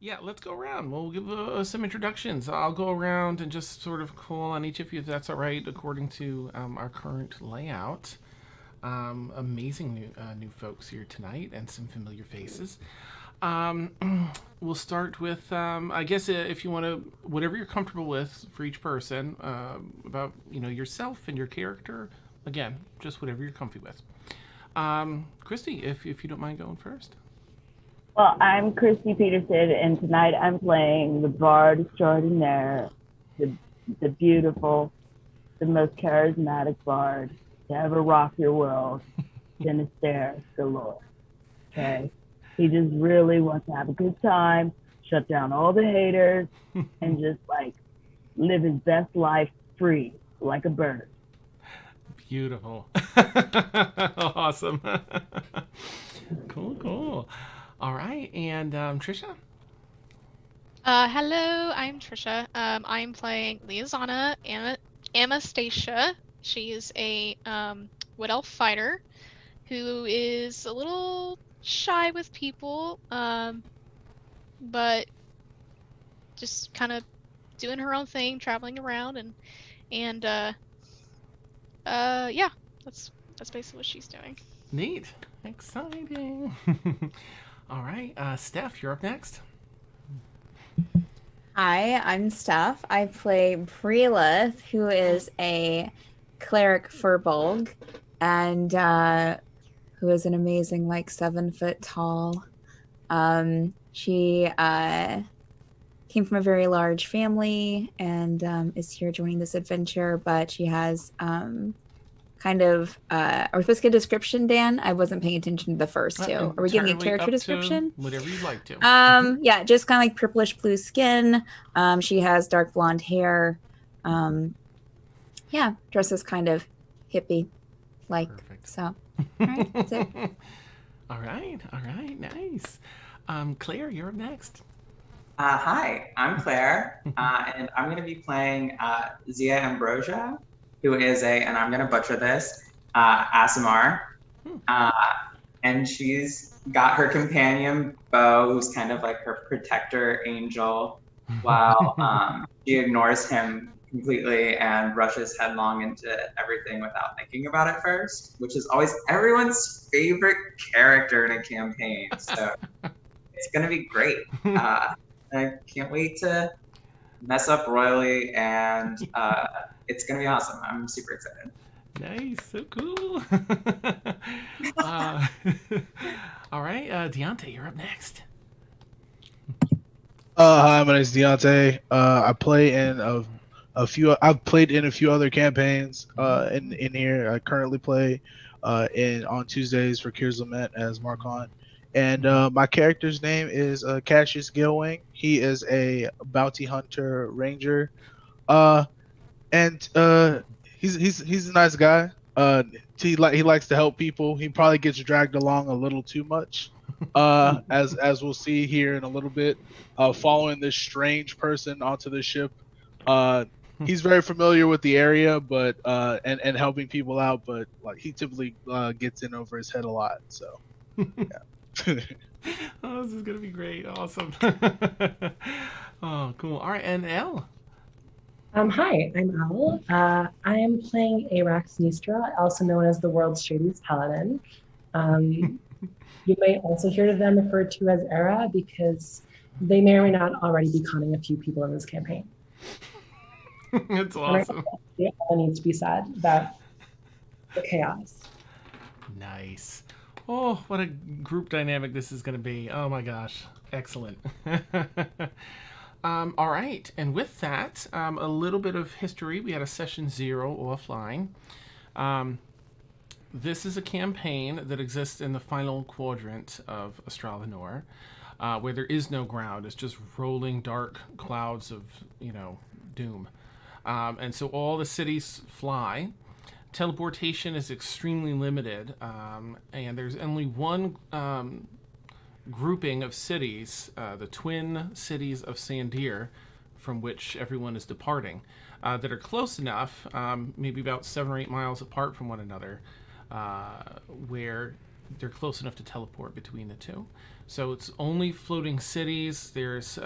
Yeah, let's go around. We'll give some introductions. I'll go around and just sort of call on each of you if that's all right, according to our current layout. Amazing new folks here tonight and some familiar faces. Um, we'll start with, I guess, if you want to, whatever you're comfortable with for each person, about yourself and your character. Again, just whatever you're comfy with. Christy, if you don't mind going first. Well, I'm Christy Peterson, and tonight I'm playing the Bard Extraordinaire, the the beautiful, the most charismatic bard to ever rock your world, Sinister galore. Okay, he just really wants to have a good time, shut down all the haters, and just like live his best life free like a bird. Beautiful. Awesome. Cool, cool. All right, and Trisha. Hello, I'm Trisha. I'm playing Liazana Anastasia. She is a wood elf fighter who is a little shy with people, but just kind of doing her own thing, traveling around, and yeah, that's basically what she's doing. Neat. Exciting. All right, Steph, you're up next. Hi, I'm Steph. I play Brelith, who is a cleric Furbolg, and who is an amazing, like 7 foot tall. She came from a very large family and is here joining this adventure, but she has kind of are we supposed to get a description, Dan? I wasn't paying attention to the first two. Are we giving a Entirely character up to description? whatever you'd like to. Yeah, just kind of like purplish blue skin. She has dark blonde hair. Yeah, dresses kind of hippie like. Perfect. So, all right, that's it. All right, nice. Claire, you're up next. Hi, I'm Claire, and I'm going to be playing Zia Ambrosia, who is and I'm going to butcher this, Asimar. Uh, and she's got her companion, Bo, who's kind of like her protector angel, while she ignores him completely and rushes headlong into everything without thinking about it first, which is always everyone's favorite character in a campaign. So it's going to be great. I can't wait to mess up royally, and it's going to be awesome. I'm super excited. Nice, so cool. All right, Deontay, you're up next. Hi, my name's Deontay. I play in a few. I've played in a few other campaigns. In here, I currently play in on Tuesdays for Kier's Lament as Marcon, and my character's name is Cassius Gilwing. He is a bounty hunter ranger, and he's a nice guy. He likes to help people. He probably gets dragged along a little too much, as we'll see here in a little bit. Following this strange person onto the ship. He's very familiar with the area, but and helping people out, but like he typically gets in over his head a lot. So, yeah. Oh, this is gonna be great. Awesome. Oh, cool. All right, and Elle. Hi, I'm Al. I am playing Arax Nistra, also known as the world's shadiest paladin. You may also hear them referred to as Era because they may or may not already be conning a few people in this campaign. It's awesome. All needs to be said about the chaos. Nice. Oh, what a group dynamic this is going to be. Oh my gosh. Excellent. All right. And with that, a little bit of history. We had a session 0 offline. This is a campaign that exists in the final quadrant of Astralanor, where there is no ground. It's just rolling dark clouds of, doom. And so all the cities fly. Teleportation is extremely limited, and there's only one grouping of cities, the twin cities of Sandir, from which everyone is departing, that are close enough, maybe about 7 or 8 miles apart from one another, where they're close enough to teleport between the two. So it's only floating cities. There's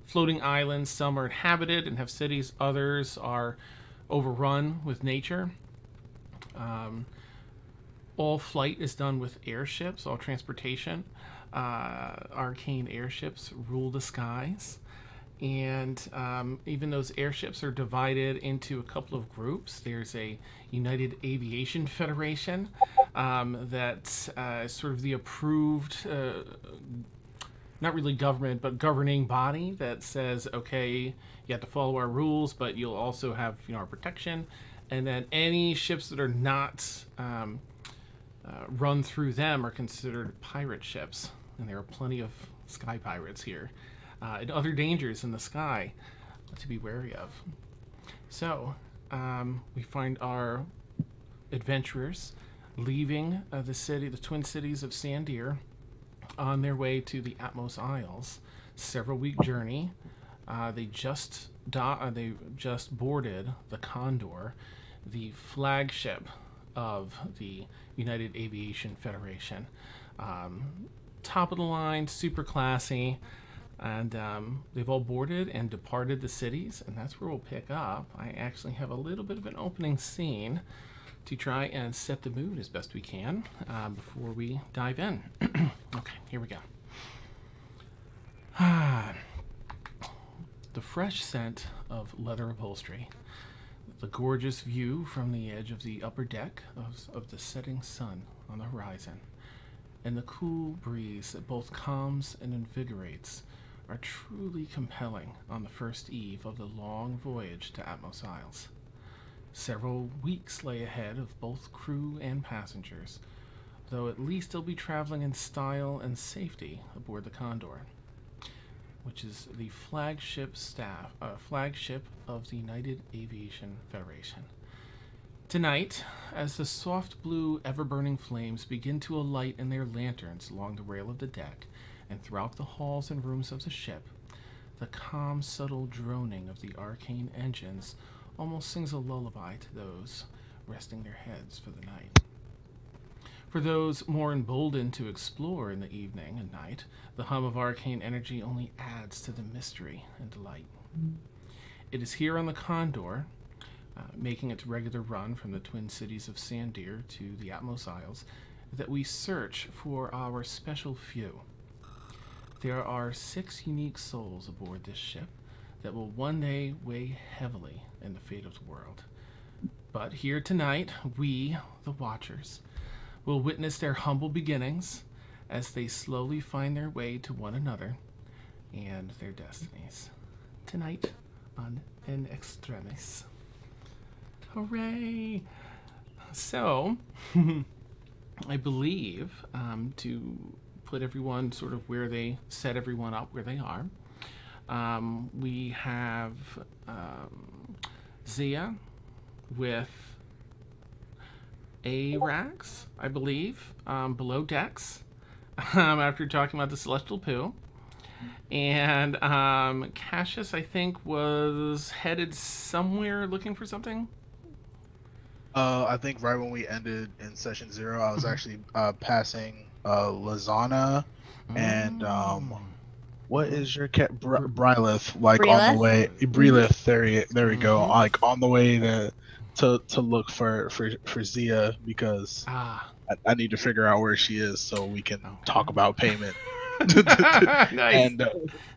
floating islands. Some are inhabited and have cities. Others are overrun with nature. All flight is done with airships. All transportation. Arcane airships rule the skies. And even those airships are divided into a couple of groups. There's a United Aviation Federation that's sort of the approved, not really government, but governing body that says, okay, you have to follow our rules, but you'll also have our protection. And then any ships that are not run through them are considered pirate ships. And there are plenty of sky pirates here. And other dangers in the sky to be wary of. So, we find our adventurers leaving the twin cities of Sandir on their way to the Atmos Isles. Several-week journey. They just boarded the Condor, the flagship of the United Aviation Federation. Top of the line, super classy. And they've all boarded and departed the cities, and that's where we'll pick up. I actually have a little bit of an opening scene to try and set the mood as best we can before we dive in. Okay, here we go. The fresh scent of leather upholstery, the gorgeous view from the edge of the upper deck of the setting sun on the horizon, and the cool breeze that both calms and invigorates are truly compelling on the first eve of the long voyage to Atmos Isles. Several weeks lay ahead of both crew and passengers, though at least they'll be traveling in style and safety aboard the Condor, which is the flagship of the United Aviation Federation. Tonight, as the soft blue, ever-burning flames begin to alight in their lanterns along the rail of the deck, and throughout the halls and rooms of the ship, the calm, subtle droning of the arcane engines almost sings a lullaby to those resting their heads for the night. For those more emboldened to explore in the evening and night, the hum of arcane energy only adds to the mystery and delight. It is here on the Condor, making its regular run from the twin cities of Sandir to the Atmos Isles, that we search for our special few. There are 6 unique souls aboard this ship that will one day weigh heavily in the fate of the world. But here tonight, we, the Watchers, will witness their humble beginnings as they slowly find their way to one another and their destinies. Tonight on In Extremis. Hooray! So, I believe to put everyone sort of where they set everyone up where they are. We have Zia with Arax, I believe, below decks, after talking about the Celestial Poo. And Cassius, I think, was headed somewhere looking for something. I think right when we ended in session 0, I was actually passing Lazana and what is your cat Brylith, like on the way Brylith, there we go, like on the way to look for Zia, because I need to figure out where she is so we can talk about payment. Nice.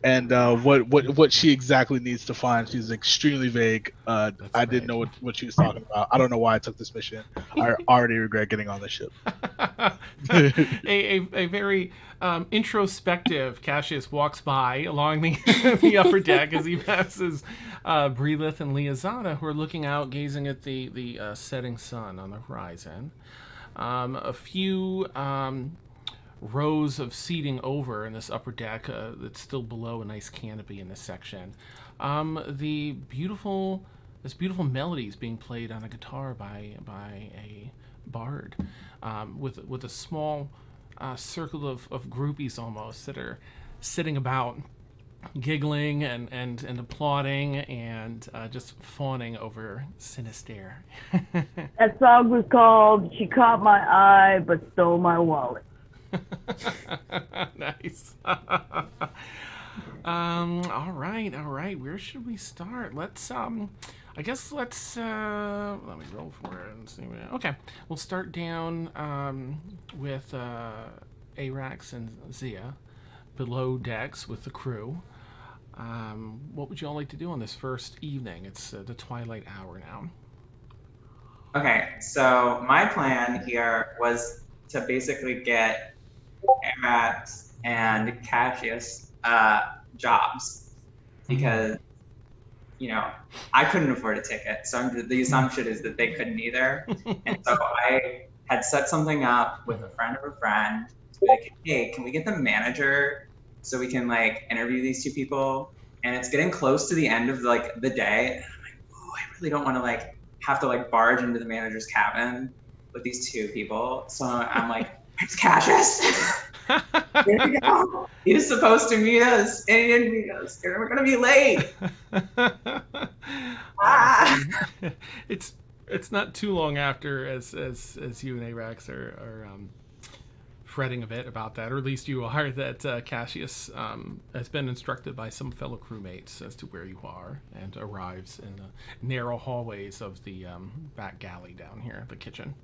and what she exactly needs to find. She's extremely vague. I didn't know what she was talking about. I don't know why I took this mission. I already regret getting on the ship. a very introspective Cassius walks by along the upper deck as he passes Brylith and Liazana, who are looking out, gazing at the setting sun on the horizon. A few rows of seating over in this upper deck that's still below a nice canopy in this section. This beautiful melody is being played on a guitar by a bard, with a small circle of groupies almost that are sitting about giggling and applauding and just fawning over Sinister. That song was called "She Caught My Eye but Stole My Wallet." Nice. All right. Where should we start? Let's I guess let's let me roll for it and see. Okay, we'll start down with Arax and Zia below decks with the crew. What would you all like to do on this first evening? It's the twilight hour now. Okay, so my plan here was to basically get Arax and Cassius jobs because, I couldn't afford a ticket. So the assumption is that they couldn't either. And so I had set something up with a friend of a friend to be like, hey, can we get the manager so we can interview these two people? And it's getting close to the end of the day. And I'm like, oh, I really don't want to have to barge into the manager's cabin with these two people. So I'm like, it's Cassius. Here we go. He was supposed to meet us, and he didn't meet us. And we're gonna be late. It's not too long after as you and Arax are fretting a bit about that, or at least you are, that Cassius has been instructed by some fellow crewmates as to where you are, and arrives in the narrow hallways of the back galley down here, the kitchen.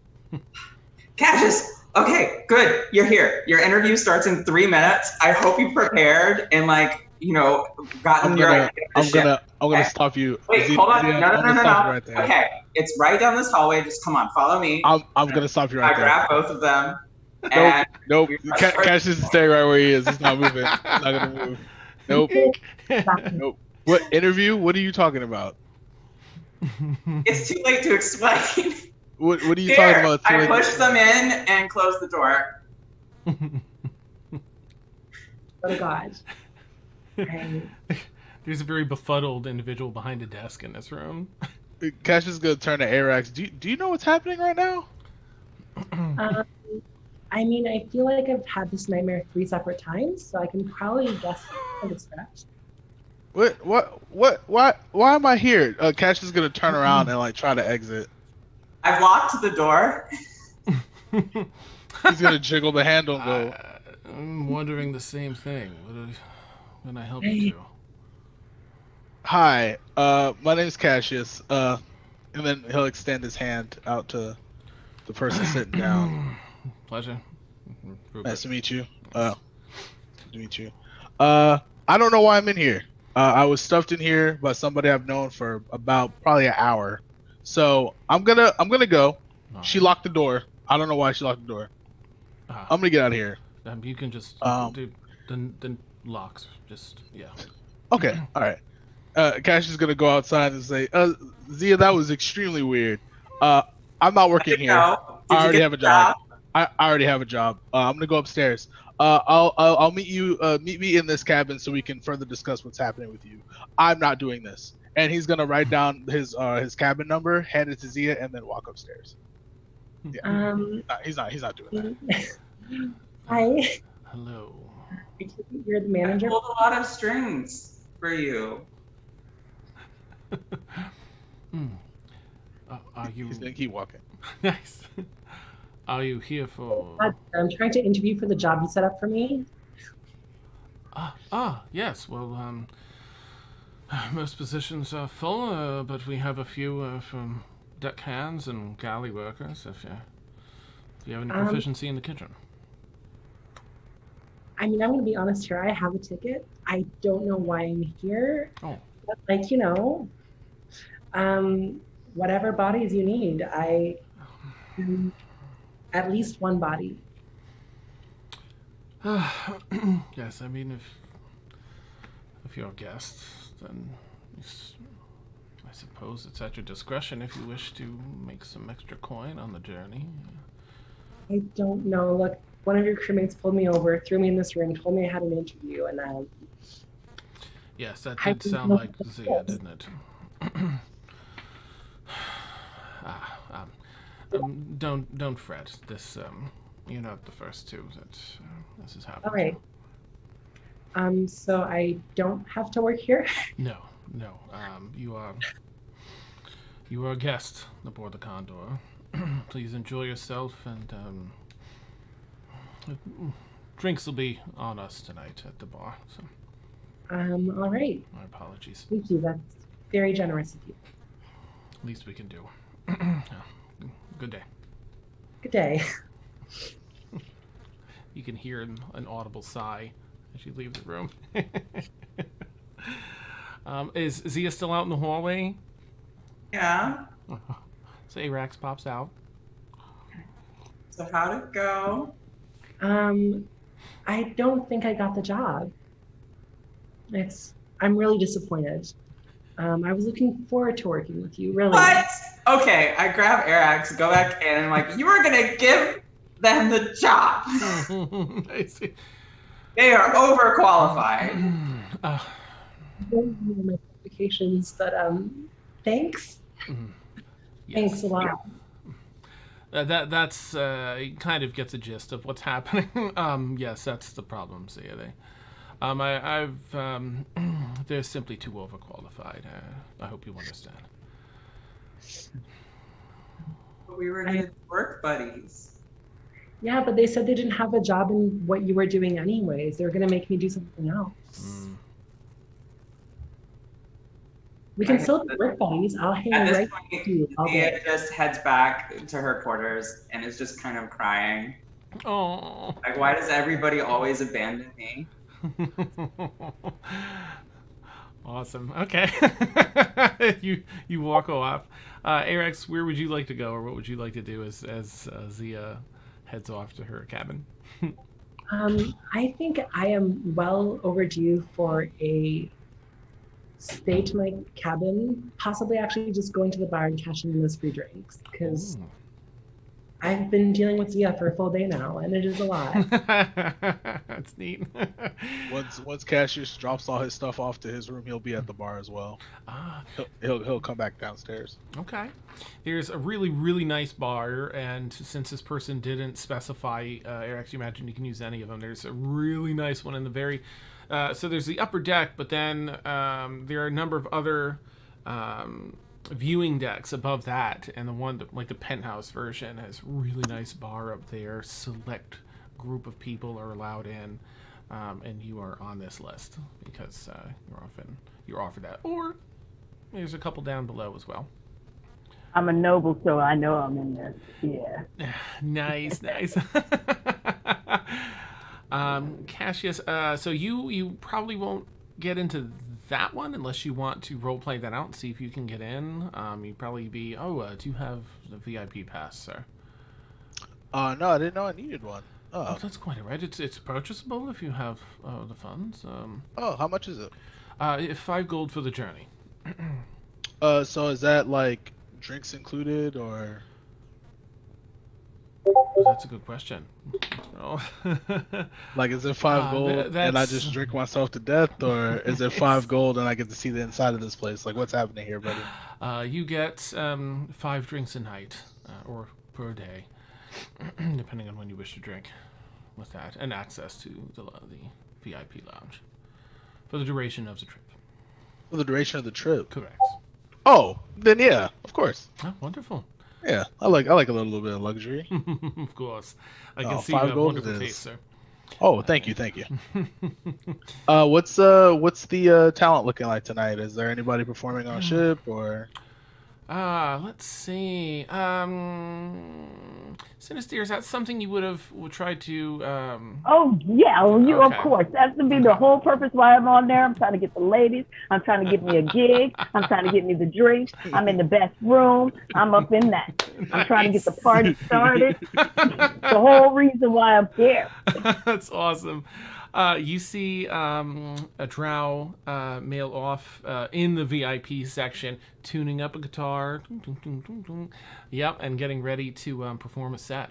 Cassius, okay, good, you're here. Your interview starts in 3 minutes. I hope you prepared and gotten your idea of the ship. I'm gonna stop you. Wait, hold on. No. Right there. Okay, it's right down this hallway. Just come on, follow me. I'm gonna stop you right there. I grab both of them. Nope. Cassius is staying right where he is. He's not moving. He's not gonna move. Nope. Nope. What interview? What are you talking about? It's too late to explain. What are you talking about? I pushed them in and closed the door. Oh God. There's a very befuddled individual behind a desk in this room. Cash is gonna turn to Arax. Do you know what's happening right now? I mean, I feel like I've had this nightmare 3 separate times, so I can probably guess what it's expect. Why am I here? Cash is gonna turn around and try to exit. I've locked the door. He's gonna jiggle the handle and go. I'm wondering the same thing. What can I help you to? Hi, my name's Cassius. And then he'll extend his hand out to the person sitting down. Pleasure. Nice to meet you. I don't know why I'm in here. I was stuffed in here by somebody I've known for about probably an hour. So I'm gonna go. She locked the door. I don't know why she locked the door. I'm gonna get out of here. You can just do the locks. Just yeah. Okay. All right. Cash is gonna go outside and say, Zia, that was extremely weird. I'm not working here. I already have a job. I already have a job. I'm gonna go upstairs. I'll meet you. Meet me in this cabin so we can further discuss what's happening with you. I'm not doing this. And he's gonna write down his cabin number, hand it to Zia, and then walk upstairs. Yeah. He's not doing that. Hi. Hello. You're the manager. I pulled a lot of strings for you. Are you? He's gonna keep walking. Nice. Are you here for? I'm trying to interview for the job you set up for me. Yes. Well, most positions are full, but we have a few from deckhands and galley workers. If you have any proficiency in the kitchen. I mean, I'm going to be honest here. I have a ticket. I don't know why I'm here. Oh. But whatever bodies you need, at least one body. Yes, I mean, if you're guests, then I suppose it's at your discretion if you wish to make some extra coin on the journey. I don't know. Look, one of your crewmates pulled me over, threw me in this room, told me I had an interview, and yes, that did sound like Zia, didn't it? Don't fret. This you're not the first two that this has happened. All right. So I don't have to work here. No, no. You are a guest aboard the Condor. Please enjoy yourself, and drinks will be on us tonight at the bar. So, All right. my apologies. Thank you. That's very generous of you. Least we can do. Good day. Good day. You can hear an audible sigh as you leave the room. Is Zia still out in the hallway? Yeah. So Arax pops out. So how'd it go? I don't think I got the job. I'm really disappointed. I was looking forward to working with you, really. What? Okay, I grab Arax, go back in, and I'm like, you were gonna give them the job. I see. They are overqualified. I don't know my qualifications, but thanks. Yes. Thanks a lot. That's kind of gets a gist of what's happening. Yes, that's the problem, Zia. They're simply too overqualified. I hope you understand. But we were good work buddies. Yeah, but they said they didn't have a job in what you were doing anyways. They were going to make me do something else. We can still be work buddies. I'll hang At this right point, with you. Zia just heads back to her quarters and is just kind of crying. Oh. Like, why does everybody always abandon me? Awesome. Okay. you walk off. Arax, where would you like to go, or what would you like to do as Zia heads off to her cabin? I think I am well overdue for a stay to my cabin, possibly actually just going to the bar and cashing in those free drinks, because I've been dealing with Zia for a full day now, and it is a lot. That's neat. Once Cassius drops all his stuff off to his room, he'll be at the bar as well. He'll come back downstairs. Okay. There's a really, really nice bar, and since this person didn't specify, Arax, you imagine you can use any of them. There's a really nice one in the very... so there's the upper deck, but then there are a number of other viewing decks above that, and the one that, like the penthouse version, has really nice bar up there. Select group of people are allowed in, and you are on this list because you're offered that. Or there's a couple down below as well. I'm a noble, so I know I'm in there. Yeah. Nice. Cassius, so you probably won't get into that one unless you want to roleplay that out and see if you can get in. You'd probably be, do you have the VIP pass, sir? No, I didn't know I needed one. Oh, that's quite all right. It's purchasable if you have the funds. How much is it? 5 gold for the journey. So is that like drinks included, or? That's a good question. Oh. Like, is it 5 gold and I just drink myself to death, or is it 5 gold and I get to see the inside of this place? Like, what's happening here, buddy? You get 5 drinks a night, or per day, depending on when you wish to drink, with that, and access to the VIP lounge for the duration of the trip. For the duration of the trip? Correct. Oh, then yeah, of course. Oh, wonderful. Yeah, I like a little bit of luxury. Of course. I can see you 5 have gold wonderful it is. taste, sir. Oh, thank you. What's the talent looking like tonight? Is there anybody performing on ship, or? Let's see. Sinister, is that something you would try to Oh yeah, well, Okay. of course. That's to be the whole purpose why I'm on there. I'm trying to get the ladies. I'm trying to get me a gig. I'm trying to get me the drinks. I'm in the best room. I'm up in that. I'm trying to get the party started. The whole reason why I'm here. That's awesome. You see a drow male off in the VIP section, tuning up a guitar. Yep, and getting ready to perform a set.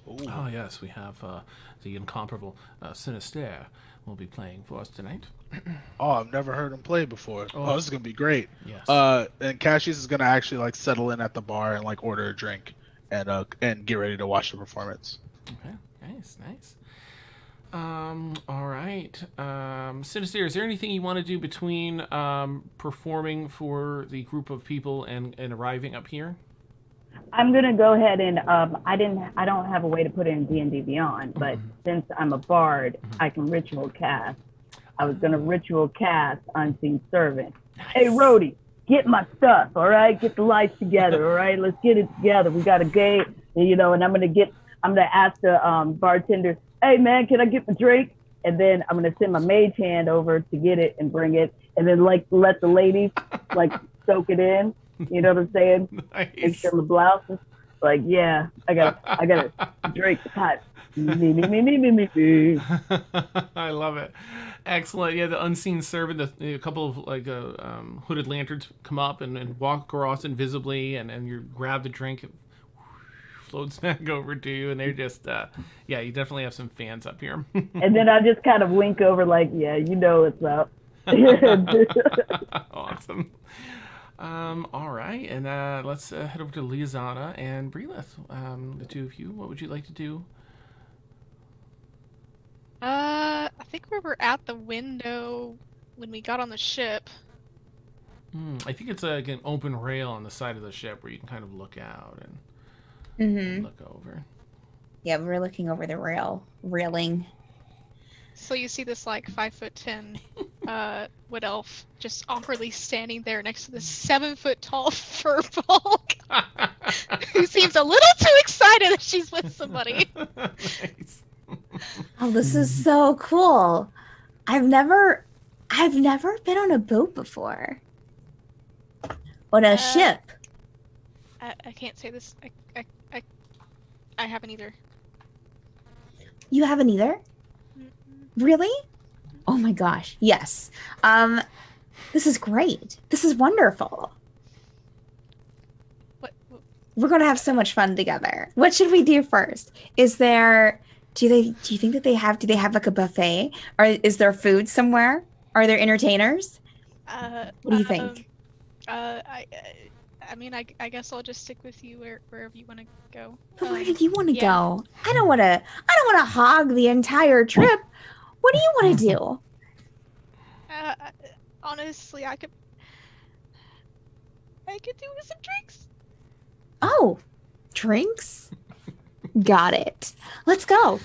Ooh. Oh, yes, we have the incomparable Sinister will be playing for us tonight. Oh, I've never heard him play before. Oh, this is gonna be great. Yes. And Cassius is gonna actually like settle in at the bar and like order a drink and get ready to watch the performance. Okay, nice. All right. Sinister, is there anything you want to do between performing for the group of people and arriving up here? I'm gonna go ahead and I don't have a way to put it in D&D Beyond, but since I'm a bard, I can ritual cast. I was gonna ritual cast Unseen Servant. Nice. Hey, Rhodey, get my stuff, all right? Get the lights together, all right? Let's get it together. We got a game, you know, and I'm gonna ask the bartender, hey man, can I get my drink? And then I'm gonna send my mage hand over to get it and bring it, and then like let the ladies like soak it in. You know what I'm saying? Nice. Make sure my blouse is like, yeah, I gotta drink the pot. Me. I love it. Excellent. Yeah, the unseen servant, a couple of like hooded lanterns come up and walk across invisibly, and you grab the drink, it floats back over to you, and they're just, yeah, you definitely have some fans up here. And then I just kind of wink over like, yeah, you know what's up. Awesome. All right, and let's head over to Liazana and Relentless. The two of you, what would you like to do? I think we were at the window when we got on the ship. I think it's like an open rail on the side of the ship where you can kind of look out and look over. Yeah, we're looking over the railing. So you see this like 5'10" wood elf just awkwardly standing there next to this 7-foot tall fur bulk who seems a little too excited that she's with somebody. Nice. Oh, this is so cool. I've never been on a boat before. On a ship. I can't say this. I haven't either. You haven't either? Really? Oh my gosh. Yes. This is great. This is wonderful. What? We're going to have so much fun together. What should we do first? Do you think that do they have like a buffet, or is there food somewhere? Are there entertainers? What do you think? I mean, I guess I'll just stick with you wherever you want to go. But where do you want to go? I don't want to hog the entire trip. What do you want to do? Honestly, I could do with some drinks. Oh, drinks? Got it. Let's go.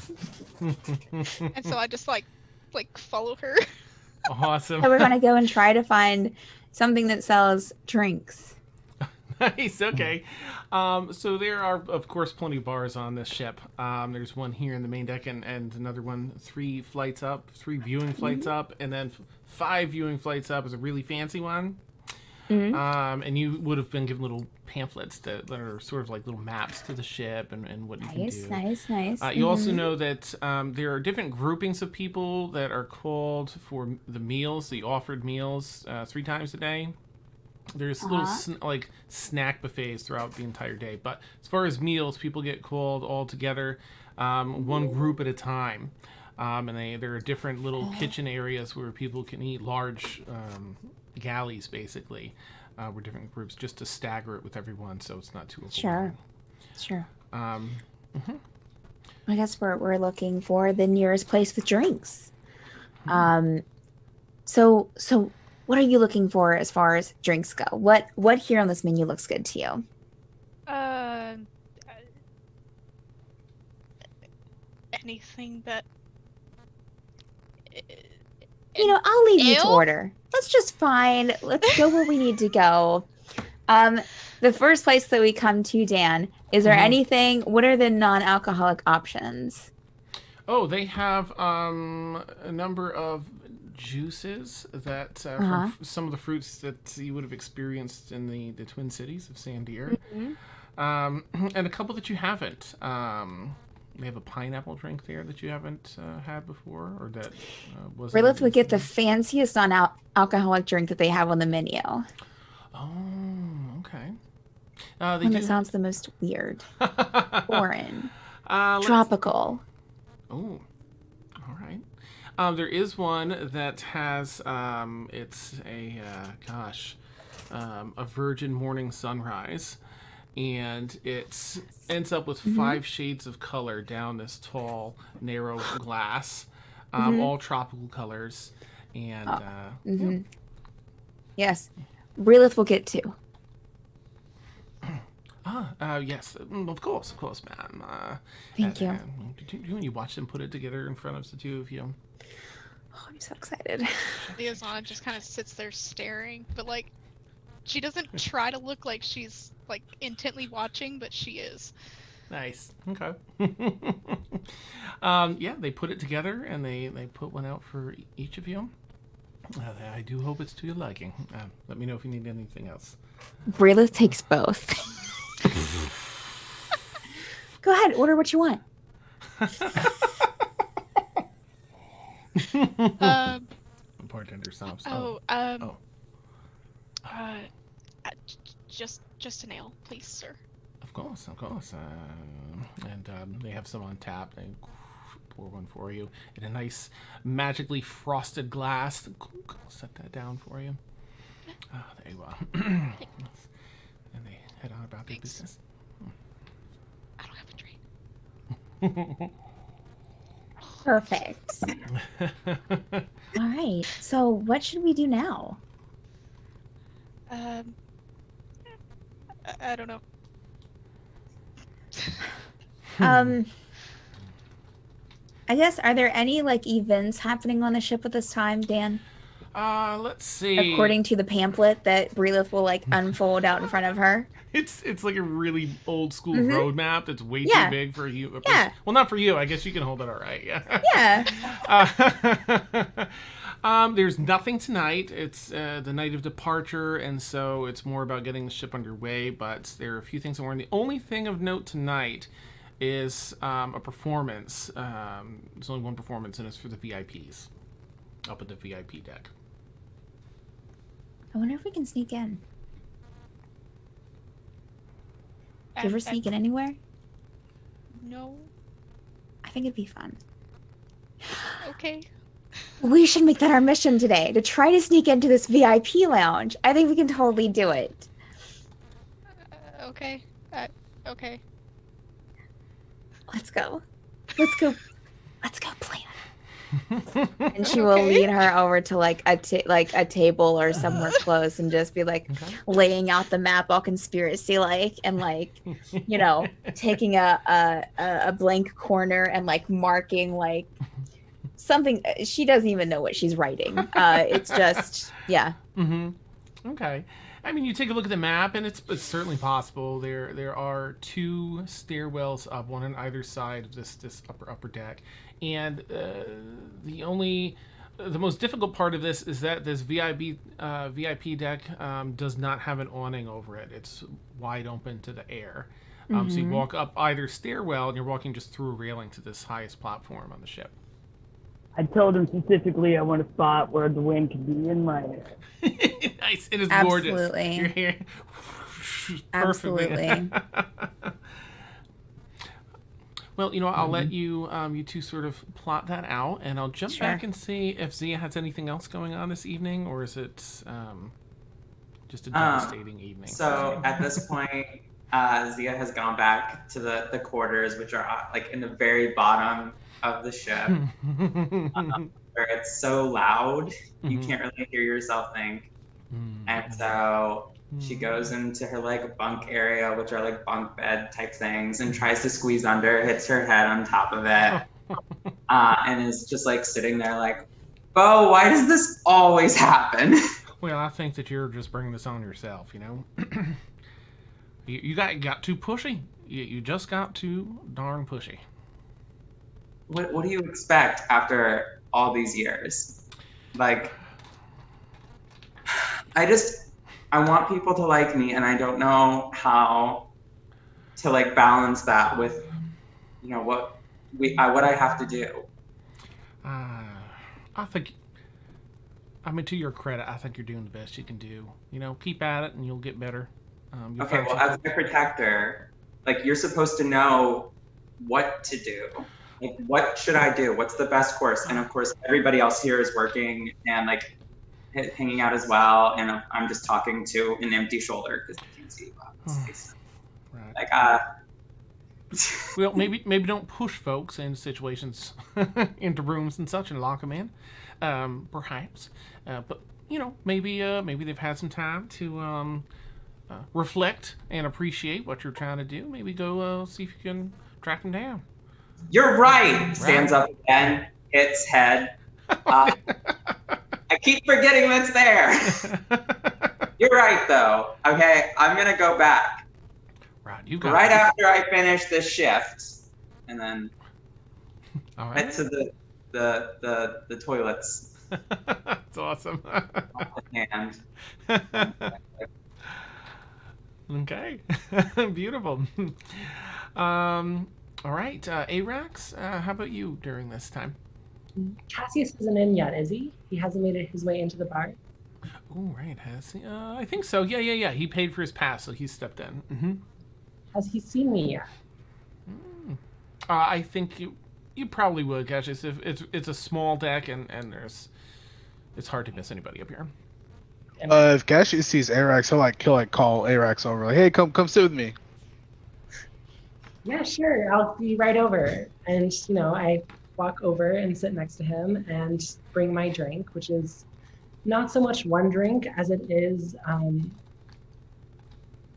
And so I just like follow her. Awesome. So we're going to go and try to find something that sells drinks. Nice. Okay. So there are, of course, plenty of bars on this ship. There's one here in the main deck, and another one 3 flights up, 3 viewing flights up, and then 5 viewing flights up is a really fancy one. And you would have been given little pamphlets that are sort of like little maps to the ship and what you can do. Nice. You also know that there are different groupings of people that are called for the meals, the offered meals, 3 times a day. There's little like snack buffets throughout the entire day. But as far as meals, people get called all together, one group at a time. And there are different little kitchen areas where people can eat large galleys, basically, where different groups, just to stagger it with everyone so it's not too overwhelming. Sure. I guess we're looking for the nearest place with drinks. So what are you looking for as far as drinks go? What here on this menu looks good to you? Anything that. I'll leave you to order. Let's go where we need to go. The first place that we come to, Dan, is there anything? What are the non-alcoholic options? Oh, they have a number of juices that from some of the fruits that you would have experienced in the Twin Cities of Sandier, and a couple that you haven't. They have a pineapple drink there that you haven't had before, or that wasn't. Relentless would get the fanciest non-alcoholic drink that they have on the menu. Oh, okay. One that sounds the most weird, foreign, tropical. Oh, all right. There is one that has it's a virgin morning sunrise, and it ends up with 5 shades of color down this tall, narrow glass. all tropical colors. And Yes, Relith will get 2. yes, of course, ma'am. Thank you. When you watch them put it together in front of the two of you. Oh, I'm so excited. Liazana just kind of sits there staring, but like, she doesn't try to look like she's like intently watching, but she is. Nice. Okay. Yeah, they put it together and they put one out for each of you. I do hope it's to your liking. Let me know if you need anything else. Relith takes both. Go ahead, order what you want. Bartender stops. Just an ale, please, sir. Of course. And they have some on tap. They pour one for you in a nice, magically frosted glass. I'll set that down for you. There you are. And they head on about their business. I don't have a drink. Perfect. All right. So what should we do now? I don't know. I guess, are there any like events happening on the ship at this time, Dan? Let's see. According to the pamphlet that Relith will like unfold out in front of her. It's like a really old school roadmap that's way too big for you. Yeah. Well, not for you. I guess you can hold it all right. Yeah. Yeah. There's nothing tonight. It's the night of departure, and so it's more about getting the ship underway. But there are a few things that we're. The only thing of note tonight is a performance. There's only one performance, and it's for the VIPs up at the VIP deck. I wonder if we can sneak in. Do you ever sneak in anywhere? No. I think it'd be fun. Okay. We should make that our mission today, to try to sneak into this VIP lounge. I think we can totally do it. Okay. Okay. Let's go plan. And she will lead her over to like a table or somewhere close and just be like laying out the map all conspiracy like, and like, you know, taking a blank corner and like marking like something. She doesn't even know what she's writing. It's just Okay. I mean, you take a look at the map, and it's certainly possible. There are 2 stairwells up, one on either side of this upper deck, and the most difficult part of this is that this VIP deck does not have an awning over it. It's wide open to the air. So you walk up either stairwell, and you're walking just through a railing to this highest platform on the ship. I told him specifically I want a spot where the wind can be in my hair. Nice. It is Absolutely. gorgeous. Your hair. Absolutely. Well, you know, I'll let you you two sort of plot that out, and I'll jump back and see if Zia has anything else going on this evening, or is it just a devastating evening? So at this point, Zia has gone back to the quarters, which are like in the very bottom of the ship, where it's so loud you can't really hear yourself think. And so she goes into her like bunk area, which are like bunk bed type things, and tries to squeeze under, hits her head on top of it, and is just like sitting there like, Bo, why does this always happen? Well, I think that you're just bringing this on yourself, you know. you got too pushy. You just got too darn pushy. What do you expect after all these years? Like, I want people to like me, and I don't know how to like balance that with, you know, what I have to do. I think, I mean, to your credit, I think you're doing the best you can do. You know, keep at it, and you'll get better. Okay, well, as a protector, like, you're supposed to know what to do. Like, what should I do? What's the best course? And of course, everybody else here is working and like hanging out as well. And I'm just talking to an empty shoulder because I can't see space. Right. Like, Well, maybe don't push folks into situations, into rooms and such, and lock them in. Perhaps, but maybe they've had some time to reflect and appreciate what you're trying to do. Maybe go see if you can track them down. You're right. Stands up again, hits head. I keep forgetting that's there. You're right, though. Okay, I'm gonna go back. Right, you got right this. after I finish this shift, and then All head right. to the toilets. That's awesome. And Okay, beautiful. All right, Arax, how about you during this time? Cassius isn't in yet, is he? He hasn't made his way into the bar. Oh, right, has he? I think so. Yeah. He paid for his pass, so he stepped in. Mm-hmm. Has he seen me yet? I think you probably would, Cassius. If it's a small deck and it's hard to miss anybody up here. If Cassius sees Arax, he'll call Arax over, like, hey, come sit with me. Yeah, sure. I'll be right over. And I walk over and sit next to him and bring my drink, which is not so much one drink as it is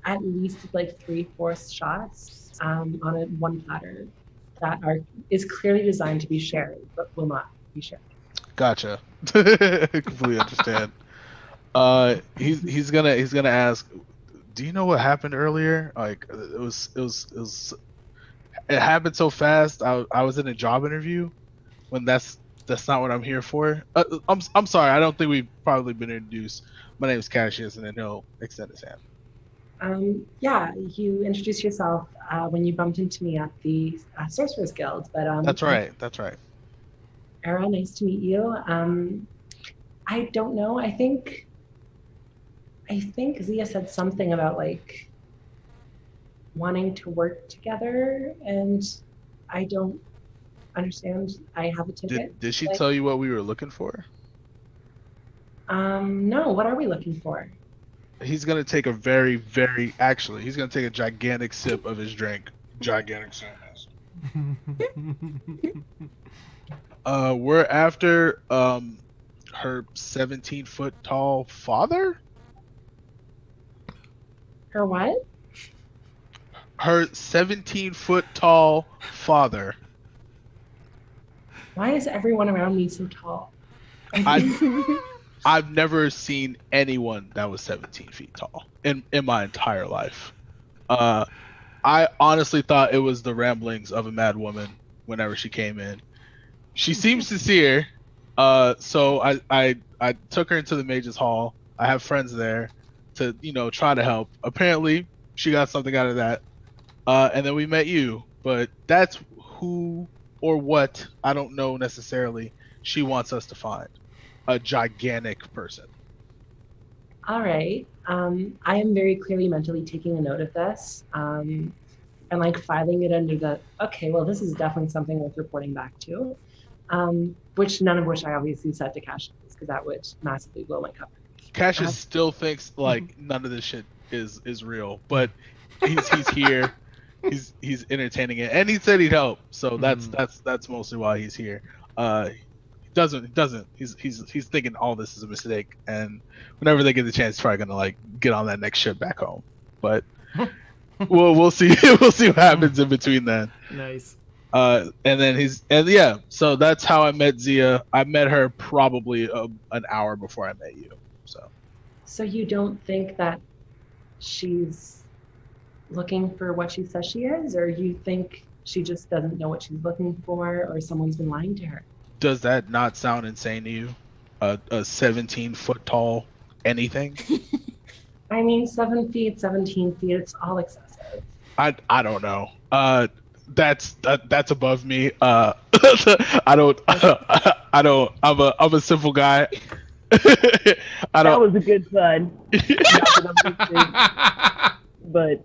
at least like 3/4 shots on one platter that is clearly designed to be shared, but will not be shared. Gotcha. Completely understand. He's gonna ask, do you know what happened earlier? Like it happened so fast. I was in a job interview when that's not what I'm here for. I'm sorry. I don't think we've probably been introduced. My name is Cassius, and then he'll extend his hand. Yeah, you introduced yourself when you bumped into me at the Sorcerers Guild. But That's right. Era, nice to meet you. I don't know. I think Zia said something about like wanting to work together, and I don't understand. I have a ticket. Did she tell you what we were looking for? No. What are we looking for? He's gonna take he's gonna take a gigantic sip of his drink. Gigantic sip. We're after her 17-foot tall father. Her what? Her 17-foot tall father. Why is everyone around me so tall? I've never seen anyone that was 17 feet tall in my entire life. I honestly thought it was the ramblings of a mad woman whenever she came in. She seems sincere, so I took her into the Mage's Hall. I have friends there to try to help. Apparently, she got something out of that, and then we met you. But that's who or what, I don't know necessarily, she wants us to find. A gigantic person. All right. I am very clearly mentally taking a note of this and like filing it under the, okay, well, this is definitely something worth reporting back to, none of which I obviously said to Cassius because that would massively blow my cover. Cassius still thinks like none of this shit is real, but he's here. He's entertaining it, and he said he'd help, so that's mostly why he's here. Doesn't. He's thinking all this is a mistake, and whenever they get the chance, he's probably gonna like get on that next ship back home. But we'll see. We'll see what happens in between then. Nice. So that's how I met Zia. I met her probably an hour before I met you. So you don't think that she's looking for what she says she is, or you think she just doesn't know what she's looking for, or someone's been lying to her? Does that not sound insane to you? A 17-foot tall anything? I mean, 7 feet, 17 feet, it's all excessive. I don't know. That's above me. I don't. I'm a simple guy. That was a good fun. But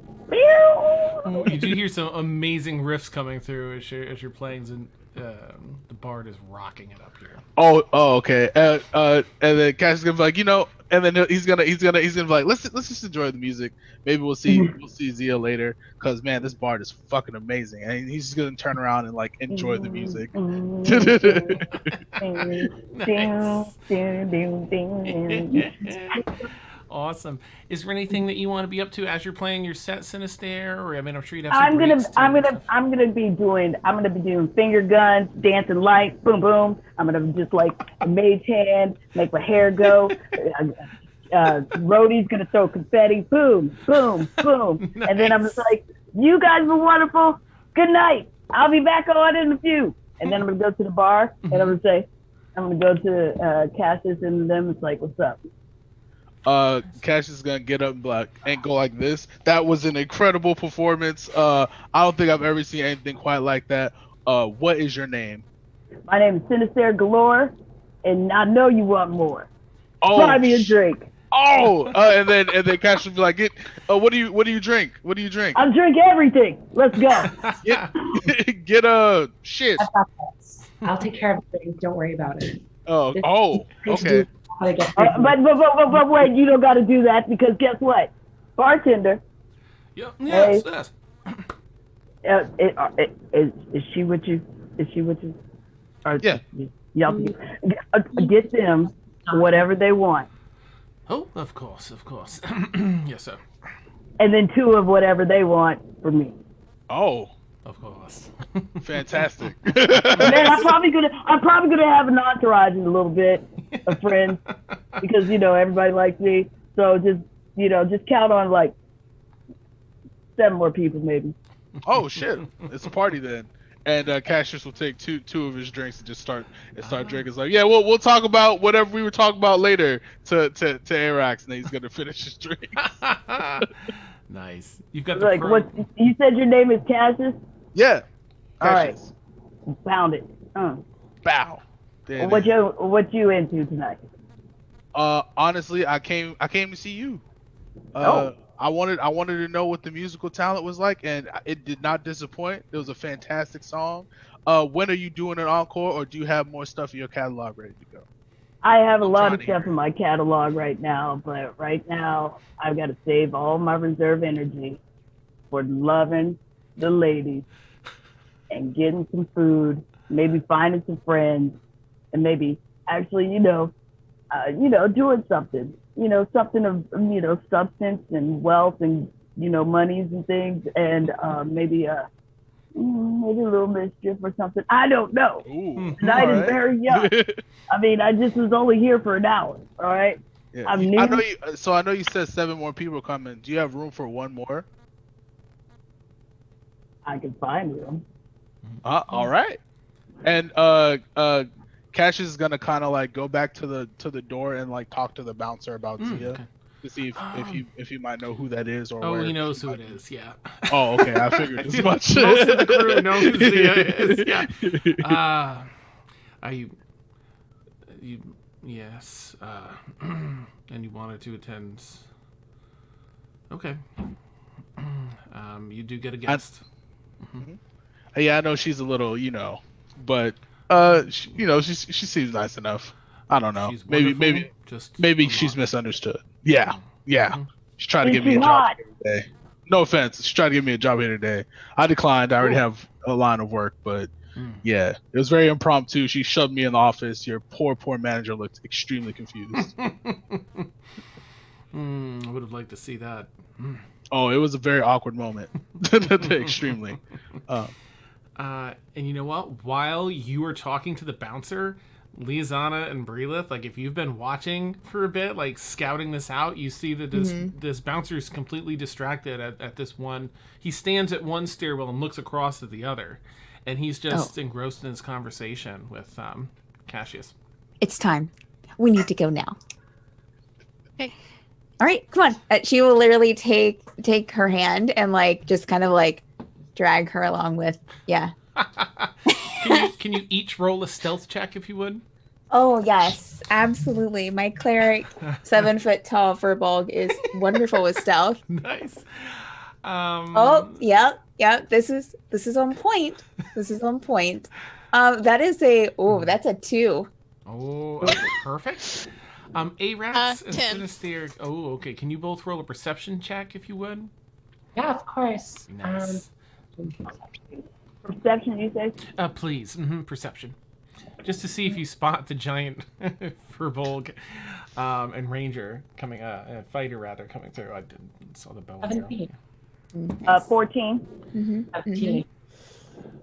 Oh, you do hear some amazing riffs coming through as you're playing, and the bard is rocking it up here. Oh, okay. And then Cash is gonna be like, and then he's gonna be like, let's just enjoy the music. Maybe we'll see Zia later, cause man, this bard is fucking amazing, and he's just gonna turn around and like enjoy the music. Awesome. Is there anything that you want to be up to as you're playing your set, Sinister? Or I'm sure you'd have. I'm gonna be doing finger guns, dancing lights, boom boom. I'm gonna just like a mage hand, make my hair go. Rhodey's gonna throw confetti, boom, boom, boom, Nice. And then I'm just like, you guys were wonderful. Good night. I'll be back on in a few. And then I'm gonna go to the bar and I'm gonna go to Cassius and them. It's like, what's up? Cash is gonna get up and go like this. That was an incredible performance. I don't think I've ever seen anything quite like that. What is your name? My name is Sinister Galore, and I know you want more. Buy me a drink. And then Cash will be like, what do you drink? What do you drink? I'll drink everything. Let's go. Get a shit. I'll take care of it. Don't worry about it. Okay. But wait, you don't got to do that because guess what? Bartender. Yes. Is she with you? Is she with you? Or Yeah. Y'all get them whatever they want. Oh, of course. Yes, sir. And then 2 of whatever they want for me. Oh, of course. fantastic. And then I'm probably gonna have an entourage in a little bit of friends because everybody likes me. So just count on like 7 more people maybe. Oh shit! It's a party then. And Cassius will take two of his drinks and just start drinking. It's like, yeah, we'll talk about whatever we were talking about later to Arax, and then he's gonna finish his drink. Nice. You've got the Like what? You said your name is Cassius? Yeah. All right. Cassius. Found it. Bow. There it What you into tonight? Honestly, I came to see you. I wanted to know what the musical talent was like, and it did not disappoint. It was a fantastic song. When are you doing an encore, or do you have more stuff in your catalog ready to go? I have a lot of stuff in my catalog right now, but right now I've got to save all my reserve energy for loving the ladies and getting some food, maybe finding some friends, and maybe actually, doing something. Something of, substance and wealth and, monies and things, and maybe a little mischief or something. I don't know. Ooh, Tonight is very young. I mean, I just was only here for an hour. All right. Yeah. I'm new. I know you said 7 more people coming. Do you have room for 1 more? I can find room. All right. And Cassius is gonna kind of like go back to the door and like talk to the bouncer about Zia. Okay. To see if you might know who that is or. Oh, where he knows who it is. Yeah. Oh, okay. I figured as much. Most of the crew know who Zia is. Yeah. Are you? Yes. And you wanted to attend. Okay. You do get a guest. Yeah, I know she's a little, but she seems nice enough. I don't know. She's Maybe just she's misunderstood. Yeah. She's trying to Is give me she a job hot? here today. No offense. She's trying to give me a job here today. I declined. I already have a line of work, but yeah, it was very impromptu. She shoved me in the office. Your poor manager looked extremely confused. I would have liked to see that. Oh, it was a very awkward moment. Extremely. And you know what? While you were talking to the bouncer, Liazana and Brelith, like if you've been watching for a bit, like scouting this out, you see that this bouncer is completely distracted at this one. He stands at one stairwell and looks across at the other, and he's just engrossed in his conversation with Cassius. It's time. We need to go now. Okay. All right, come on. She will literally take her hand and like just kind of like drag her along with, yeah. Can you each roll a stealth check if you would? Oh yes, absolutely. My cleric, 7 foot tall Furbolg is wonderful with stealth. Nice. Oh, yep. This is on point. This is on point. That is that's a 2. Oh, perfect. Arax and 10. Sinister. Oh, okay. Can you both roll a perception check if you would? Yeah, of course. Nice. Perception, you say? Please. Perception. Just to see if you spot the giant Furbolg and Ranger coming, fighter rather, coming through. I didn't saw the bow and arrow. 17. 14. 17.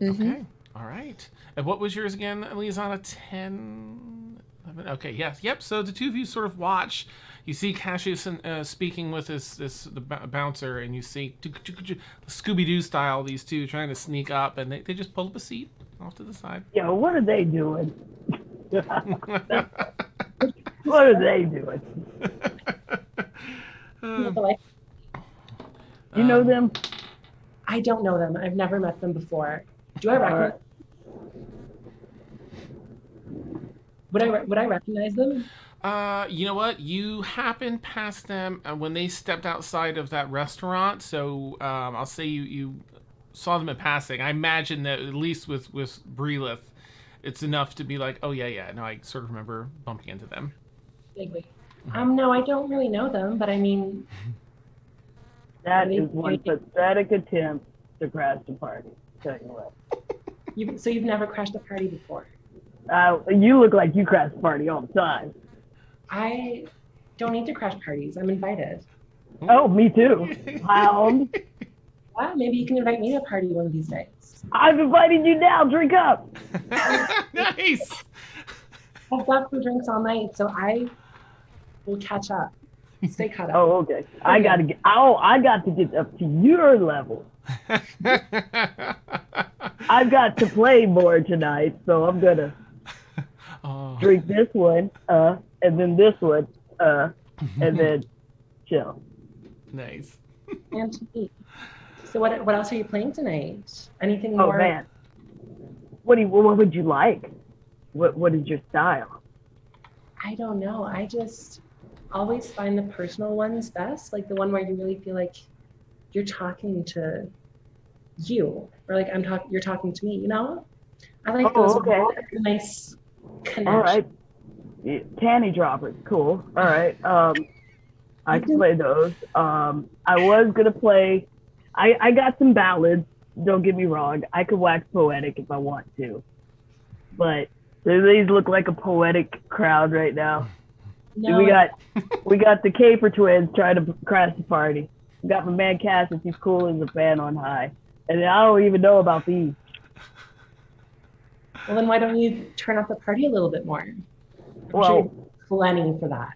Okay. All right. And what was yours again, Liazana? 10? 11? Okay. Yes. Yep. So the two of you sort of watch. You see Cassius speaking with the bouncer, and you see Scooby-Doo style these two trying to sneak up, and they just pull up a seat off to the side. Yo, what are they doing? What are they doing? You know them? I don't know them. I've never met them before. Do I recognize? Would I recognize them? You know what? You happened past them when they stepped outside of that restaurant. So I'll say you saw them in passing. I imagine that at least with Brelith, it's enough to be like, oh yeah. No, I sort of remember bumping into them. Vaguely. No, I don't really know them, but I mean, That is one pathetic attempt to crash the party. Tell you what. You've never crashed a party before? You look like you crash the party all the time. I don't need to crash parties. I'm invited. Oh, me too. Hound. Well, maybe you can invite me to a party one of these nights. I've invited you now. Drink up. Nice. I've got some drinks all night, so I will catch up. Stay caught up. Oh, okay. I got to get up to your level. I've got to play more tonight, so I'm gonna drink this one, and then this one, and then chill. Nice. And to eat. So what else are you playing tonight? Anything more? Oh man, what would you like? What is your style? I don't know. I just always find the personal ones best, like the one where you really feel like you're talking to you, or like you're talking to me, you know? I like those nice connections. All right. Tanny droppers, cool. All right. I can play those. I was gonna play. I got some ballads. Don't get me wrong. I could wax poetic if I want to, but these look like a poetic crowd right now. No, we got the Caper twins trying to crash the party. We got my man Cassius. He's cool as a fan on high, and I don't even know about these. Well, then why don't you turn up the party a little bit more? Well, sure you're planning for that.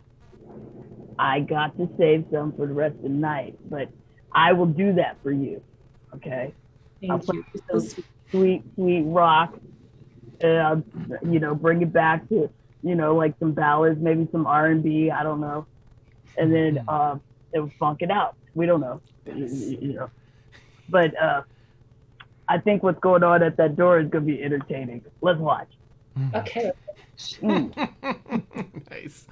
I got to save some for the rest of the night, but I will do that for you. Okay. I'll Thank you. play some sweet rock, and I'll, bring it back to, like some ballads, maybe some R&B. I don't know, and then it will funk it out. We don't know, but I think what's going on at that door is going to be entertaining. Let's watch. Okay. Nice.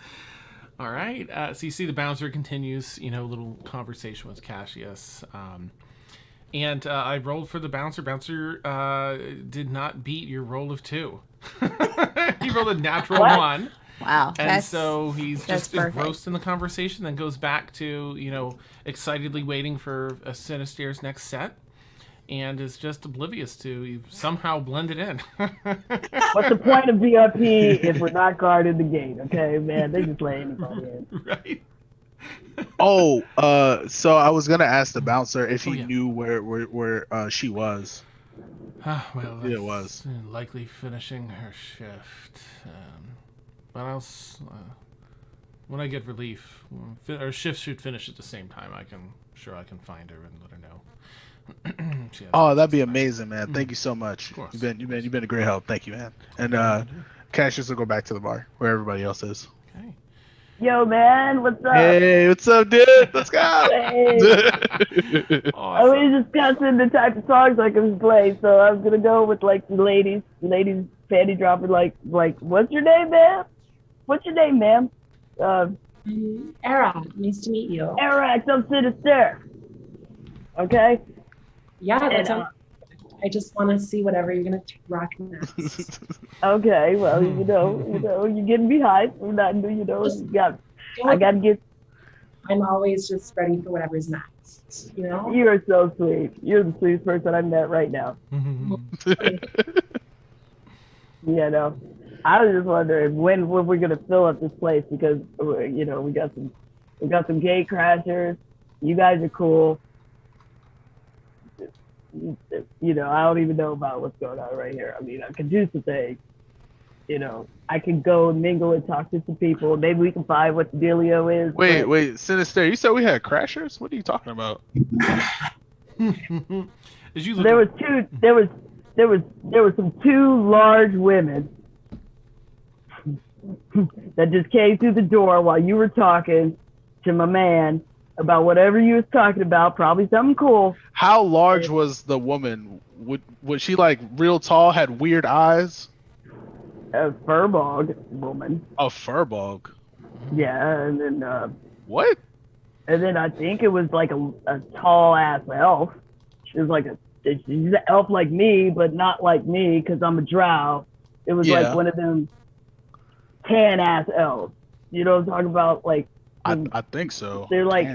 All right. So you see the bouncer continues, a little conversation with Cassius. And I rolled for the bouncer. Bouncer did not beat your roll of 2. He rolled a natural 1. Wow. And so he's just perfect. engrossed in the conversation, then goes back to, excitedly waiting for Sinister's next set. And is just oblivious to you've somehow blended in. What's the point of VIP if we're not guarding the gate? Okay, man, they just let anybody in. Right. So I was gonna ask the bouncer if he knew where she was. Well, Yeah, it was likely finishing her shift. But I'll when I get relief, our shift should finish at the same time. I can find her and let her know. Oh, that'd be amazing, man. Thank you so much. You've been a great help. Thank you, man. And Cassius will go back to the bar where everybody else is. Okay. Yo, man, what's up? Hey, what's up, dude? Let's go. Hey. Awesome. I was discussing the type of songs I can play, so I was gonna go with like the ladies panty dropper. Like, what's your name, ma'am? What's your name, ma'am? Era, nice to meet you. Arax, I'm Sinister. Okay. Yeah, that And, sounds. I just want to see whatever you're gonna rock next. okay. Well, you're getting behind. We're not, I got to get. I'm always just ready for whatever's next. You know. You are so sweet. You're the sweetest person I met right now. You know, I was just wondering when we're gonna fill up this place because we got some gate crashers. You guys are cool. I don't even know about what's going on right here. I mean, I could do some things. I can go and mingle and talk to some people. Maybe we can find what the dealio is. Wait, Sinister, you said we had crashers? What are you talking about? There was some two large women that just came through the door while you were talking to my man about whatever you was talking about, probably something cool. How large was the woman? Was she like real tall, had weird eyes? A furbog woman. A furbog? Yeah, and then what? And then I think it was like a tall ass elf. She was like she's an elf like me, but not like me because I'm a drow. It was like one of them tan ass elves. You know what I'm talking about? Like I think so. They're like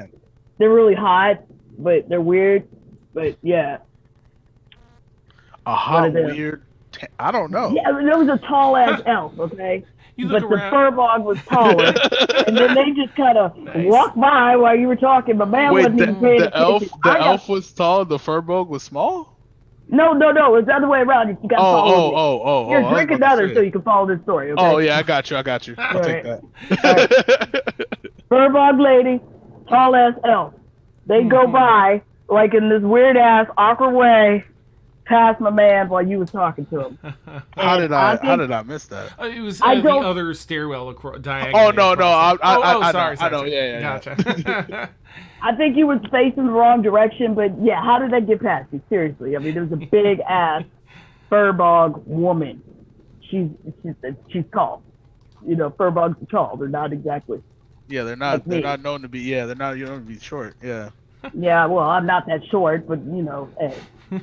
they're really hot, but they're weird. But yeah. A hot weird. I don't know. Yeah, there was a tall ass elf. Okay. But the around. furbog was taller, and then they just kind of walked by while you were talking. But man wasn't even paying attention. The elf was tall, the furbog was small? No, it's the other way around. You got to follow me. You're drinking another so you can follow this story. Okay? Oh yeah, I got you. I'll take that. Right. Furbog lady, tall ass elf. They go by like in this weird ass awkward way. Past my man while you was talking to him. How did I miss that? It was the other stairwell diagonally. Oh no, sorry. I know. Yeah. Gotcha. I think you was facing the wrong direction, but yeah, how did that get past you? Seriously, I mean, there was a big ass furbog woman. She's tall. Furbogs are tall. They're not exactly. Yeah, they're not. They're not known to be. Yeah, they're not. You known to be short. Yeah. Yeah, well, I'm not that short, but hey.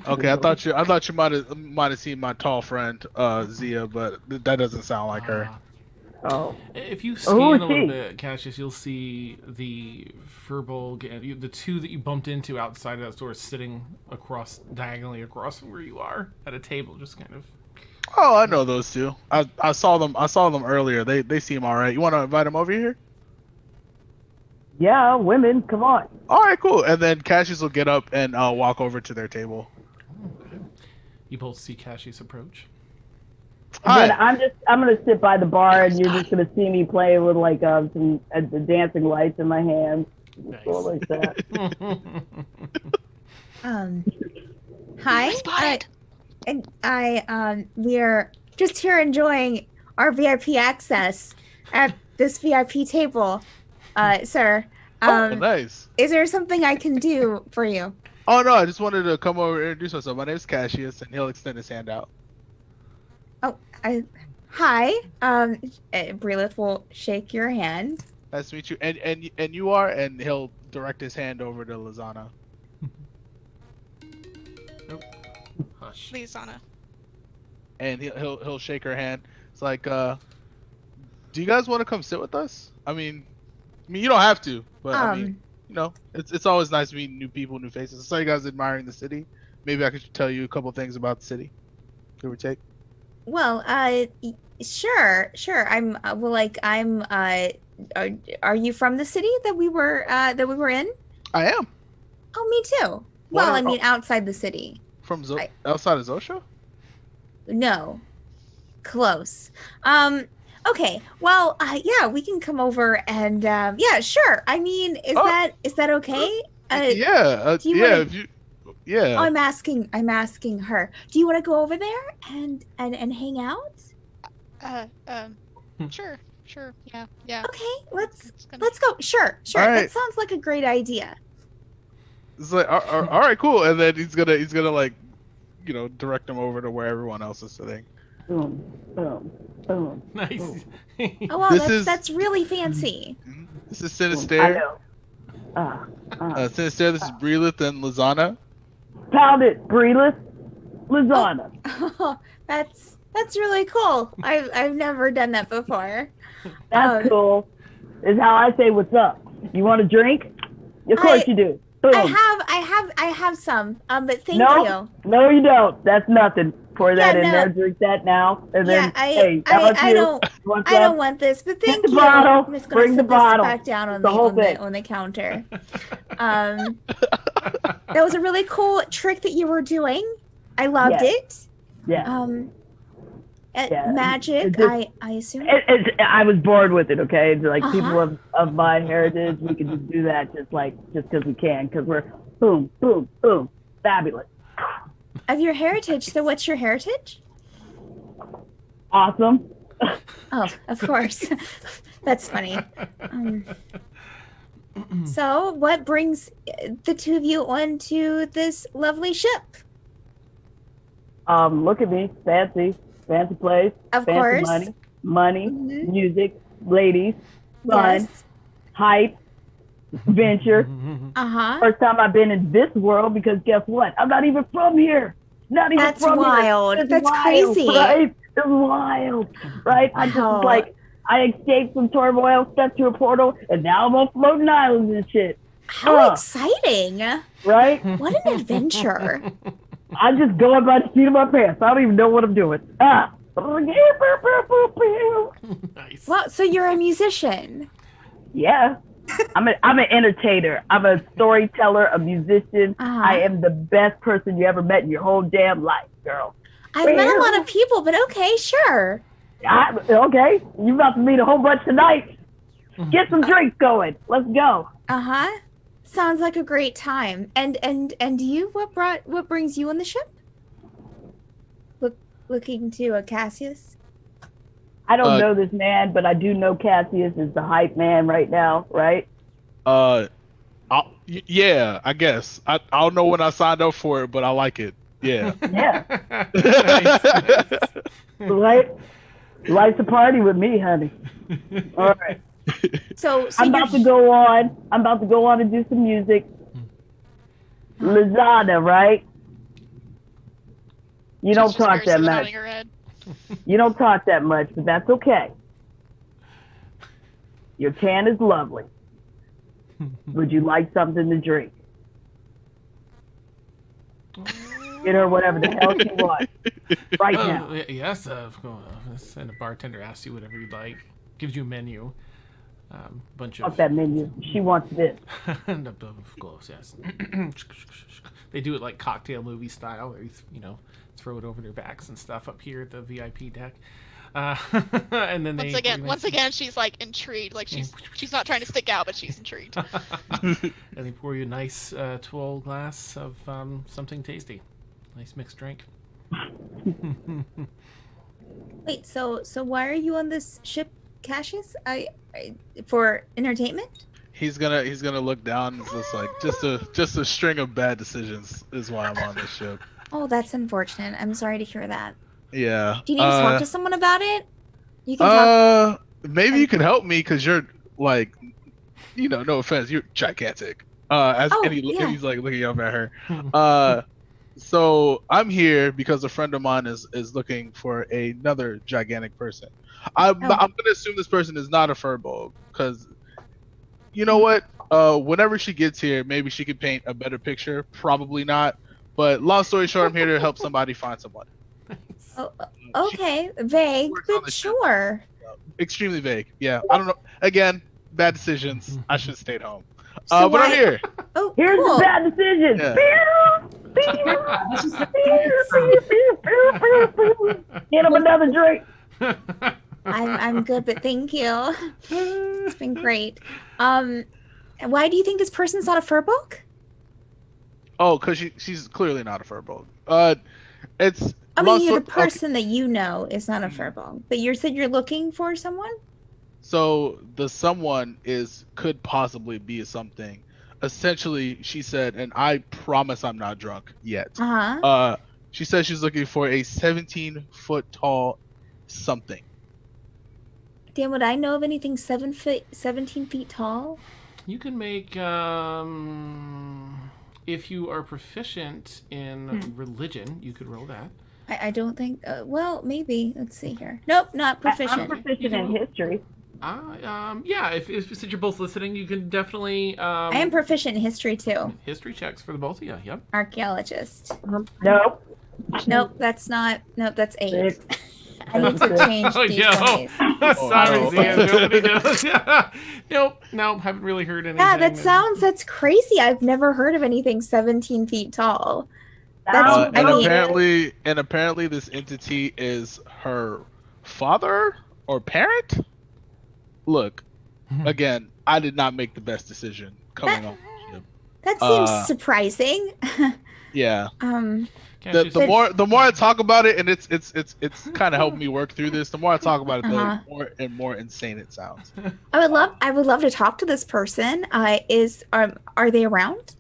Okay, I thought you might have seen my tall friend Zia, but that doesn't sound like her. Oh. If you scan a little bit, Cassius, you'll see the Furbolg and the two that you bumped into outside of that store sitting diagonally across from where you are at a table, just kind of. Oh, I know those two. I saw them earlier. They seem all right. You want to invite them over here? Yeah, women, come on. All right, cool. And then Cassius will get up and walk over to their table. Okay. You both see Cassius approach. And then I'm gonna sit by the bar, and you're just gonna see me play with like some the dancing lights in my hands, Nice. like that. Hi. We're just here enjoying our VIP access at this VIP table, sir. Nice. Is there something I can do for you? Oh no, I just wanted to come over and introduce myself. My name's Cassius, and he'll extend his hand out. Oh, hi. Breelith will shake your hand. Nice to meet you. And you are, and he'll direct his hand over to Lizana. Nope. Hush. Lizana. And he'll shake her hand. It's like, do you guys want to come sit with us? I mean, you don't have to, but I mean, it's always nice meeting new people, new faces. I saw you guys admiring the city. Maybe I could tell you a couple things about the city. Give or take. Well, sure. I'm. Are you from the city that we were in? I am. Oh, me too. Well, I mean, outside the city. From outside of Zosha? No, close. Okay. Well, yeah, we can come over and yeah, sure. I mean, is that okay? Yeah. Yeah. Oh, I'm asking her. Do you want to go over there and hang out? Sure. Yeah. Okay, let's go. Sure. Right. That sounds like a great idea. It's like, all right, cool. And then he's gonna like, direct them over to where everyone else is sitting. Nice. Oh wow, that's really fancy. This is Sinister. I know. Sinister, this is Breelith and Lizana. Pound it, Breeless. Lasagna. Oh, that's really cool. I've never done that before. That's cool. Is how I say what's up. You want a drink? Of course you do. Boom. I have some. But thank you. No, you don't. That's nothing. Pour that Yeah, in no. there. Drink that now, and then I don't want this, but thank the you. bottle. I'm just gonna Bring the set bottle. this back down on The whole thing. on the counter. That was a really cool trick that you were doing. I loved it. Yeah. Magic. It I assume. I was bored with it. Okay, it's like Uh-huh. people of my heritage, we can just do that just because we can, because we're boom, boom, boom, fabulous, Of your heritage. So what's your heritage? awesome. Oh, of course. That's funny. So, what brings the two of you onto this lovely ship? Look at me, fancy place, Of fancy course. money, Mhm. music, ladies, fun, Yes. hype, adventure. Uh-huh. First time I've been in this world, because guess what? I'm not even from here. Not even That's from wild. here. It's That's wild, crazy. right? It's wild, right? I just Wow. was like, I escaped from turmoil, stepped through a portal, and now I'm on floating islands and shit. How exciting. Right? What an adventure. I'm just going by the seat of my pants. I don't even know what I'm doing. Nice. Well, so you're a musician. Yeah. I'm an entertainer. I'm a storyteller, a musician. Uh-huh. I am the best person you ever met in your whole damn life, girl. I've met a lot of people, but okay, sure. Okay, you about to meet a whole bunch tonight. Get some drinks going. Let's go. Uh-huh. Sounds like a great time. And you, what brings you on the ship? Looking to Cassius? I don't know this man, but I do know Cassius is the hype man right now, right? Yeah, I guess. I don't know when I signed up for it, but I like it. Yeah. Yeah. Nice. Life's a party with me, honey. All right. So I'm about to go on. And do some music. Lasagna, right? You don't She's just talk very that much. nodding her head. You don't talk that much, but that's okay. Your tan is lovely. Would you like something to drink? Get her whatever the hell she wants. Right now. Yes, of course. And a bartender asks you whatever you'd like. Gives you a menu. Bunch of Fuck that menu. She wants this. and of course, yes. They do it like cocktail movie style, where you throw it over their backs and stuff up here at the VIP deck. And then once again, she's like intrigued. Like she's not trying to stick out, but she's intrigued. and they pour you a nice tall glass of something tasty. Nice mixed drink. Wait, so why are you on this ship, Cassius? For entertainment? He's gonna look down and it's just like just a string of bad decisions is why I'm on this ship. Oh, that's unfortunate. I'm sorry to hear that. Yeah. Do you need to talk to someone about it? You can talk. Maybe you can help me because you're like, no offense, you're gigantic. He's like looking up at her. So I'm here because a friend of mine is looking for another gigantic person. I'm gonna assume this person is not a furball because, you know what? Whenever she gets here, maybe she could paint a better picture. Probably not. But long story short, I'm here to help somebody find someone. Oh, okay, vague, but sure. Extremely vague. Yeah, I don't know. Again, bad decisions. I should have stayed home. So but I'm here. Oh, Here's cool. the bad decision. Get him another drink. I'm good, but thank you. It's been great. Why do you think this person's not a furbolg? Oh, because she's clearly not a furball. It's. I mean, you're the person that you know is not a furbolg, but you said you're looking for someone. So the someone could possibly be something. Essentially, she said, and I promise I'm not drunk yet. She said she's looking for a 17-foot tall something. Dan, would I know of anything 17 feet tall? You can make if you are proficient in religion, you could roll that. I don't think. Well, maybe. Let's see here. Nope, not proficient. I'm proficient in history. Yeah. If since you're both listening, you can definitely. I am proficient in history too. History checks for the both of you. Yep. Archaeologist. Nope. Nope, that's not. Nope, that's 8. Six. I need to change d20s. Sorry, no. Zia. Nobody knows. Nope. Haven't really heard anything. Yeah, that's crazy. I've never heard of anything 17 feet tall. That's and apparently this entity is her father or parent. Look, again, I did not make the best decision coming on the ship. That seems surprising. Yeah. The more I talk about it, and it's kind of helped me work through this. The more I talk about it, the more and more insane it sounds. I would love to talk to this person. Are they around?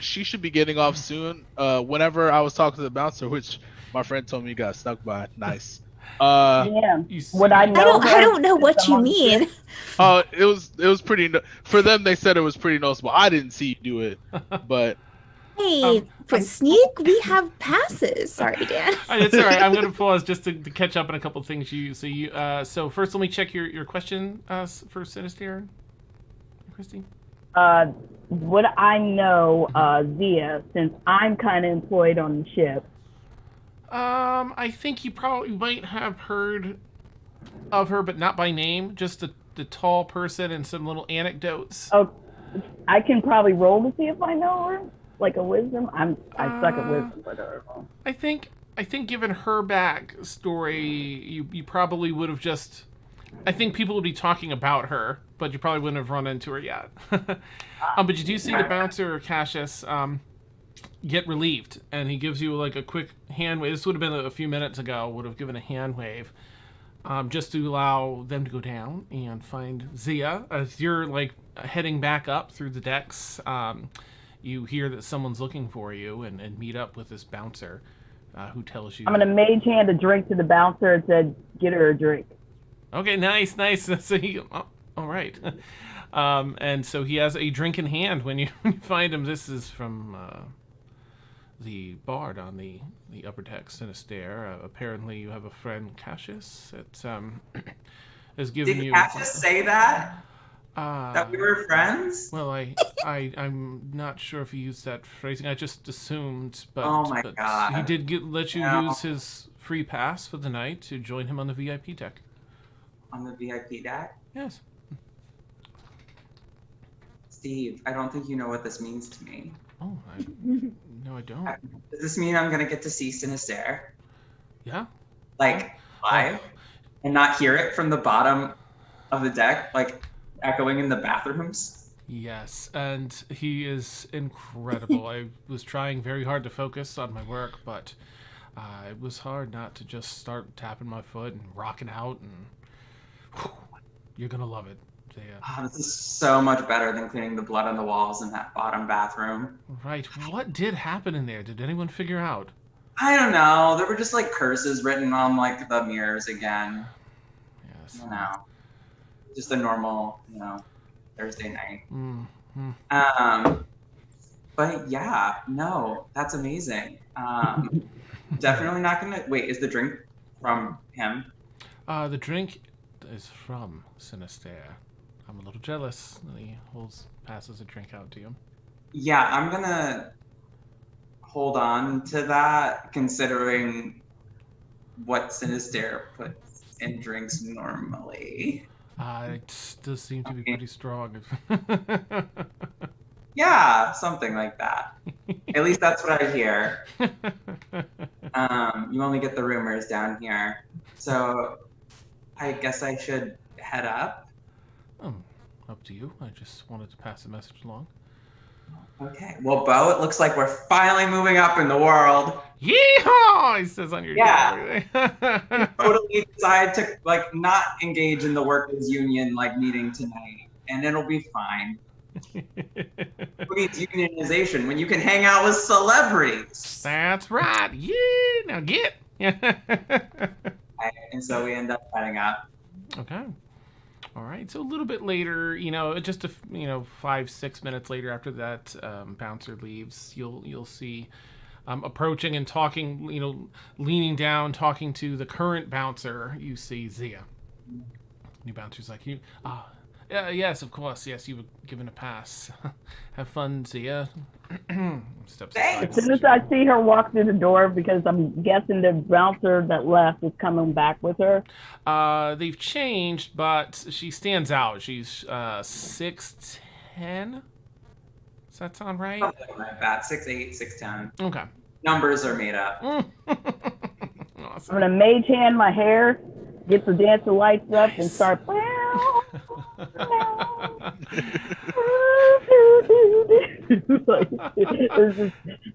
She should be getting off soon. Whenever I was talking to the bouncer, which my friend told me got snuck by. Nice. Yeah. What I don't know what you mean. It was pretty. For them, they said it was pretty noticeable. I didn't see you do it, but. Hey, for sneak, we have passes. Sorry, Dan. That's all right. I'm going to pause just to catch up on a couple of things. So first, let me check your question for Sinister, Christy. Would I know Zia, since I'm kind of employed on the ship? I think you probably might have heard of her, but not by name. Just the tall person and some little anecdotes. Oh, I can probably roll to see if I know her. Like a wisdom? I suck at wisdom, but I think given her backstory, you probably would have just. I think people would be talking about her, but you probably wouldn't have run into her yet. But you do see the bouncer Cassius get relieved, and he gives you like a quick hand wave. This would have been a few minutes ago. Would have given a hand wave, just to allow them to go down and find Zia. As you're like heading back up through the decks. You hear that someone's looking for you and meet up with this bouncer who tells you... I'm going to mage hand a drink to the bouncer and said, get her a drink. Okay, nice. So all right. And so he has a drink in hand when you find him. This is from the bard on the upper deck, Sinister. Apparently you have a friend, Cassius, that has given you... Did Cassius say that? That we were friends? Well, I'm not sure if he used that phrasing. I just assumed, but, God. He did let you use his free pass for the night to join him on the VIP deck. On the VIP deck? Yes. Steve, I don't think you know what this means to me. Oh, no, I don't. Does this mean I'm going to get to see Sinister? Yeah. Like, live? And not hear it from the bottom of the deck? Like... echoing in the bathrooms? Yes, and he is incredible. I was trying very hard to focus on my work, but it was hard not to just start tapping my foot and rocking out, and you're gonna love it. This is so much better than cleaning the blood on the walls in that bottom bathroom. Right. What did happen in there? Did anyone figure out? I don't know. There were just like curses written on like the mirrors again. Yes. You know. Just a normal, Thursday night. Mm-hmm. But yeah, no, that's amazing. Definitely not gonna wait. Is the drink from him? The drink is from Sinister. I'm a little jealous that he passes a drink out to you. Yeah, I'm gonna hold on to that, considering what Sinister puts in drinks normally. It does seem to be pretty strong. Yeah, something like that. At least that's what I hear. You only get the rumors down here. So I guess I should head up. Up to you. I just wanted to pass the message along. Okay. Well, Bo, it looks like we're finally moving up in the world. Yeehaw! He says on your yeah. Totally decide to not engage in the workers' union meeting tonight, and it'll be fine. Who needs unionization when you can hang out with celebrities? That's right. Yeah. Now get. And so we end up heading up. Okay. All right. So a little bit later, just 5-6 minutes later after that bouncer leaves, you'll see approaching and talking, leaning down, talking to the current bouncer. You see Zia. New bouncer's like, yes, of course. Yes, you were given a pass. Have fun, Zia. Steps aside. As soon as I see her walk through the door, because I'm guessing the bouncer that left is coming back with her. They've changed, but she stands out. She's 6'10". Does that sound right? Something like that. 6'8", 6'10". Okay. Numbers are made up. Awesome. I'm gonna mage hand my hair, get the dancing lights up, and start.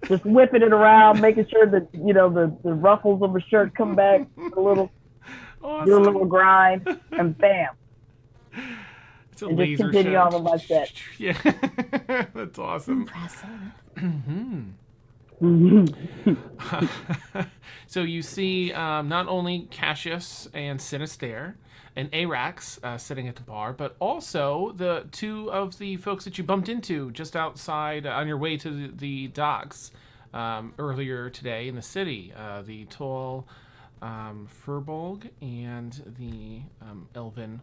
just whipping it around, making sure that the ruffles of her shirt come back a little, Awesome. do a little grind, and bam. It's a And just laser continue show. on with my set. Yeah, that's awesome. Impressive. So you see not only Cassius and Sinister and Arax sitting at the bar, but also the two of the folks that you bumped into just outside on your way to the docks earlier today in the city. The tall Furbolg and the elven,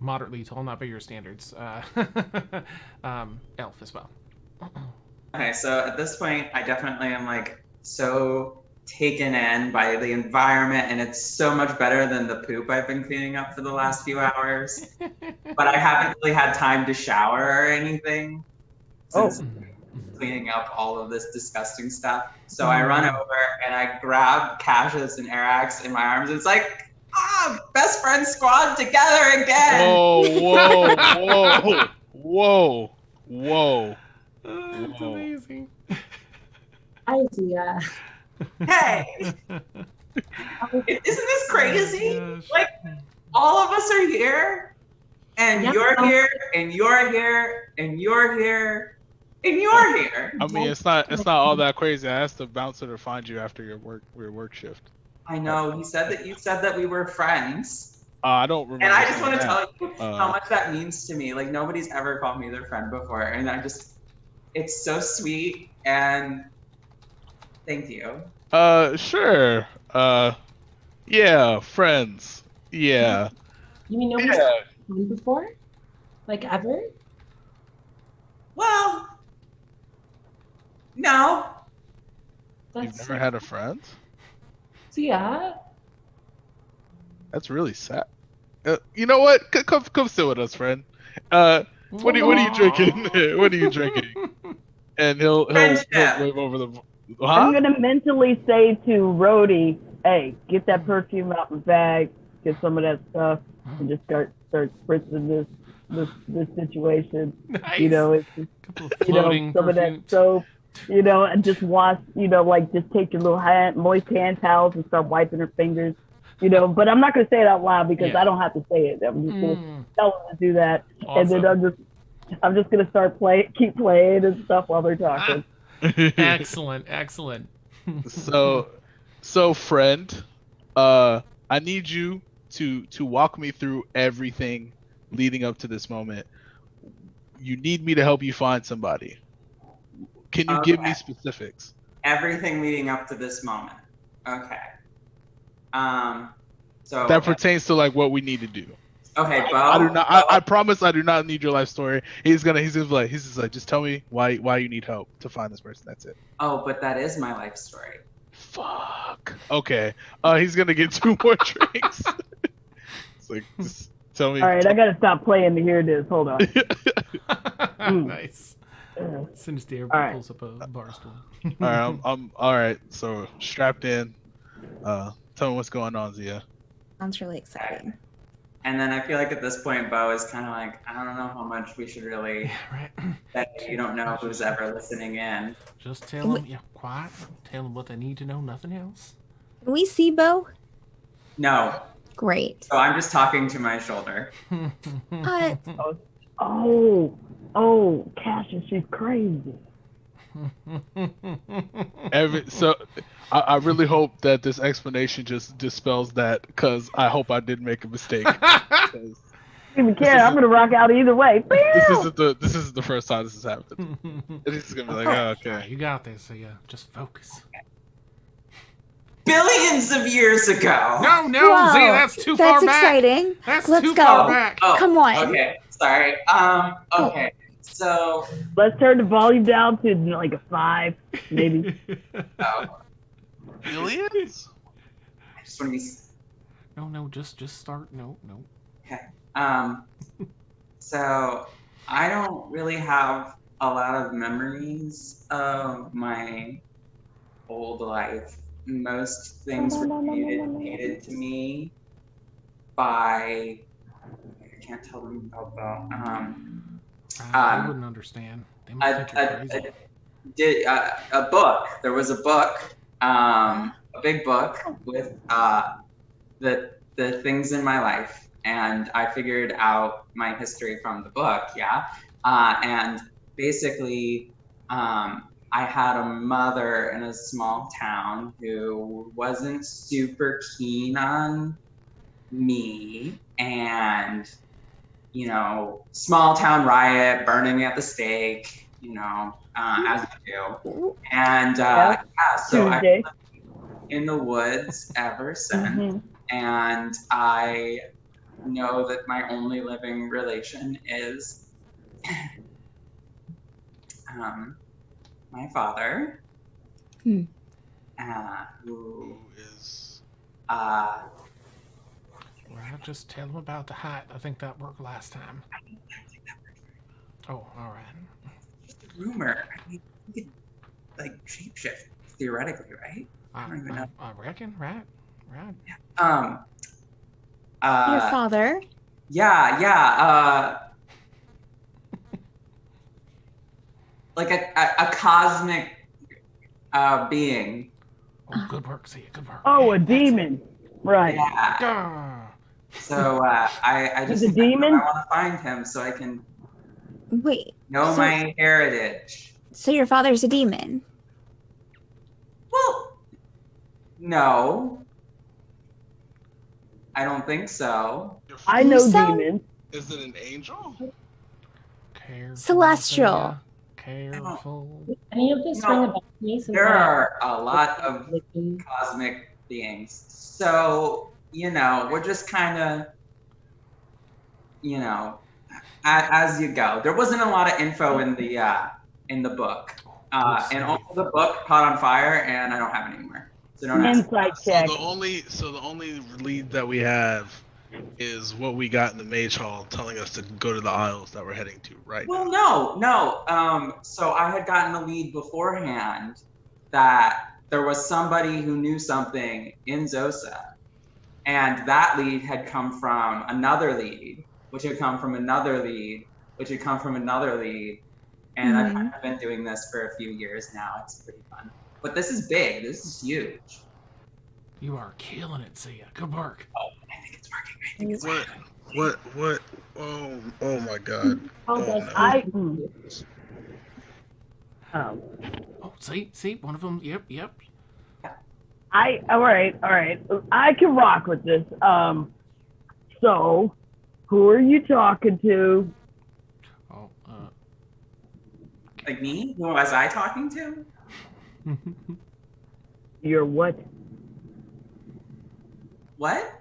moderately tall, not by your standards, elf as well. Okay, so at this point, I definitely am like so taken in by the environment, and it's so much better than the poop I've been cleaning up for the last few hours. But I haven't really had time to shower or anything since cleaning up all of this disgusting stuff. So I run over and I grab Cassius and Arax in my arms. And it's like, best friend squad together again. Whoa. That's amazing. Hi, Zia. Hey, isn't this crazy? Gosh. Like, all of us are here, and Yeah. you're here, and you're here, and you're here, and you're here. I mean, it's not all that crazy. I asked the bouncer to find you after your work shift. I know. You said that we were friends, I don't remember. and I just want to saying tell you how much that means to me. Like, nobody's ever called me their friend before, and it's so sweet, and thank you. Sure. Yeah, friends. Yeah. You mean nobody's done before? Like ever? Well, no. You've never had a friend? Zia. That's really sad. You know what? Come sit with us, friend. What are you drinking? What are you drinking? And he'll wave over the. I'm gonna mentally say to Rhodey, "Hey, get that perfume out the bag, get some of that stuff, and just start spritzing this situation." Nice. It's just, Couple of floating some of that perfumes. soap, and just wash, like just take your little moist hand towels and start wiping her fingers, But I'm not gonna say it out loud because Yeah. I don't have to say it. I'm just gonna tell them to do that, Awesome. and then I'm just gonna start keep playing and stuff while they're talking. Excellent. So friend, I need you to walk me through everything leading up to this moment. You need me to help you find somebody. Can you give me specifics? Everything leading up to this moment. Okay. So That pertains to like what we need to do. Okay, Bo. I do not. I promise I do not need your life story. He's just like just tell me why you need help to find this person. That's it. Oh, but that is my life story. Fuck. Okay. He's gonna get 2 more drinks. It's like, just tell me. All right, I gotta stop playing to hear this. Hold on. Nice. Sinister All right. pulls up a bar stool. All right. I'm all right. So strapped in. Tell me what's going on, Zia. Sounds really exciting. And then I feel like at this point, Bo is kind of like, I don't know how much we should really. Yeah, right. That you don't know who's ever listening in. Just tell them, quiet. Tell them what they need to know, nothing else. Can we see Bo? No. Great. So I'm just talking to my shoulder. Oh, Cassius, she's crazy. So I really hope that this explanation just dispels that, because I hope I did make a mistake. 'Cause I don't even care. I'm gonna rock out either way. this isn't the first time this has happened. This is gonna be like, oh, okay. You got this. So yeah, just focus. Billions of years ago. No, Whoa, Z, that's too far That's back. exciting. That's Let's too go. far back. Come on. Okay, sorry. Okay. So, Let's turn the volume down to like a 5, maybe. oh, Billions? I just want to be. No, just start. No. Um, so I don't really have a lot of memories of my old life. Most things were communicated to me by, I can't tell them about that. I wouldn't understand. They might think you're crazy. A book. There was a book, a big book with the things in my life, and I figured out my history from the book. Yeah, and basically, I had a mother in a small town who wasn't super keen on me, and small town riot, burning me at the stake, as you do. And so I've lived in the woods ever since. And I know that my only living relation is my father, who is Right, just tell them about the height. I think that worked last time. Oh, all right. just a rumor. I mean, you could shapeshift theoretically, right? I don't even know. I reckon, right. Your father. Yeah. Like a cosmic being. Oh, good work, see, good work. Oh, a demon. Right. Yeah. Gah. So I just He's a demon? I want to find him so I can Wait. know so, my heritage. So your father's a demon. Well, no, I don't think so. I know sound- demons. Is it an angel? Careful, Celestial. Careful. Any of this No, ring a bell to me? Since There I- are a lot of Looking- cosmic beings. So, we're just kind of, as you go. There wasn't a lot of info in the book. And also the book caught on fire, and I don't have it anymore. So don't ask. Insight check. So the only lead that we have is what we got in the mage hall, telling us to go to the aisles that we're heading to right Well, now. no. So I had gotten a lead beforehand that there was somebody who knew something in Zosa. And that lead had come from another lead, which had come from another lead, which had come from another lead. And I've kind of been doing this for a few years now. It's pretty fun. But this is big. This is huge. You are killing it, Zia. Good work. Oh, I think it's working. I think it's working. What? Oh my God. How Oh, does no. Oh, see, one of them. Yep. All right. I can rock with this. So, who are you talking to? Oh, Like me? Who was I talking to? You're what? What?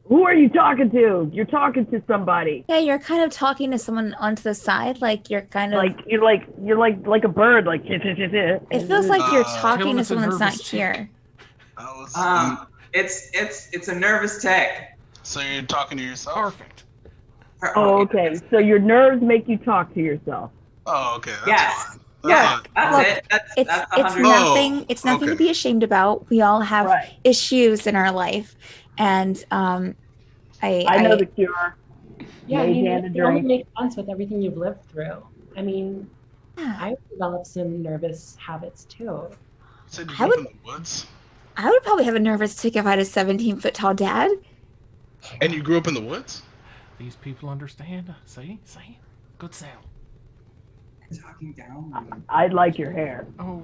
Who are you talking to? You're talking to somebody. Yeah, you're kind of talking to someone onto the side, like you're kind of Like you're like a bird. Like It feels like you're talking Tell to us a someone that's not nervous tick. here. It's a nervous tick. So you're talking to yourself? perfect. Oh, okay. So your nerves make you talk to yourself. Oh, okay. That's Yes. fine. Yeah, that's Look, it. That's It's 100. nothing. It's nothing okay. to be ashamed about. We all have Right. issues in our life, and I know the cure. Yeah, Made you hand a it only drink. makes sense with everything you've lived through. I mean, Yeah. I've developed some nervous habits too. You said you I grew up in the woods? I would probably have a nervous tick if I had a 17-foot tall dad. And you grew up in the woods? These people understand. See, good sound. Talking down. I like your hair. Oh,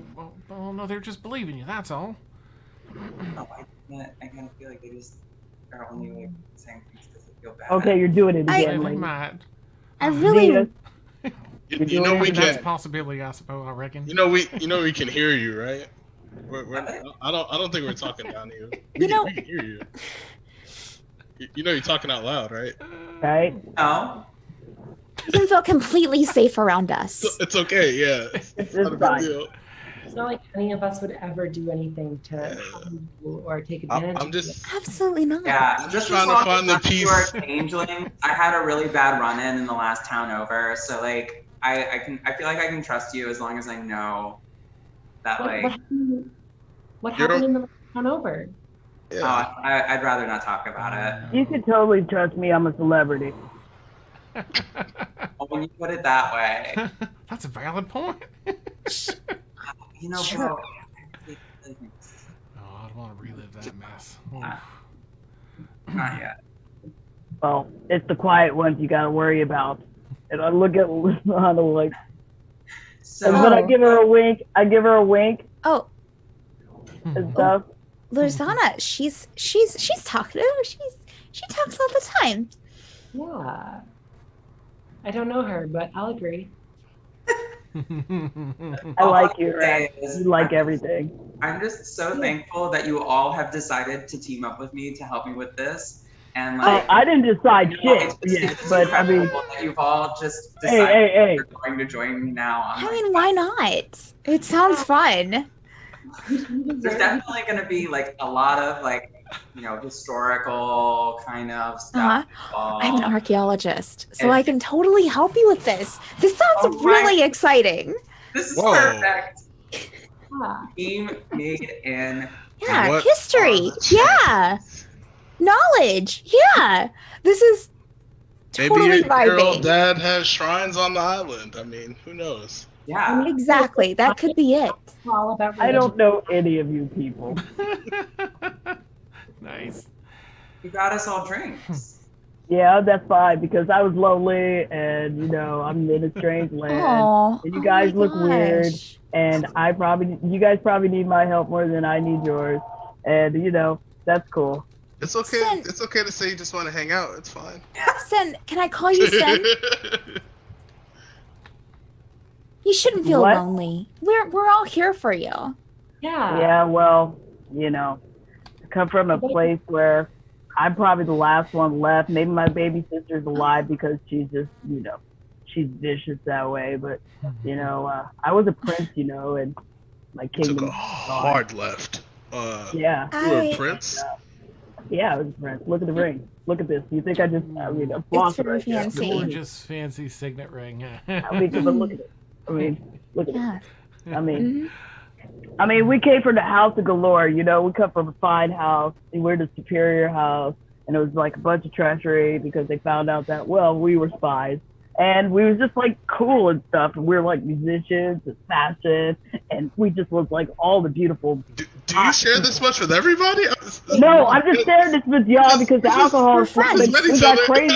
no, they're just believing you. That's all. Oh, I kind of feel like they just are only like saying things because they feel bad. Okay, you're doing it I- again, They lady. might. I really. Zia, You know we That's a can. possibility, I suppose. I reckon. You know we can hear you, right? I don't think we're talking down to you. We can hear you. You know you're talking out loud, right? right? No. You can feel completely safe around us. It's okay, yeah. It's not a big fine. deal. It's not like any of us would ever do anything to harm you or take advantage I'm of just Absolutely not. Yeah, I'm just trying to find the You are peace. changeling. I had a really bad run-in in the last town over, so like I feel like I can trust you as long as I know that you. like What You're- happened in the town over? Yeah. I'd rather not talk about it. You can totally trust me. I'm a celebrity. Well, when you put it that way, That's a valid point. you know, Sure. bro. Oh, I don't want to relive that mess. Not yet. Well, it's the quiet ones you got to worry about. And I look at Lana like, So and when I give her a wink, Oh, and stuff. Luzana, she's talkative. She talks all the time. Yeah. I don't know her, but I'll agree. I like you, right? You like everything. I'm just so thankful that you all have decided to team up with me to help me with this. And Oh, like, I didn't decide you know, shit it's yet, but I mean, incredible that you've all just hey, decided hey, you're going to join me now. I mean, why not? It sounds fun. There's definitely going to be like a lot of like, you know, historical kind of stuff. I'm an involved. archaeologist, so And- I can totally help you with this. This sounds Oh my- really exciting. This is Whoa. perfect. Yeah. Team made in. Yeah, What history. are the Yeah, knowledge. Yeah, this is Maybe totally your old vibing. dad has shrines on the island. I mean, who knows? Yeah. Exactly. That could be it. It's all about I religion. don't know any of you people. Nice. You got us all drinks. Yeah, that's fine because I was lonely and you know I'm in a strange land. Oh, And you guys look weird. And you guys probably need my help more than I need yours. And you know, that's cool. It's okay. Sen- It's okay to say you just want to hang out. It's fine. Sen, can I call you Sen? You shouldn't feel What? lonely. We're all here for you. Yeah. Yeah, well, you know, I come from a place where I'm probably the last one left. Maybe my baby sister's alive because she's just, you know, she's vicious that way. But, you know, I was a prince, you know, and my Took kingdom. a hard left. Yeah, You were a I- prince? yeah, I was a prince. Look at the ring. Look at this. You think I just, I mean, a It's boss very right there. fancy. Gorgeous, fancy signet ring. I mean, but look at it. I mean, look at Yeah. it. I mean, Mhm. we came from the house of galore, you know, we come from a fine house, and we're the superior house, and it was like a bunch of treachery because they found out that, well, we were spies, and we was just like cool and stuff, and we were like musicians and fashion, and we just was like all the beautiful. Do you share this much with everybody? No, I'm just sharing this with y'all because the alcohol is friends. we Met each got other. crazy.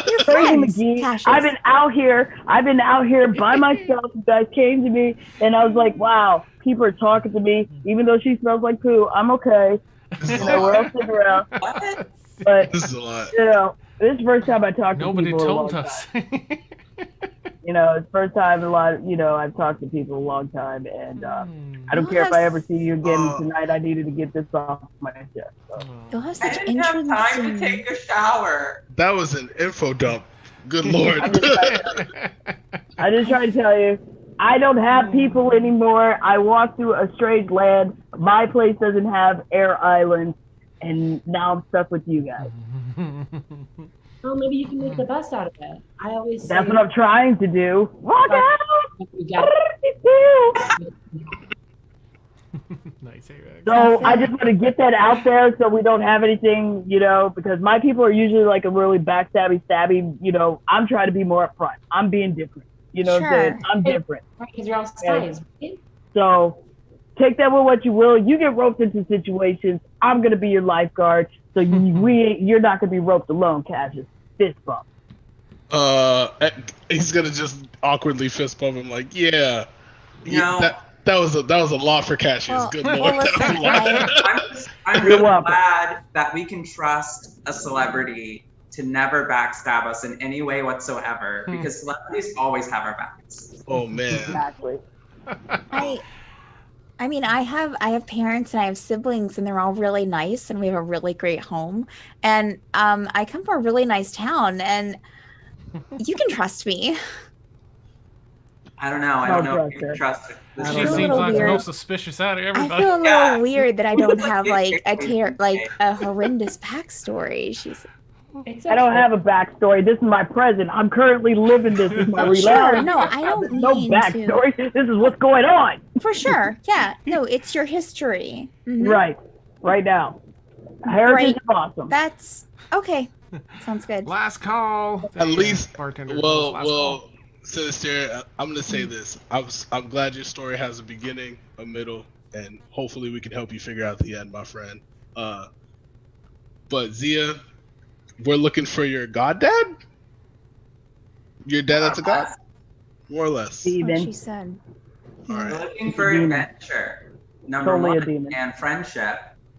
You're Crazy friends, McGee. Cassius. I've been out here by myself. You guys came to me, and I was like, wow, people are talking to me, even though she smells like poo. I'm okay. This is You a know, we're all lot. sitting around. What? But, This is a lot. you know, this is the first time I talked to Nobody people in a told long us. time. You know, it's the first time I've talked to people a long time, and I don't care if I ever see you again tonight. I needed to get this off my chest. So. You'll have I such didn't have time to interesting. take a shower. That was an info dump. Good lord. I just trying to tell you, I don't have people anymore. I walk through a strange land. My place doesn't have air islands, and now I'm stuck with you guys. Well, maybe you can make the best out of it. I always say That's what I'm trying to do. Walk out! we got Nice, Avex. So I just want to get that out there so we don't have anything, you know, because my people are usually like a really stabby, you know, I'm trying to be more upfront. I'm being different. You know what I'm saying? I'm different. right because you're all spies, right? So take that with what you will. You get roped into situations. I'm going to be your lifeguard. So you're not going to be roped alone, Cassius. Fist bump. He's gonna just awkwardly fist bump him like, yeah. You know, That was a lot for Cassius. Well, Good well, lord. listen, That was a lot. I'm You're really welcome. glad that we can trust a celebrity to never backstab us in any way whatsoever, because celebrities always have our backs. Oh man. Exactly. I mean, I have parents and I have siblings, and they're all really nice, and we have a really great home. And I come from a really nice town, and you can trust me. I don't know. I Don't don't know if you can trust trust I this. don't She know. seems little like the weird. most suspicious out of I everybody. feel a little Yeah. weird that I don't have like It's like- a horrendous backstory. She's It's I don't okay. have a backstory. This is my present. I'm currently living this. This is my Oh, reality. sure. No, I don't There's no mean backstory. This is what's going on. for sure. Yeah, no, it's your history. Mhm. Right now. Heritage Right. is awesome. That's okay. Sounds good. Last call. At least, bartender. well, last call. well, Sinister, I'm gonna say this. I'm glad your story has a beginning, a middle, and hopefully we can help you figure out the end, my friend. But Zia, we're looking for your goddad. Your dad that's a god, more or less. What Steven. she said. All We're right. looking for Demon. adventure, number Totally a one, demon. and friendship,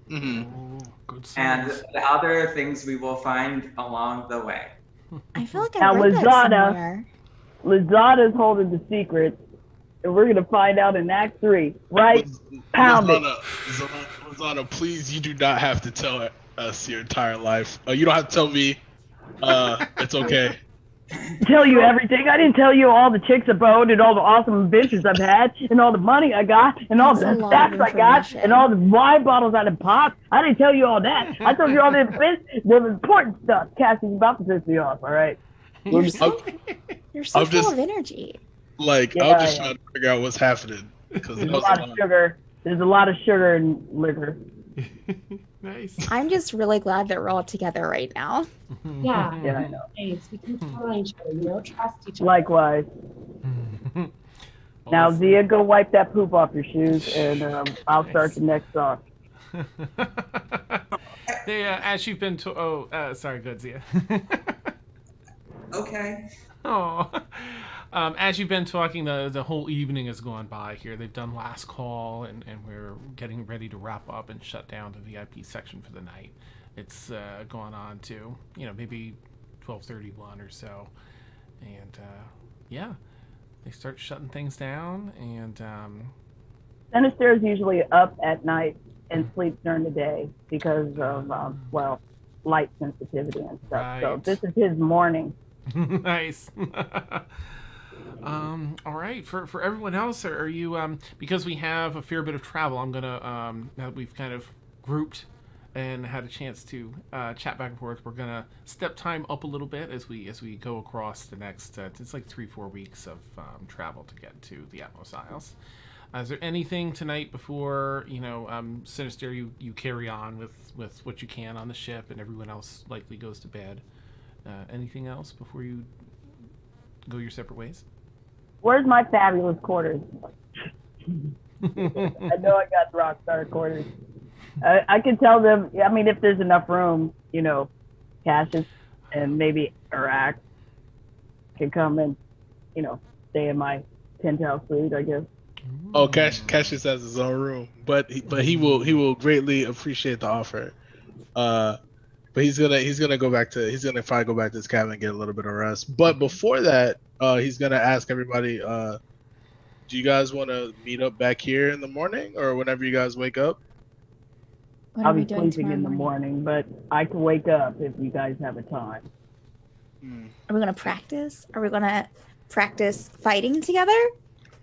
Mm-hmm. Ooh, good and songs. the other things we will find along the way. I feel like I Now, read that Lizana. somewhere. Lizada's holding the secret, and we're going to find out in Act 3, right? Pound it. Lizana, please, you do not have to tell us your entire life. You don't have to tell me. It's okay. Tell you everything. I didn't tell you all the chicks I've owned and all the awesome adventures I've had and all the money I got and all That's a the lot stacks of I got information. and all the wine bottles I done popped. I didn't tell you all that. I told you all the important stuff. Cassie's about to piss me off, all right? You're so, I'm- you're so I'm full just- of energy. Like, Yeah, I'm just yeah. trying to figure out what's happening because There's a lot of sugar. There's a lot of sugar in liquor. Nice. I'm just really glad that we're all together right now. Yeah. Yeah, I know. Nice. We can count on each other, you know, trust each other. Likewise. Now, Awesome. Zia, go wipe that poop off your shoes, and I'll start the next song. They, as you've been to, sorry, good, Zia. Okay. Oh, as you've been talking, the whole evening has gone by here. They've done last call, and we're getting ready to wrap up and shut down the VIP section for the night. It's gone on to maybe 12:31 or so, and yeah, they start shutting things down, and Sinister is usually up at night and sleeps during the day because of, light sensitivity and stuff. So Right. this is his morning. nice. All right. For everyone else, are you because we have a fair bit of travel? I'm gonna now that we've kind of grouped and had a chance to chat back and forth, we're gonna step time up a little bit as we go across the next. It's like 3-4 weeks of travel to get to the Atmos Isles. Is there anything tonight before Sinister you carry on with what you can on the ship and everyone else likely goes to bed? Anything else before you go your separate ways? Where's my fabulous quarters? I know I got rock star quarters. I can tell them, I mean, if there's enough room, Cassius and maybe Iraq can come and, stay in my penthouse suite, I guess. Oh, Cassius has his own room, but he will greatly appreciate the offer. But he's gonna probably go back to his cabin and get a little bit of rest. But before that, he's gonna ask everybody, do you guys want to meet up back here in the morning or whenever you guys wake up? What I'll are we be doing sleeping tomorrow in the morning? morning, but I can wake up if you guys have a time. Are we gonna practice? Are we gonna practice fighting together?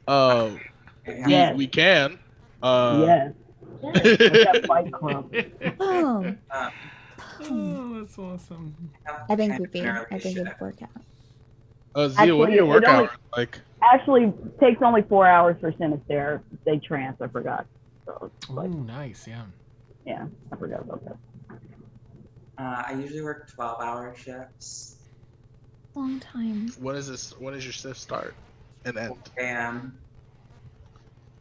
Yes. We can. Yes. Yeah. With that Fight Club. Oh, Oh, that's awesome. I think Kind we'd of be. an early I think shift. it'd work out. Zia, what are Actually, your it work only- hours like? Actually, takes only 4 hours for Sinister. They trance, I forgot. So, it's Oh, like, nice. Yeah. yeah, I forgot about that. I usually work 12-hour shifts. Long time. When is your shift start and end? 4 a.m.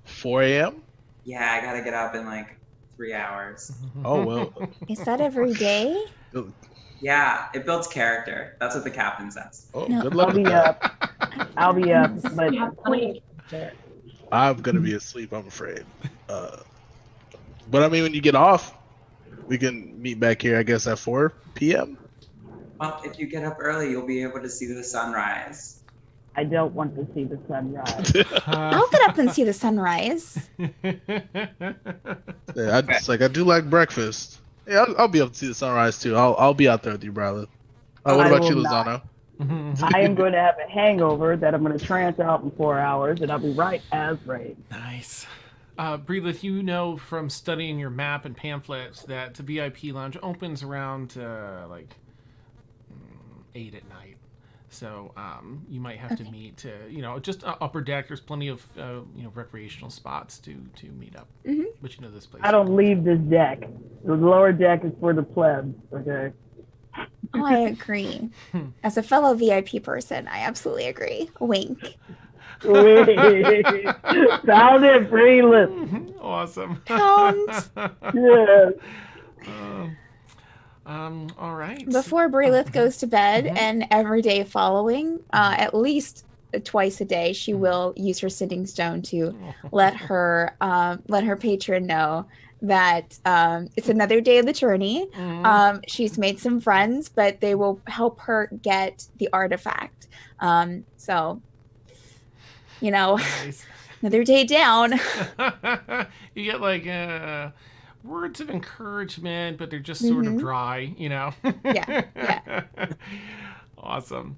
4 a.m. Yeah, I gotta get up in like 3 hours. Oh well. Is that every day? Yeah, it builds character. That's what the captain says. Oh, No. good I'll luck with be that. up. I'll be up. But You have plenty of character. I'm gonna be asleep, I'm afraid. But I mean, when you get off, we can meet back here, I guess, at 4 p.m. Well, if you get up early, you'll be able to see the sunrise. I don't want to see the sunrise. I'll get up and see the sunrise. Yeah, I do like breakfast. Yeah, I'll be able to see the sunrise too. I'll be out there with you, brother. What I about you, will not. Lozano? I am going to have a hangover that I'm going to trance out in 4 hours, and I'll be right as rain. Nice. Breelith, you know from studying your map and pamphlets that the VIP lounge opens around 8 at night. So you might have to meet, just upper deck. There's plenty of, recreational spots to meet up. Mm-hmm. But you know this place. I don't leave this deck. The lower deck is for the plebs, okay? Oh, I agree. As a fellow VIP person, I absolutely agree. Wink. Found it, Relentless. Awesome. Pounds. Yes. All right. Before Breelith goes to bed and every day following, at least twice a day, she will use her sitting stone to let her patron know that it's another day of the journey. She's made some friends, but they will help her get the artifact. Nice. Another day down. You get words of encouragement, but they're just sort of dry, Yeah. Awesome.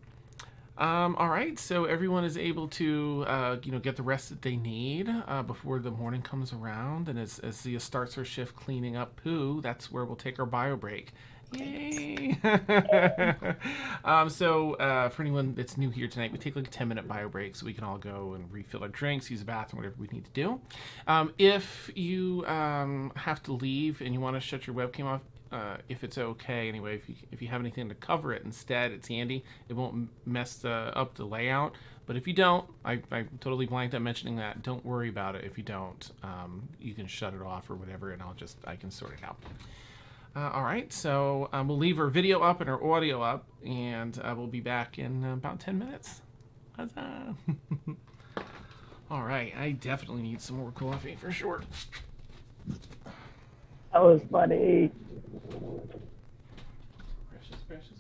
All right, so everyone is able to, get the rest that they need before the morning comes around, and as Zia starts her shift cleaning up poo, that's where we'll take our bio break. Yay! For anyone that's new here tonight, we take like a 10-minute bio break so we can all go and refill our drinks, use the bathroom, whatever we need to do. If you have to leave and you want to shut your webcam off, if it's okay, anyway, if you have anything to cover it instead, it's handy. It won't mess up the layout. But if you don't, I totally blanked on mentioning that. Don't worry about it if you don't. You can shut it off or whatever, and I can sort it out. All right, so we'll leave our video up and our audio up, and we'll be back in about 10 minutes. Huzzah! All right, I definitely need some more coffee for sure. That was funny. Precious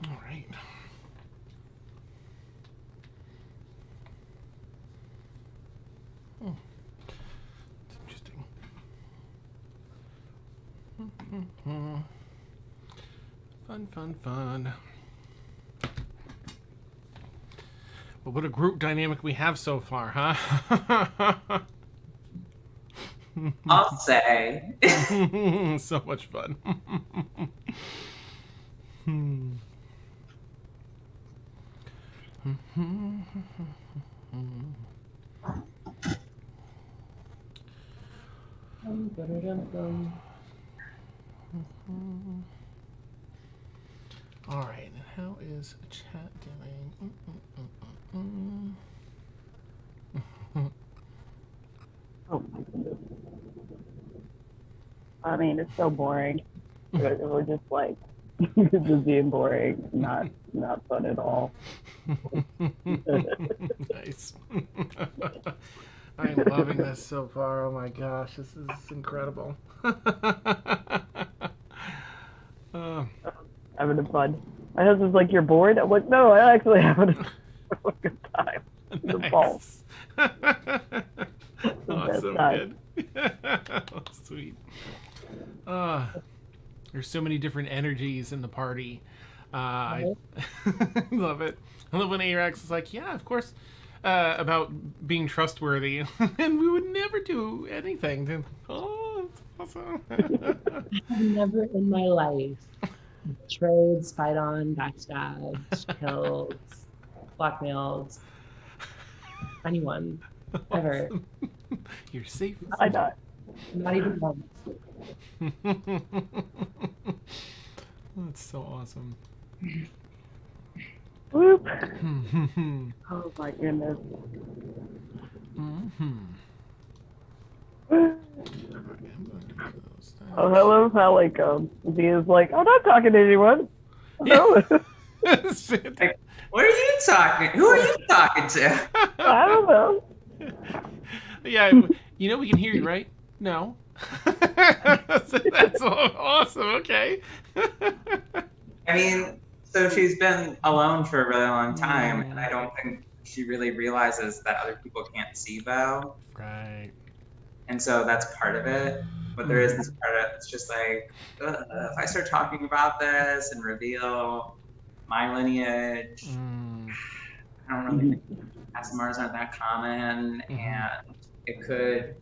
All right. It's interesting. Fun. Well, what a group dynamic we have so far, huh? I'll say. So much fun. All right, and how is chat doing? Oh my goodness. I mean, it's so boring. We're just like, just being boring, not fun at all. Nice. I'm loving this so far. Oh my gosh, this is incredible. Having fun. My husband's like, "You're bored?" I'm like, "No, I actually having a good time." The fall. Oh, so time. good. Oh, sweet. There's so many different energies in the party. I love it. I love when Arax is like, yeah, of course, about being trustworthy. And we would never do anything. Oh, that's awesome. I've never in my life betrayed, spied on, backstabbed, killed, blackmailed anyone ever. Awesome. You're safe. I not. Not even once. That's so awesome. Whoop. Oh my goodness. Oh, I love how like Zia's like, "I'm not talking to anyone." No. Like, what are you talking? Who are you talking to? I don't know. Yeah, we can hear you, right? No. That's awesome. Okay. I mean, so she's been alone for a really long time, and I don't think she really realizes that other people can't see Bo. Right. And so that's part of it. But there is this part of it's just like, if I start talking about this and reveal my lineage, I don't really think SMRs aren't that common, and it could,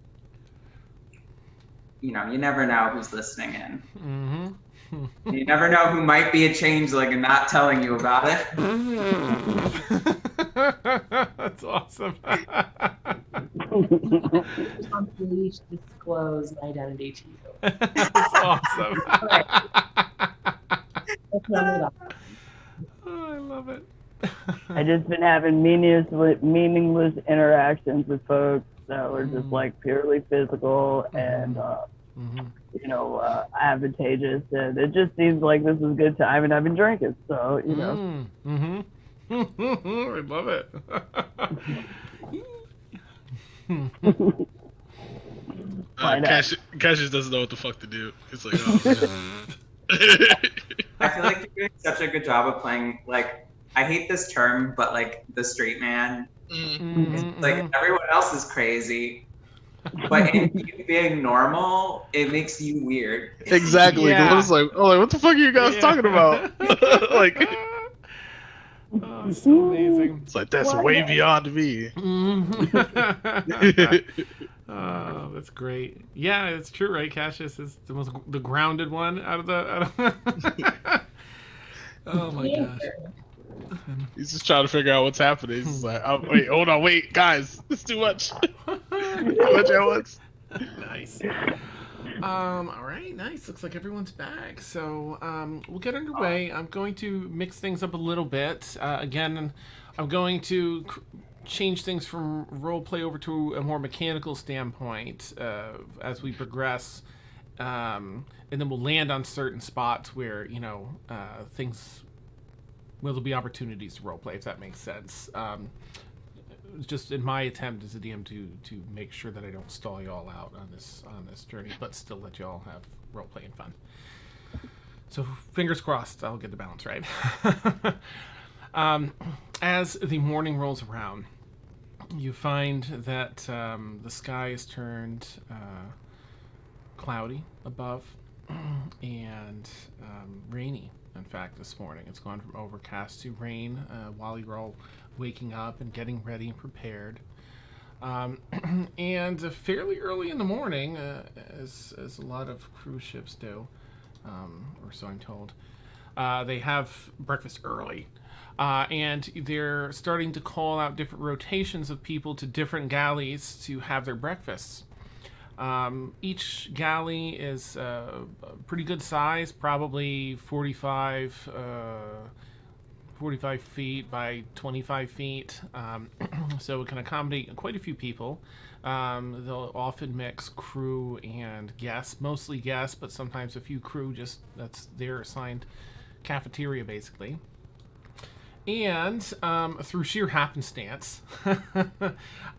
you never know who's listening in. You never know who might be a changeling and not telling you about it. That's awesome. Please disclose my identity to you. That's awesome. Oh, I love it. I just been having meaningless interactions with folks that were just like purely physical and advantageous, and it just seems like this is a good time, and I've been drinking, so I love it. Cassius doesn't know what the fuck to do. He's like, oh, I feel like you're doing such a good job of playing, like, I hate this term, but like the straight man. Like everyone else is crazy, but in you being normal, it makes you weird. Exactly. Yeah. I was like, what the fuck are you guys talking about? Like, oh, so amazing. It's like, that's way beyond me. Oh, that's great. Yeah, it's true, right? Cassius is the grounded one out of the. Oh my gosh. He's just trying to figure out what's happening. He's just like, hold on, guys, it's too much. Too much at once. Nice. All right, nice. Looks like everyone's back. So we'll get underway. I'm going to mix things up a little bit. Again, I'm going to change things from role play over to a more mechanical standpoint as we progress. And then we'll land on certain spots where, things... Well, there'll be opportunities to roleplay, if that makes sense. just in my attempt as a DM to make sure that I don't stall you all out on this journey, but still let you all have role playing fun. So fingers crossed, I'll get the balance right. As the morning rolls around, you find that the sky is turned cloudy above and rainy. In fact, this morning it's gone from overcast to rain while you're all waking up and getting ready and prepared. And fairly early in the morning, as a lot of cruise ships do, or so I'm told, they have breakfast early. And they're starting to call out different rotations of people to different galleys to have their breakfasts. Each galley is a pretty good size, probably 45 feet by 25 feet, so it can accommodate quite a few people. They'll often mix crew and guests, mostly guests, but sometimes a few crew, just that's their assigned cafeteria basically. And through sheer happenstance,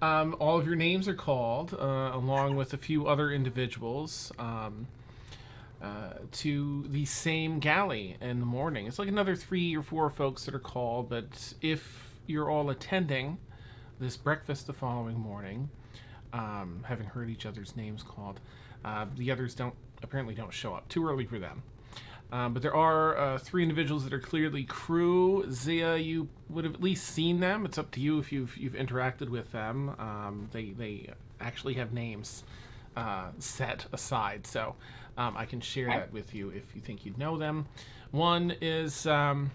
all of your names are called, along with a few other individuals, to the same galley in the morning. It's like another 3 or 4 folks that are called, but if you're all attending this breakfast the following morning, having heard each other's names called, the others apparently don't show up. Too early for them. But there are 3 individuals that are clearly crew. Zia, you would have at least seen them. It's up to you if you've interacted with them. They actually have names set aside, so I can share that with you if you think you'd know them. One is, well,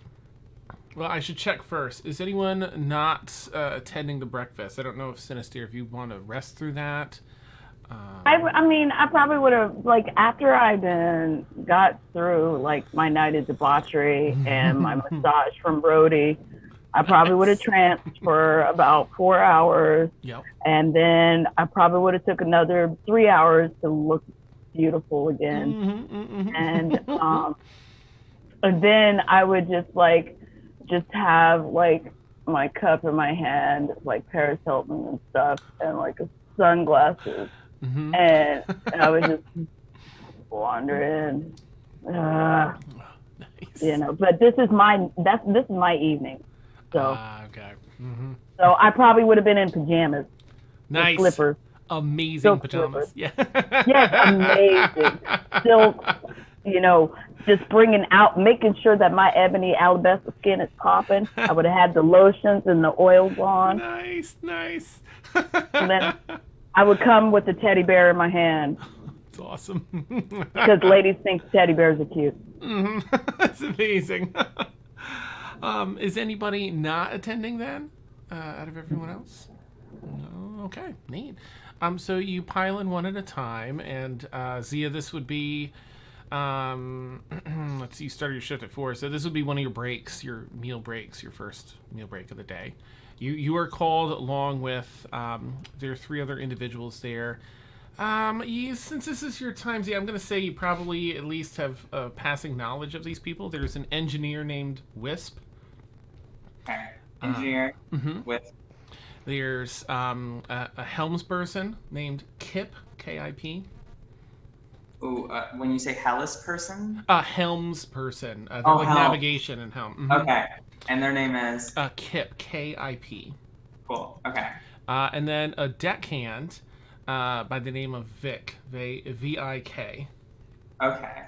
I should check first. Is anyone not attending the breakfast? I don't know if Sinister, if you want to rest through that. I mean, I probably would have, like, after I got through, like, my night of debauchery and my massage from Brody, I probably would have tranced for about 4 hours. Yep. And then I probably would have took another 3 hours to look beautiful again. And then I would just have, like, my cup in my hand, like Paris Hilton and stuff, and, like, sunglasses. And I would just wander in, Nice. you know. But this is my evening, so okay. so I probably would have been in pajamas, Nice. slippers, Amazing silk pajamas. slippers. Yeah. Yes, amazing silk. You know, just making sure that my ebony alabaster skin is popping. I would have had the lotions and the oils on. Nice. And then I would come with the teddy bear in my hand. It's awesome. Because ladies think teddy bears are cute. That's amazing. Is anybody not attending then, out of everyone else? No. Okay, neat. So you pile in one at a time, and Zia, this would be, let's see, you started your shift at 4, so this would be one of your breaks, your meal breaks, your first meal break of the day. You are called along with, there are 3 other individuals there. Since this is your time, Zia, I'm going to say you probably at least have passing knowledge of these people. There's an engineer named Wisp. Okay. Engineer, Wisp. There's a helmsperson named Kip, K-I-P. Ooh, when you say Hellas person? Helmsperson. They're like helm. Navigation and helm. Okay. And their name is? Kip, K-I-P. Cool. Okay. And then a deckhand by the name of Vic, V-I-K. Okay.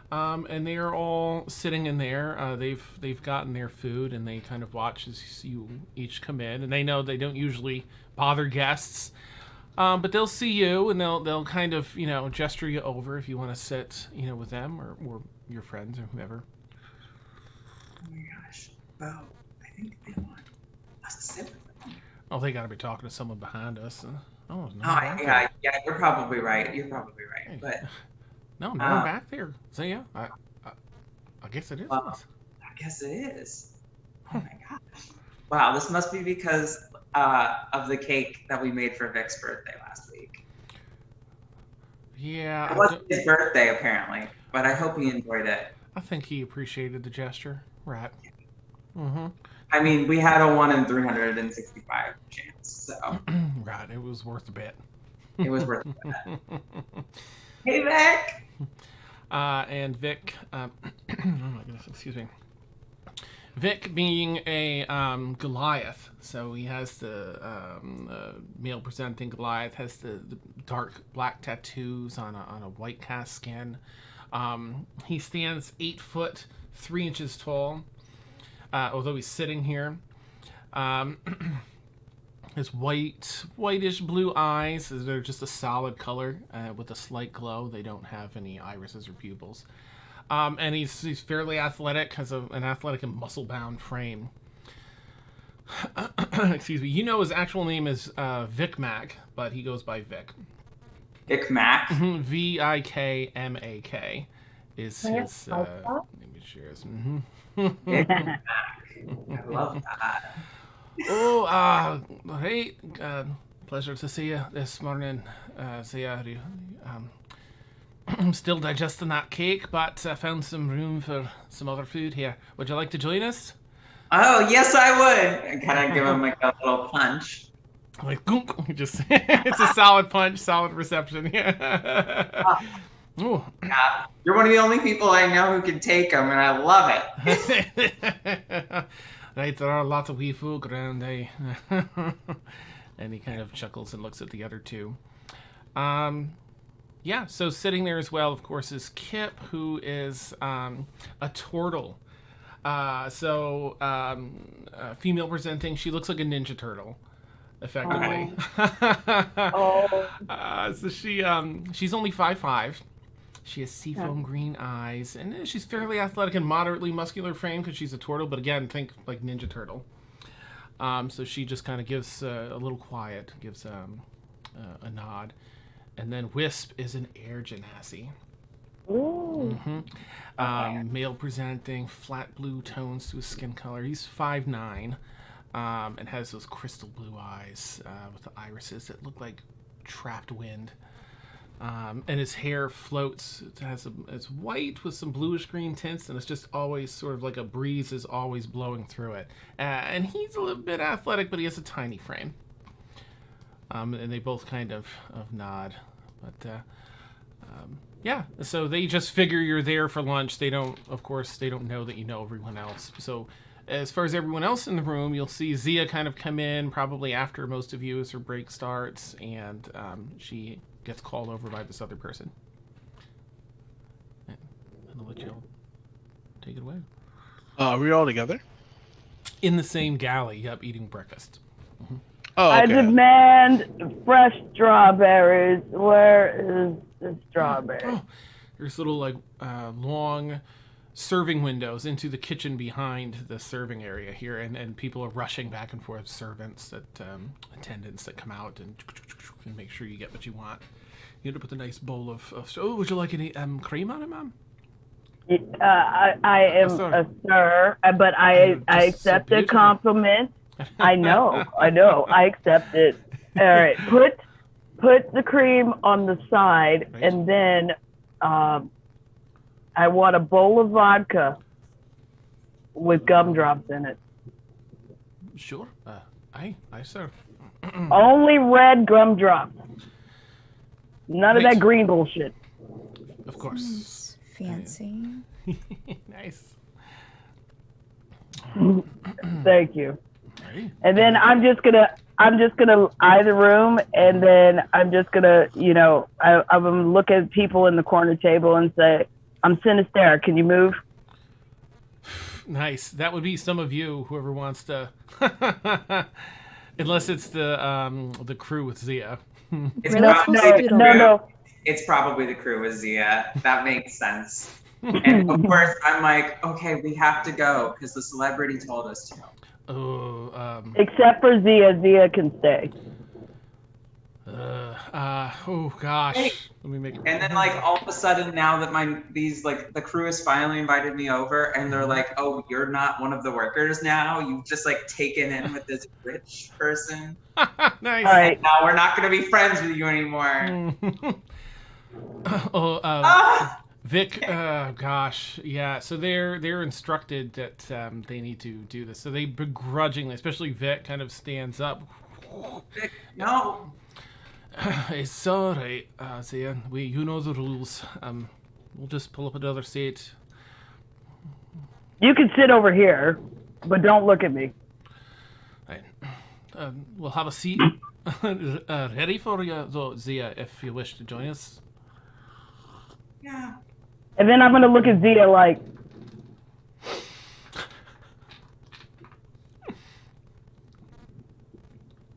And they are all sitting in there. They've gotten their food, and they kind of watch as you each come in. And they know they don't usually bother guests, but they'll see you, and they'll kind of gesture you over if you want to sit with them or your friends or whoever. Oh my gosh. Well, I think they want us to sit with them. Oh, they got to be talking to someone behind us. No. Yeah, you're probably right. Hey. But no one back there. So yeah, I guess it is. I guess it is. Oh my gosh! Wow, this must be because of the cake that we made for Vic's birthday last week. Yeah, It wasn't his birthday apparently, but I hope he enjoyed it. I think he appreciated the gesture. Right. I mean, we had a 1 in 365 chance, so Right, it was worth a bit. it was worth it. Hey, Vic! And Vic, oh my goodness, excuse me. Vic being a Goliath, so he has the male presenting Goliath, has the dark black tattoos on a white cast skin. He stands 8 foot 3 inches tall, although he's sitting here. His whitish blue eyes, they're just a solid color with a slight glow. They don't have any irises or pupils. And he's fairly athletic, has an athletic and muscle-bound frame. Excuse me. You know his actual name is Vic Mac, but he goes by Vic. Vic Mac? Vikmak is his name. Cheers. Vic Mac. I love that. Oh, hey, pleasure to see you this morning. I'm still digesting that cake, but I found some room for some other food here. Would you like to join us? Oh, yes, I would. I kind of give him like a little punch. Like, gunk. Just it's a solid punch, solid reception. Yeah. Ooh. Yeah, you're one of the only people I know who can take them, and I love it. Right, there are a lot of wee folk around, eh? And he kind of chuckles and looks at the other two. Yeah, so sitting there as well, of course, is Kip, who is a turtle. Female presenting, she looks like a Ninja Turtle, effectively. So she's only 5'5". She has seafoam green eyes, and she's fairly athletic and moderately muscular frame because she's a turtle, but again, think like Ninja Turtle. So she just kind of gives a little quiet, gives a nod. And then Wisp is an air genasi. Ooh. Male presenting, flat blue tones to his skin color. He's 5'9", and has those crystal blue eyes with the irises that look like trapped wind. And his hair floats. It's white with some bluish green tints, and it's just always sort of like a breeze is always blowing through it. And he's a little bit athletic, but he has a tiny frame. And they both kind of nod. But yeah, so they just figure you're there for lunch. They don't know that you know everyone else. So as far as everyone else in the room, you'll see Zia kind of come in probably after most of you as her break starts, and she gets called over by this other person. And I'll let you all take it away. Are we all together? In the same galley, yep, eating breakfast. Oh, I okay. demand fresh strawberries. Where is the strawberry? Oh, there's little like long serving windows into the kitchen behind the serving area here, and people are rushing back and forth, servants, attendants that come out and make sure you get what you want. You end up with a nice bowl of oh, would you like any cream on it, Mom? I am a sir, but I accept the compliment. I know. I accept it. All right, put the cream on the side, Right. and then I want a bowl of vodka with gumdrops in it. Sure. Aye, sir. Only red gumdrops. None of Nice. that green bullshit. Of course. Fancy. Nice. Thank you. Right. And then I'm just gonna eye the room, and then I'm just gonna, I'm gonna look at people in the corner table and say, "I'm sinister. Can you move?" Nice. That would be some of you, whoever wants to. Unless it's the crew with Zia. It's Really? probably No. It's probably the crew with Zia. That makes sense. And of course, I'm like, okay, we have to go because the celebrity told us to. Oh, Except for Zia. Zia can stay. oh gosh. Hey. Let me make. And then like all of a sudden now that the crew has finally invited me over and they're like, oh, you're not one of the workers now. You've just like taken in with this rich person. Nice. All right. Now we're not gonna be friends with you anymore. Oh, Ah! Vic, gosh, yeah. So they're instructed that they need to do this. So they begrudgingly, especially Vic, kind of stands up. Vic, no. It's all right, Zia. You know the rules. We'll just pull up another seat. You can sit over here, but don't look at me. Right. We'll have a seat ready for you, though, Zia, if you wish to join us. Yeah. And then I'm gonna look at Zia like,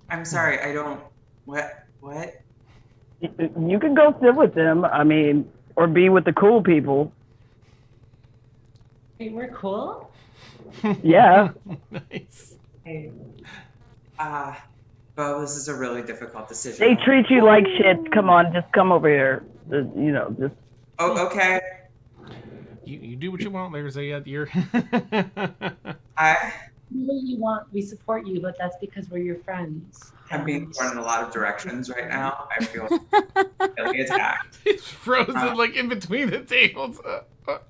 I'm sorry, I don't. What? you can go sit with them. I mean, or be with the cool people. Wait, we're cool? Yeah. Nice. Hey. Bo, this is a really difficult decision. They treat you like shit. Come on, just come over here. Just. Oh, okay. You do what you want there, Zia. You're. What you want, we support you, but that's because we're your friends. I'm being thrown in a lot of directions right now. I feel really attacked. He's frozen like in between the tables. We'll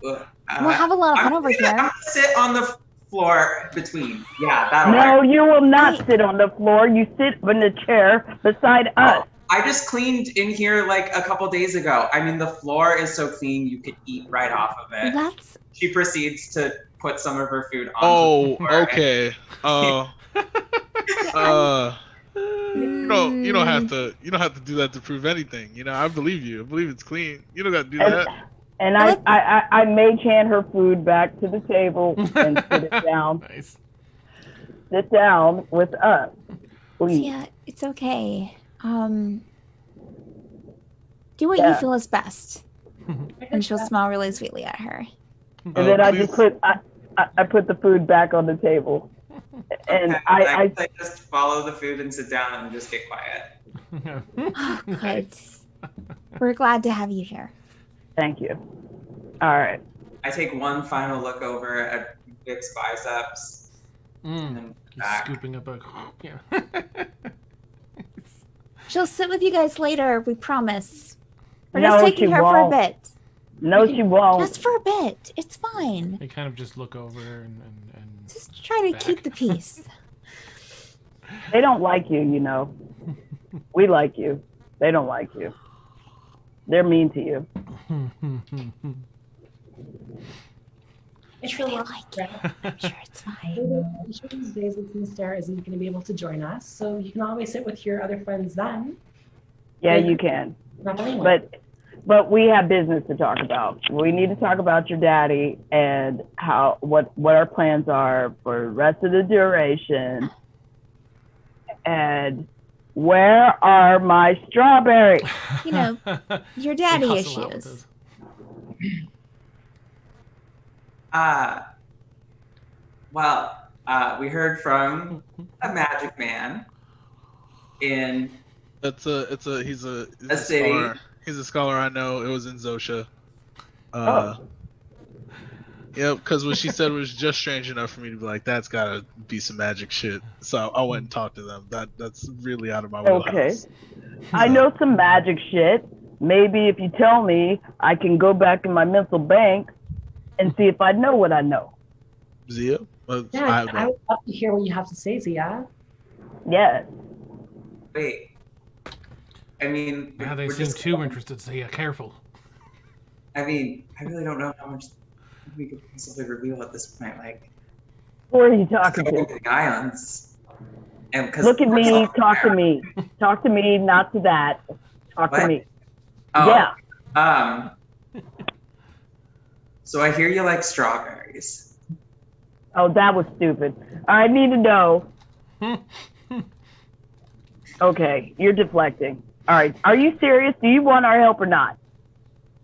We'll have a lot of fun over here. I'm gonna sit on the floor between. Yeah, that'll No, work. you will not sit on the floor. You sit in the chair beside us. I just cleaned in here like a couple days ago. I mean, the floor is so clean you could eat right off of it. She proceeds to put some of her food on. The floor. Okay. You don't have to do that to prove anything. I believe you. I believe it's clean. You don't got to do that. And I mage hand her food back to the table and sit it down. Nice. Sit down with us, please. Yeah, it's okay. Do what you feel is best. And she'll smile really sweetly at her. And then I just I put the food back on the table. And Okay, I just follow the food and sit down and just get quiet. Oh, good. We're glad to have you here. Thank you. All right. I take one final look over at Vic's biceps. And He's back. scooping up a. Yeah. She'll sit with you guys later, we promise. We're No, just taking she her won't. for a bit. No, she won't. Just for a bit. It's fine. They kind of just look over and Just try to back. keep the peace. They don't like you, We like you. They don't like you. They're mean to you. It's Sure a they lot. like you. I'm sure it's fine. I'm sure these days that Sister isn't going to be able to join us, so you can always sit with your other friends then. Yeah, you can. Not anyone. But we have business to talk about. We need to talk about your daddy and what our plans are for the rest of the duration. And where are my strawberries? Your They daddy hustle out with issues. those. We heard from a magic man in He's a city. scholar. He's a scholar I know. It was in Zosha. Yep, because what she said was just strange enough for me to be like, that's gotta be some magic shit. So I went and talked to them. That's really out of my wheelhouse. Okay. I know some magic shit. Maybe if you tell me, I can go back in my mental bank and see if I know what I know. Zia? Yeah, I would love to hear what you have to say, Zia. Yes. Wait. I mean, Yeah, they we're seem just- too interested. So yeah, careful. I mean, I really don't know how much we could possibly reveal at this point. Like, Who are you talking go to? to the islands. And 'cause Look at we're me, so talk to aware. me. Talk to me, not to that. Talk to What? me. Oh, Yeah. So I hear you like strawberries. Oh, that was stupid. I need to know. Okay, you're deflecting. All right, are you serious? Do you want our help or not?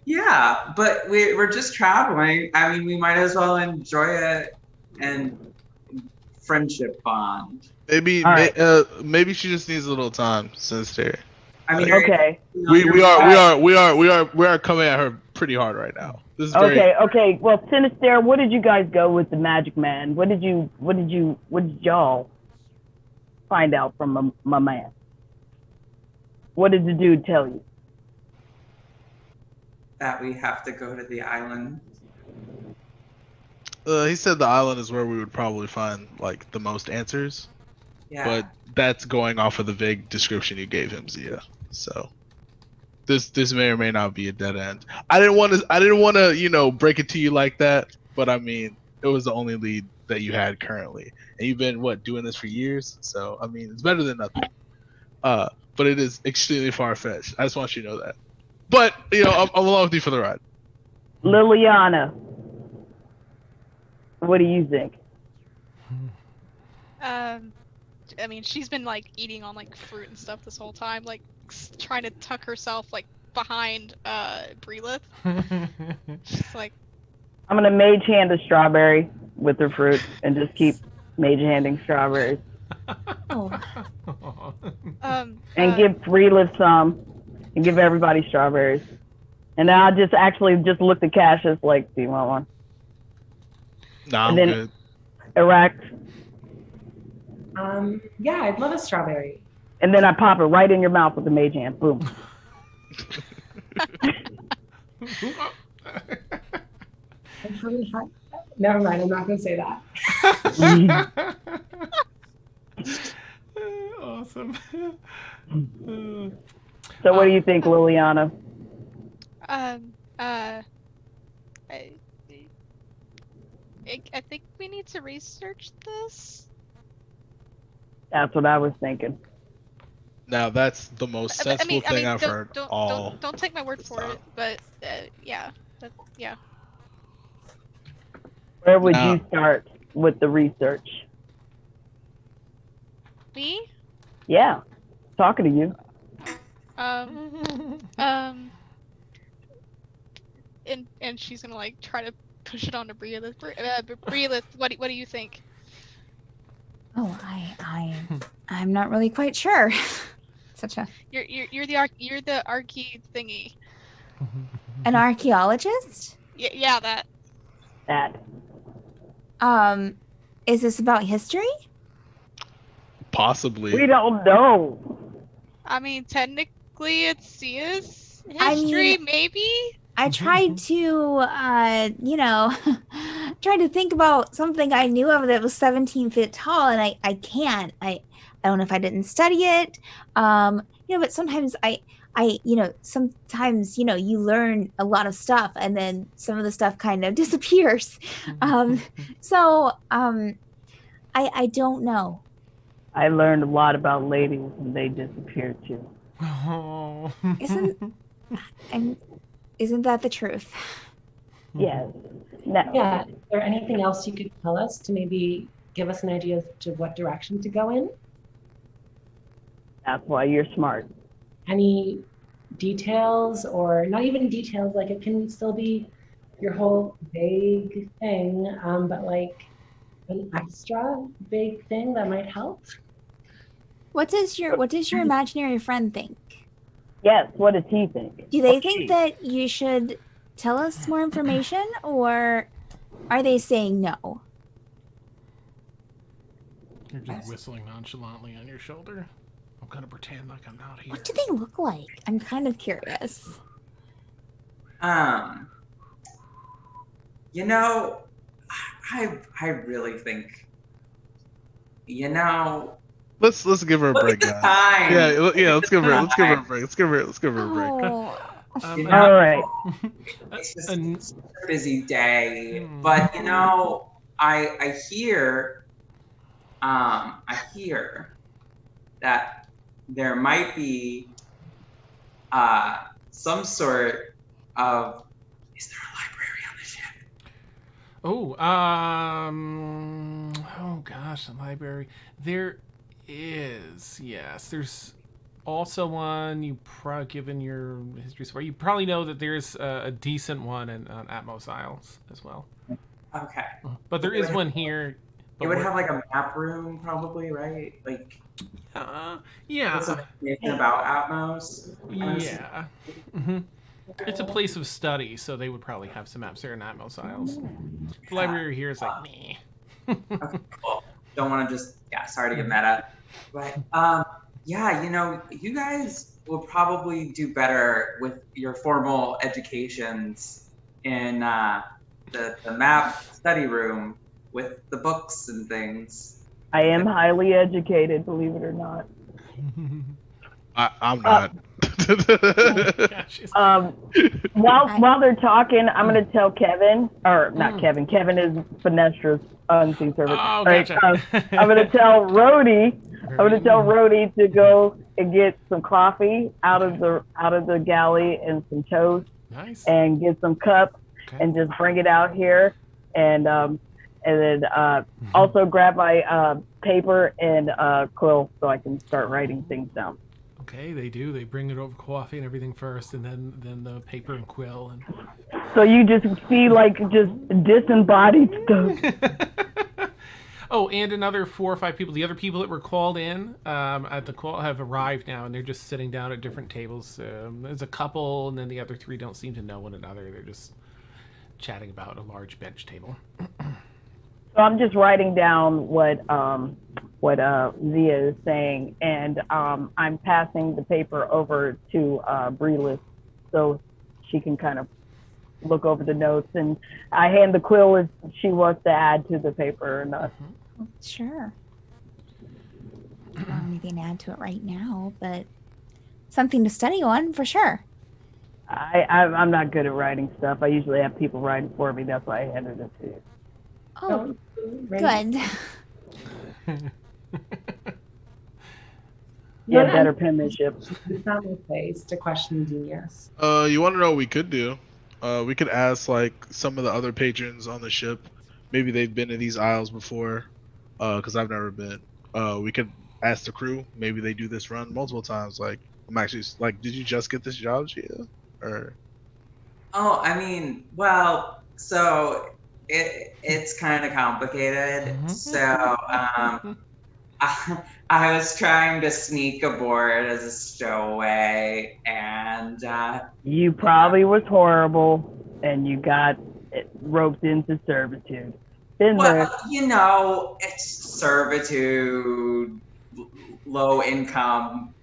Yeah, but we're just traveling. I mean, we might as well enjoy it and friendship bond. Maybe All right. maybe she just needs a little time, sister. I mean, Okay. We are coming at her pretty hard right now. This is very Okay. Well, Sinister, what did you guys go with the Magic Man? What did y'all find out from my man? What did the dude tell you? that we have to go to the island? He said the island is where we would probably find like the most answers, Yeah. but that's going off of the vague description you gave him, Zia. So this may or may not be a dead end. I didn't want to break it to you like that, but I mean it was the only lead that you had currently, and you've been doing this for years. So I mean it's better than nothing. But it is extremely far fetched. I just want you to know that. But I'm along with you for the ride. Liliana, what do you think? I mean, she's been like eating on like fruit and stuff this whole time, like trying to tuck herself like behind Breelith. She's like, I'm gonna mage hand a strawberry with her fruit and just keep mage handing strawberries. Oh. And give Relentless some, and give everybody strawberries. And then I'll just look to Cassius like, do you want one? Nah, I'm And then- good. Iraq. Yeah, I'd love a strawberry. And then I pop it right in your mouth with the mage hand. Boom. Never mind, I'm not going to say that. Awesome. So what do you think, Liliana? I think we need to research this. That's what I was thinking. Now that's the most sensible thing I've heard all. Don't take my word for it, but yeah, yeah. Where would you start with the research? Me? Yeah, talking to you. And she's gonna like try to push it onto Breelith. Breelith, what do you think? Oh, I'm not really quite sure. Such a You're the archae thingy. an archaeologist? Yeah, that. Is this about history? Possibly. We don't know. I mean, technically, it's Sia's history, I mean, maybe. I tried to, tried to think about something I knew of that was 17 feet tall, and I can't. I don't know if I didn't study it. But sometimes sometimes, you learn a lot of stuff, and then some of the stuff kind of disappears. I don't know. I learned a lot about ladies, and they disappeared too. Oh. Isn't that the truth? Yes. No. Yeah. Is there anything else you could tell us to maybe give us an idea as to what direction to go in? That's why you're smart. Any details, or not even details, like it can still be your whole vague thing, but like an extra big thing that might help? What does your imaginary friend think? Yes. What does he think? Do they think that you should tell us more information, or are they saying no? You're just whistling nonchalantly on your shoulder. I'm gonna pretend like I'm not here. What do they look like? I'm kind of curious. I really think, Let's give her a break, guys. time. Yeah. Let's give her a break. Let's give her a break. Oh, All right. It's just a busy day, but I hear that there might be some sort of. Is there a library on the ship? Oh gosh, the library. There is, yes. There's also one, given your history score, you probably know that there's a decent one on Atmos Isles as well. Okay. But there is one here. It would have like a map room, probably, right? Like, yeah. some information about Atmos. Yeah. Mm-hmm. It's a place of study, so they would probably have some maps there in Atmos Isles. The library here is like, meh. Okay, cool. Don't want to just, sorry to get meta. But, you guys would probably do better with your formal educations in the map study room with the books and things. I am highly educated, believe it or not. I'm not. While they're talking, I'm gonna tell Kevin, or not Kevin. Kevin is Finestra's unseen servant. Oh, Right, gotcha. I'm gonna tell Rhodey. I'm gonna tell Rhodey to go and get some coffee out of the galley and some toast, Nice. and get some cups, and just bring it out here, and then also grab my paper and quill so I can start writing things down. Okay, they do. They bring it over coffee and everything first, and then the paper and quill. And So you just see like just disembodied stuff. oh, and another 4 or 5 people. The other people that were called in at the call have arrived now, and they're just sitting down at different tables. There's a couple, and then the other 3 don't seem to know one another. They're just chatting about a large bench table. So I'm just writing down what Zia is saying, and I'm passing the paper over to Relentless so she can kind of look over the notes, and I hand the quill if she wants to add to the paper or not. Sure. I don't have anything to add to it right now, but something to study on for sure. I'm not good at writing stuff. I usually have people writing for me. That's why I handed it to you. Oh, good. Yeah, better penmanship. It's not my place to question genius. You want to know what we could do? We could ask like some of the other patrons on the ship. Maybe they've been to these isles before, because I've never been. We could ask the crew. Maybe they do this run multiple times. Like, I'm actually like, did you just get this job, Gia? Or? Oh, I mean, well, so it's kind of complicated. So I was trying to sneak aboard as a stowaway, and You probably was horrible, and you got roped into servitude. Been there. well, you know, it's servitude, low income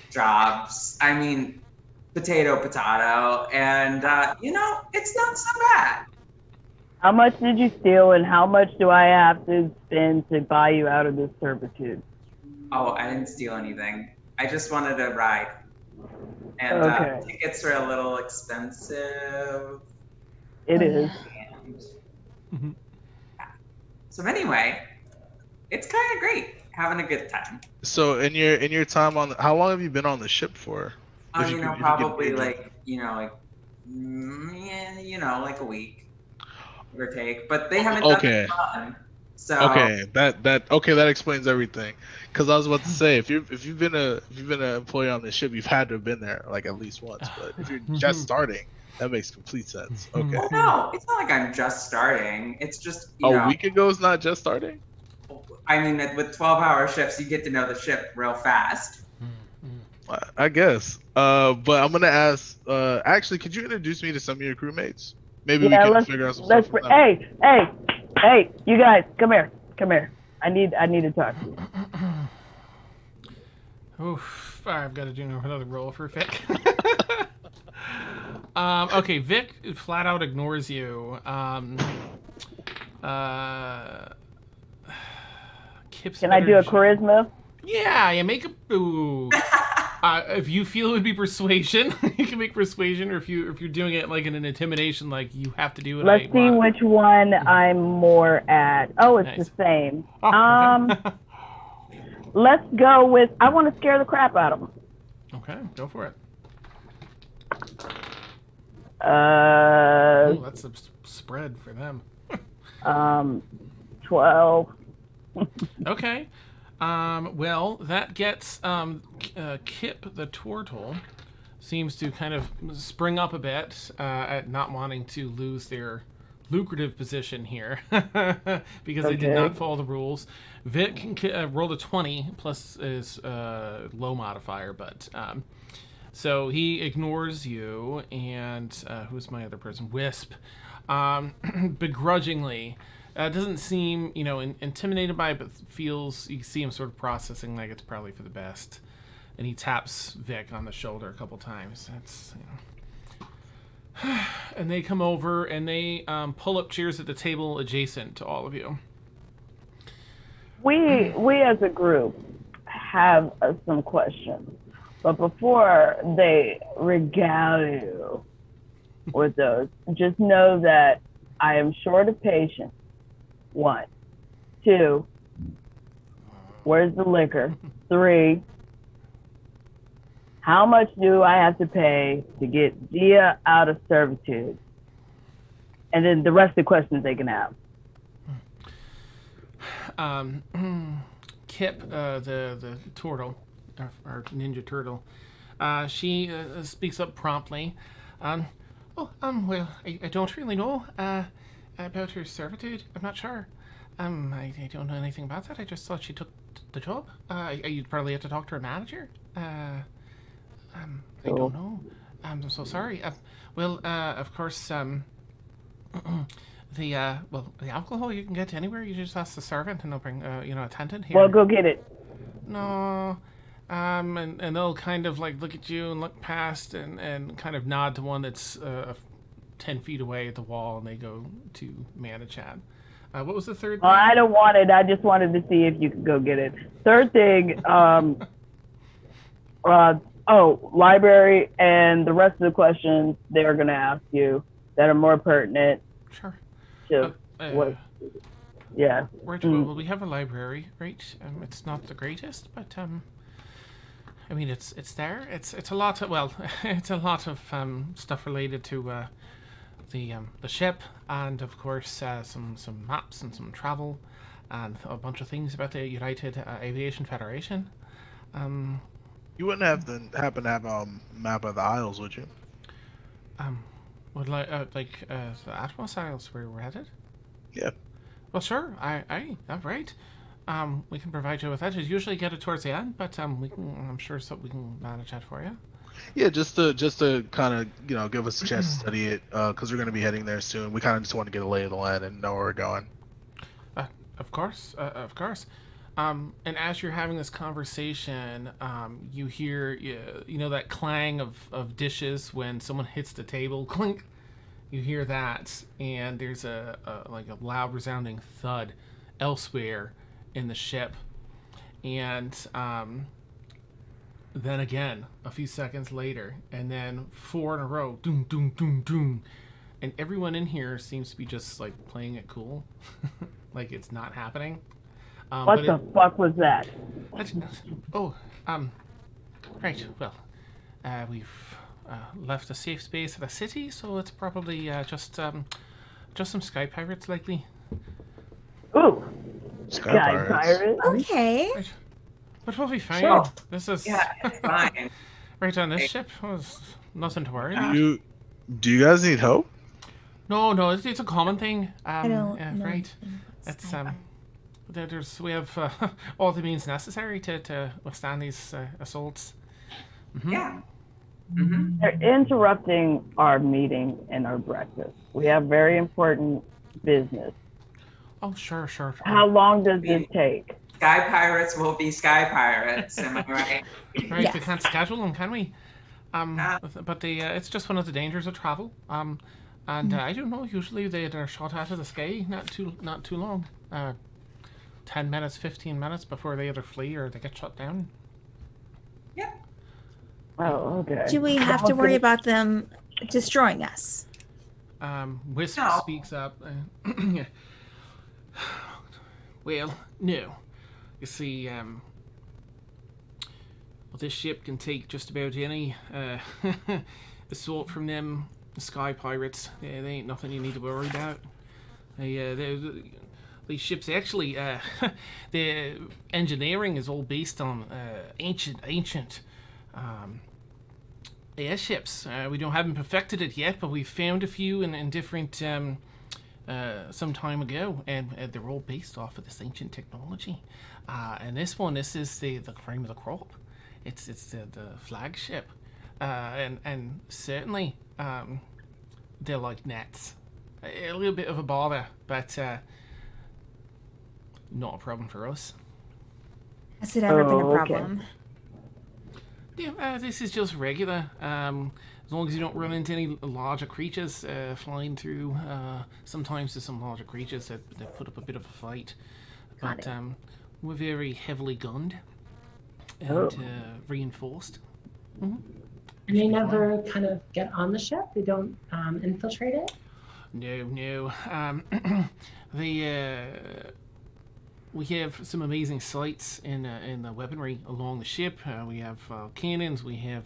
jobs. I mean, potato, and you know, it's not so bad. How much did you steal, and how much do I have to spend to buy you out of this servitude? Oh, I didn't steal anything. I just wanted to ride. And Okay. tickets are a little expensive. It is. And so anyway, it's kind of great having a good time. So in your time on, how long have you been on the ship for? If You you know, could- if you could probably age it. like, yeah, you know, like a week, give or take. But they haven't done Okay. it fun. So Okay, that explains everything. Because I was about to say, if you've been an employee on this ship, you've had to have been there like at least once. But if you're just starting, that makes complete sense. Okay. Oh no, it's not like I'm just starting. It's just you A know. week ago is not just starting. I mean, with 12-hour shifts, you get to know the ship real fast. I guess. But I'm gonna ask. Actually, could you introduce me to some of your crewmates? Maybe we can figure out some stuff. from them. Hey, you guys, come here. I need to talk to you. Oof, I've got to do another roll for Vic. Okay, Vic flat out ignores you. Kip's Can I do a charisma? Yeah, you make a. Ooh. If you feel it would be persuasion, you can make persuasion. Or if you're doing it like in an intimidation, like you have to do it. Let's see which one I'm more at. Oh, it's Nice. the same. Oh, okay. Let's go with. I want to scare the crap out of them. Okay, go for it. Uh, Ooh, that's a spread for them. 12. Okay. Well, that gets Kip the turtle seems to kind of spring up a bit at not wanting to lose their lucrative position here because they did not follow the rules. Vic rolled a 20 plus his low modifier, but so he ignores you. And who's my other person? Wisp, begrudgingly. Doesn't seem, intimidated by it, but feels, you see him sort of processing like it's probably for the best. and he taps Vic on the shoulder a couple times. That's, and they come over and they pull up chairs at the table adjacent to all of you. We as a group have some questions, but before they regale you with those, just know that I am short of patience. 1, 2, where's the liquor? 3, how much do I have to pay to get Zia out of servitude? And then the rest of the questions they can have. Kip, the turtle, our ninja turtle, she speaks up promptly. Well, I don't really know about her servitude. I'm not sure. I don't know anything about that. I just thought she took the job. You'd probably have to talk to her manager. I don't know. I'm so sorry. Of course, the alcohol you can get anywhere. You just ask the servant and they'll bring, attendant here. Well, go get it. No. And they'll kind of like look at you and look past and kind of nod to one that's 10 feet away at the wall, and they go to Manachat. What was the third thing? Well, I don't want it. I just wanted to see if you could go get it. Third thing, library, and the rest of the questions they're going to ask you that are more pertinent. Sure. To what? Yeah. Well, we have a library, right? It's not the greatest, but I mean, it's there. It's a lot of it's a lot of stuff related to the ship, and of course some maps and some travel, and a bunch of things about the United Aviation Federation. You wouldn't happen to have a map of the Isles, would you? Would the Atmos Isles where we're headed? Yeah. Well, sure. I'm right. We can provide you with that. You usually get it towards the end, but I'm sure we can manage that for you. Yeah, just to kind of give us a chance to study it, because we're going to be heading there soon. We kind of just want to get a lay of the land and know where we're going. Of course. And as you're having this conversation, you hear that clang of dishes when someone hits the table, clink. You hear that, and there's a loud resounding thud elsewhere in the ship, and then again a few seconds later, and then 4 in a row, doom doom doom doom, and everyone in here seems to be just like playing it cool, like it's not happening. What the fuck was that? Right. Well, we've left a safe space at a city, so it's probably just some sky pirates, likely. Ooh. Sky Pirates. Okay. Right. But we'll be fine. Sure. This is it's fine. right on this ship. Was nothing to worry about. Do you guys need help? No, it's a common thing. I don't know. Right. It's we have all the means necessary to withstand these assaults. Mm-hmm. Yeah. Mm-hmm. They're interrupting our meeting and our breakfast. We have very important business. Oh, sure. How long does this take? Sky pirates will be sky pirates. Am I right? Right, Yes. we can't schedule them, can we? But it's just one of the dangers of travel. And I don't know. Usually they're shot out of the sky not too long. 10 minutes, 15 minutes before they either flee or they get shot down. Yeah. Oh, okay. Do we have to worry about them destroying us? Wisp No. speaks up. Well, no. You see, this ship can take just about any assault from them sky pirates. They ain't nothing you need to worry about. These ships actually, the engineering is all based on ancient airships. We don't haven't perfected it yet, but we found a few in different some time ago, and they're all based off of this ancient technology. And this is the cream of the crop. It's the flagship, and certainly they're like nets. A little bit of a bother, but not a problem for us. Has it ever been a Oh, okay. problem? Yeah, this is just regular. As long as you don't run into any larger creatures flying through. Sometimes there's some larger creatures that put up a bit of a fight. But we're very heavily gunned and reinforced. Mm-hmm. And they never kind of get on the ship? They don't infiltrate it? No. We have some amazing sights in the weaponry along the ship. We have cannons, we have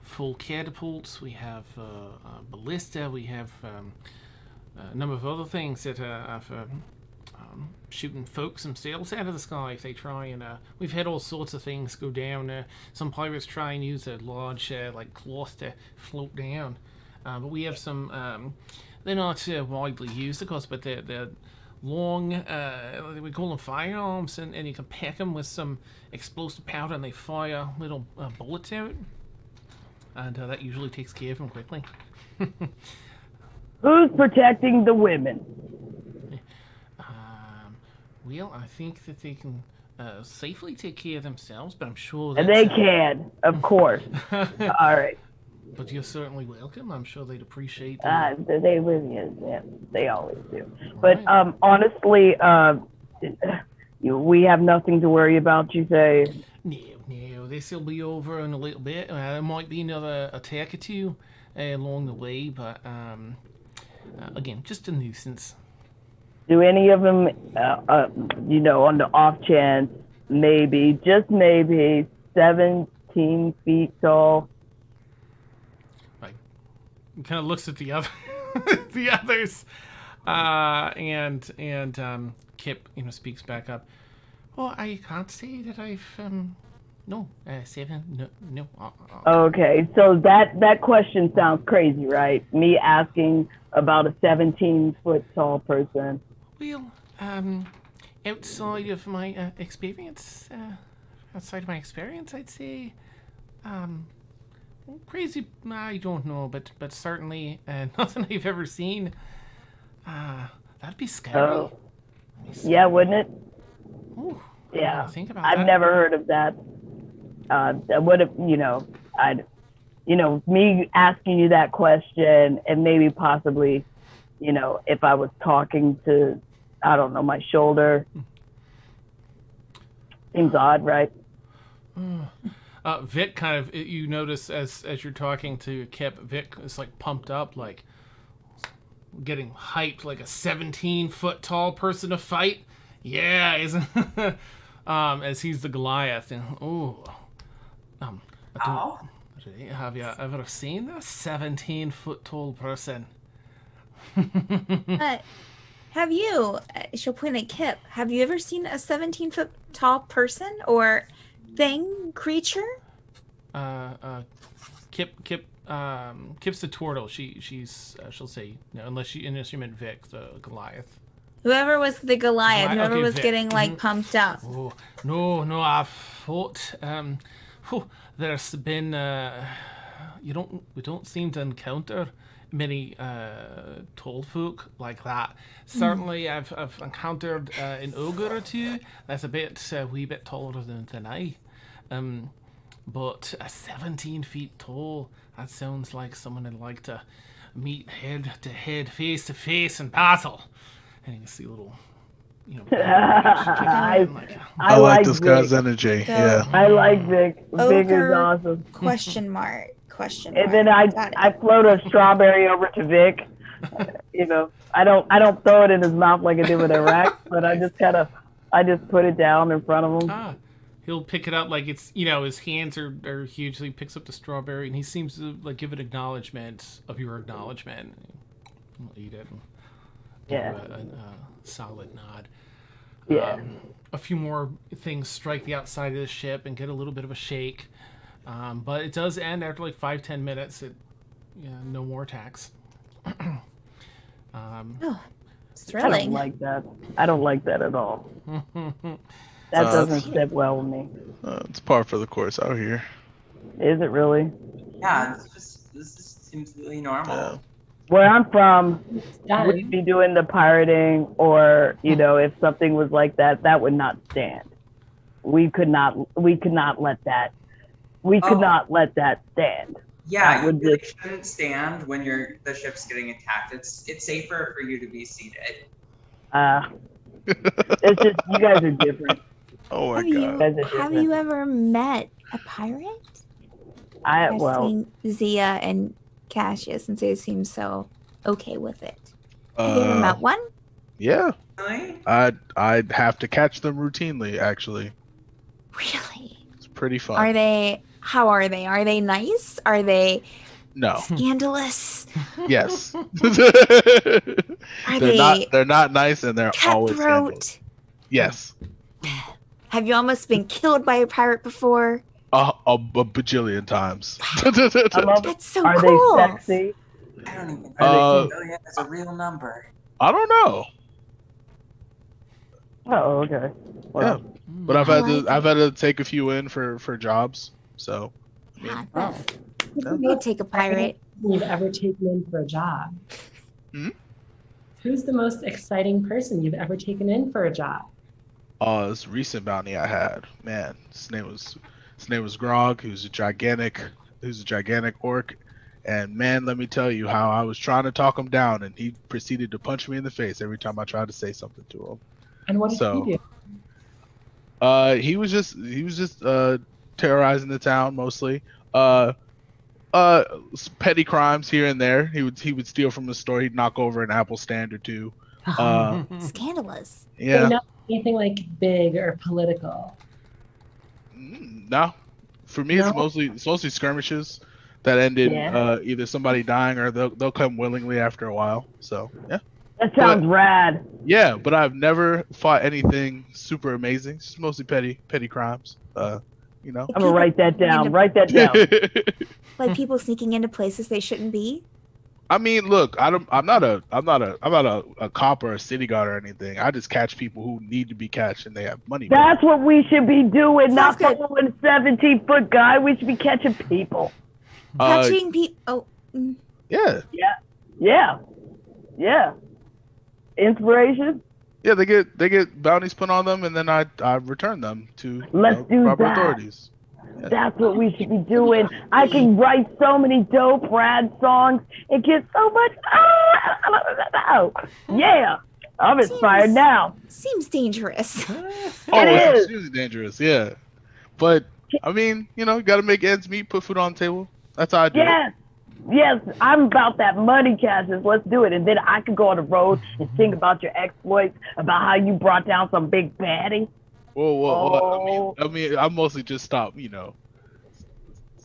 full catapults, we have ballista, we have a number of other things that are for shooting folks themselves out of the sky if they try. And we've had all sorts of things go down. Some pirates try and use a large cloth to float down. But we have some, they're not widely used, of course, but they're long, we call them firearms, and you can pack them with some explosive powder and they fire little bullets out. And that usually takes care of them quickly. Who's protecting the women? Well, I think that they can safely take care of themselves, but I'm sure And they can, of course. All right. But you're certainly welcome. I'm sure they'd appreciate They really, yeah, they always do. But honestly, we have nothing to worry about, you say? No, this will be over in a little bit. There might be another attack or two along the way, but again, just a nuisance. Do any of them, on the off chance, maybe, just maybe, 17 feet tall? He kind of looks at the other, the others, and Kip, speaks back up. Well, I can't say that I've, no, 7, no. Okay, so that question sounds crazy, right? Me asking about a 17-foot tall person. Well, outside of my experience, I'd say, crazy, I don't know, but certainly nothing I've ever seen. That'd be scary. Oh. Yeah, wouldn't it? Ooh, yeah. Think about I've that. never heard of that. What if, me asking you that question and maybe possibly, if I was talking to, I don't know, my shoulder. Seems odd, right? Vic kind of, you notice as you're talking to Kip, Vic is pumped up, getting hyped like a 17-foot tall person to fight. Yeah, isn't as he's the Goliath. And have you ever seen a 17-foot tall person? Have you, she'll point at Kip, have you ever seen a 17-foot tall person or thing, creature? Kip's the turtle. She'll say no, unless you meant Vic, the Goliath. Whoever was the Goliath, whoever was Vic. getting pumped up. Oh, no, I've fought. There's been we don't seem to encounter many tall folk like that. Certainly, I've encountered an ogre or two that's a wee bit taller than I. But a 17 feet tall, that sounds like someone I'd like to meet head to head, face to face in battle. And you can see a little, I I like this Vic. guy's energy. So- Yeah. I like Vic. Vic is Ogre. awesome. Question mark. And then I float a strawberry over to Vic. I don't throw it in his mouth like I did with Iraq, but I just put it down in front of him. He'll pick it up like it's, his hands are huge. So he picks up the strawberry and he seems to give an acknowledgement of your acknowledgement. He'll eat it. And Yeah. give a solid nod. Yeah. A few more things strike the outside of the ship and get a little bit of a shake. But it does end after 5-10 minutes. No more attacks. It's I don't thrilling. like that. I don't like that at all. That doesn't sit well with me. It's par for the course out here. Is it really? Yeah, this just seems really normal. Yeah. Where I'm from, Done. we'd be doing the pirating, or if something was like that, that would not stand. we could not let that stand. Yeah, That you would really just- shouldn't stand when the ship's getting attacked. It's safer for you to be seated. It's just you guys are different. Oh my Have god. You guys are Have different. you ever met a pirate? I've well, seen Zia and Cassius, and they seem so okay with it. Have you ever met one? Yeah, Really? I'd have to catch them routinely. Actually, Really? it's pretty fun. Are they? How are they? Are they nice? Are they No. scandalous? Yes. Are they They're not nice, and they're always scandalous. cutthroat? Yes. Have you almost been killed by a pirate before? A bajillion times. I love. That's so Are cool. they sexy? I don't even Uh, know. Million is a real number. I don't know, Oh, okay. Well, but I've I had like I've had to take a few in for jobs. So Yeah, Oh. I'd take a pirate. You've ever taken in for a job? Hmm? Who's the most exciting person you've ever taken in for a job? this recent bounty I had, man, his name was Grog. He was a gigantic orc, and man, let me tell you how I was trying to talk him down, and he proceeded to punch me in the face every time I tried to say something to him. And what did So- he do? He was just terrorizing the town mostly. Petty crimes here and there. He would steal from the store. He'd knock over an apple stand or two. Scandalous. So Yeah. not anything like big or political. No. For me, No? it's mostly skirmishes that end in Yeah. either somebody dying or they'll come willingly after a while. So yeah. that sounds rad. Yeah, but I've never fought anything super amazing. It's just mostly petty crimes. You know. I'm gonna write that down. Write that down. Like people sneaking into places they shouldn't be. I mean, look, I'm not a cop or a city guard or anything. I just catch people who need to be catched and they have money. That's what we should be doing, not Sounds good. following 17-foot guy. We should be catching people. Catching people. Oh, Yeah. Yeah. Inspiration. Yeah, they get bounties put on them, and then I return them to Let's do proper that. authorities. That's what we should be doing. I can write so many dope rad songs. It gets so much. Yeah. I'm inspired Seems- now. seems dangerous. Oh, It it's is. extremely dangerous. Yeah, but I mean, you got to make ends meet, put food on the table. That's how I do it. Yes, I'm about that money, Cassius. Let's do it. And then I could go on the road and sing about your exploits, about how you brought down some big baddie. Well, I mean, I mostly just stop. It's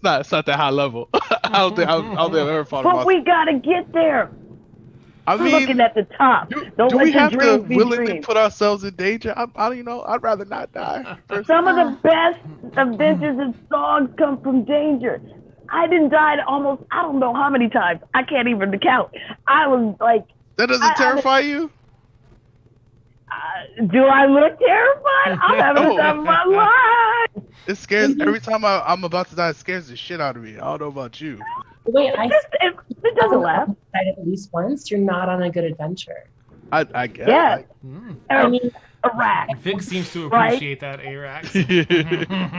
not that high level. I don't think I've ever fought But about. we gotta get there. I We're mean, looking at the top. Don't do let we your have to dreams be willingly dreams. put ourselves in danger? I'd rather not die. Some of the best adventures and songs come from danger. I didn't die almost, I don't know how many times. I can't even count. I was like, That doesn't terrify you? do I look terrified? I'm having the time of my life. It scares every time I'm about to die. It scares the shit out of me. I don't know about you. Wait, I It doesn't laugh. died at least once. You're not on a good adventure. I guess. Yeah. I mean, Iraq. Vic seems to Right. appreciate that, Arax.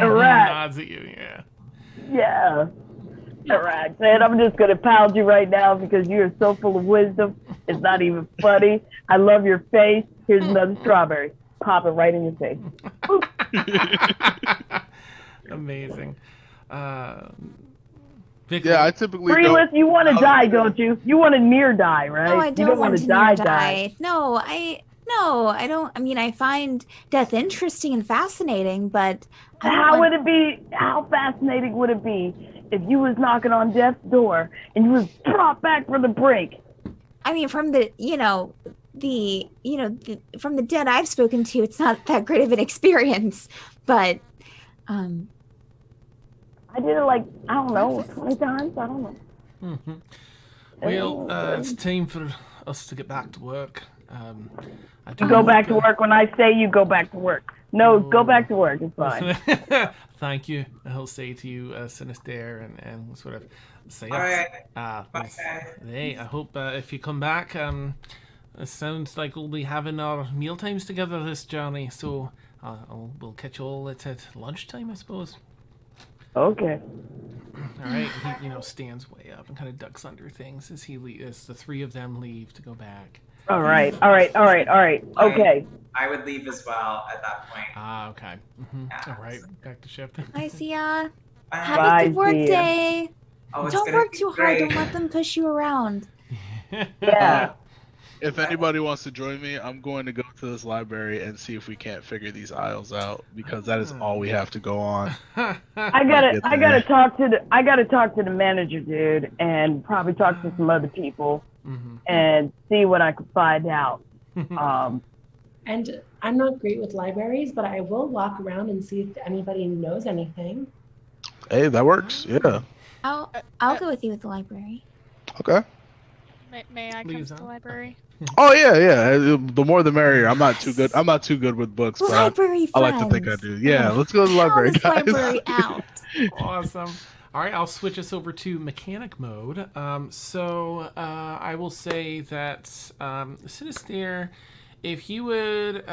Iraq. Nods at you, yeah. Yeah. Iraq. Man, I'm just going to pound you right now because you are so full of wisdom. It's not even funny. I love your face. Here's another strawberry. Pop it right in your face. Amazing. Vic, Yeah, I typically Relentless, don't. you want to die, don't you? You want to near die, right? No, I You don't want wanna to near die. No, I don't. I mean, I find death interesting and fascinating, but I don't How want- would it be? How fascinating would it be if you was knocking on death's door and you was brought back from the brink? I mean, from the from the dead I've spoken to, it's not that great of an experience. But I did it like, I don't know, 20 times? I don't know. Mhm. Well, it's time for us to get back to work. I do You go hope, back to work when I say you go back to work. No, go back to work. It's fine. Thank you. I'll say to you, Sinister, and sort of say, All right. thanks. Bye. Hey, I hope if you come back, it sounds like we'll be having our meal times together this journey. So we'll catch you all at lunchtime, I suppose. Okay. All right. He, stands way up and kind of ducks under things as as the three of them leave to go back. All right. Okay. I would leave as well at that point. Ah, okay. Mm-hmm. Yeah. All right, back to ship. Bye, Sia. Bye. Have a Bye, good work Sia. day. Oh, it's Don't gonna work be too hard. great. Don't let them push you around. Yeah. If anybody wants to join me, I'm going to go to this library and see if we can't figure these aisles out, because that is all we have to go on. I gotta talk to the manager, dude, and probably talk to some other people and see what I can find out. And I'm not great with libraries, but I will walk around and see if anybody knows anything. Hey, that works. Yeah. I'll go with you at the library. Okay. May I come Leaves to the on. library? Oh yeah. The more the merrier. I'm not too good with books, but Library I like to think I do. Yeah, let's go to the library, this guys. library out. Awesome. All right, I'll switch us over to mechanic mode. I will say that Sinister, if you would,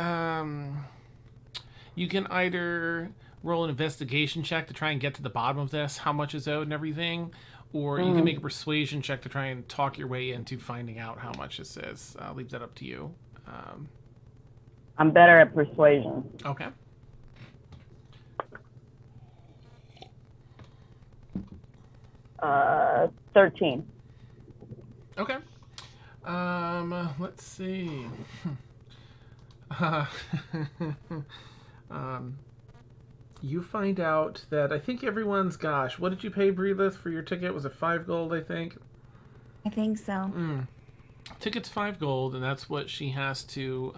you can either roll an investigation check to try and get to the bottom of this, how much is owed and everything, or you can make a persuasion check to try and talk your way into finding out how much this is. I'll leave that up to you. I'm better at persuasion. Okay. Uh, 13. Okay. Let's see. You find out that I think everyone's, gosh, what did you pay Breathless for your ticket? Was it 5 gold, I think? I think so. Ticket's 5 gold, and that's what she has to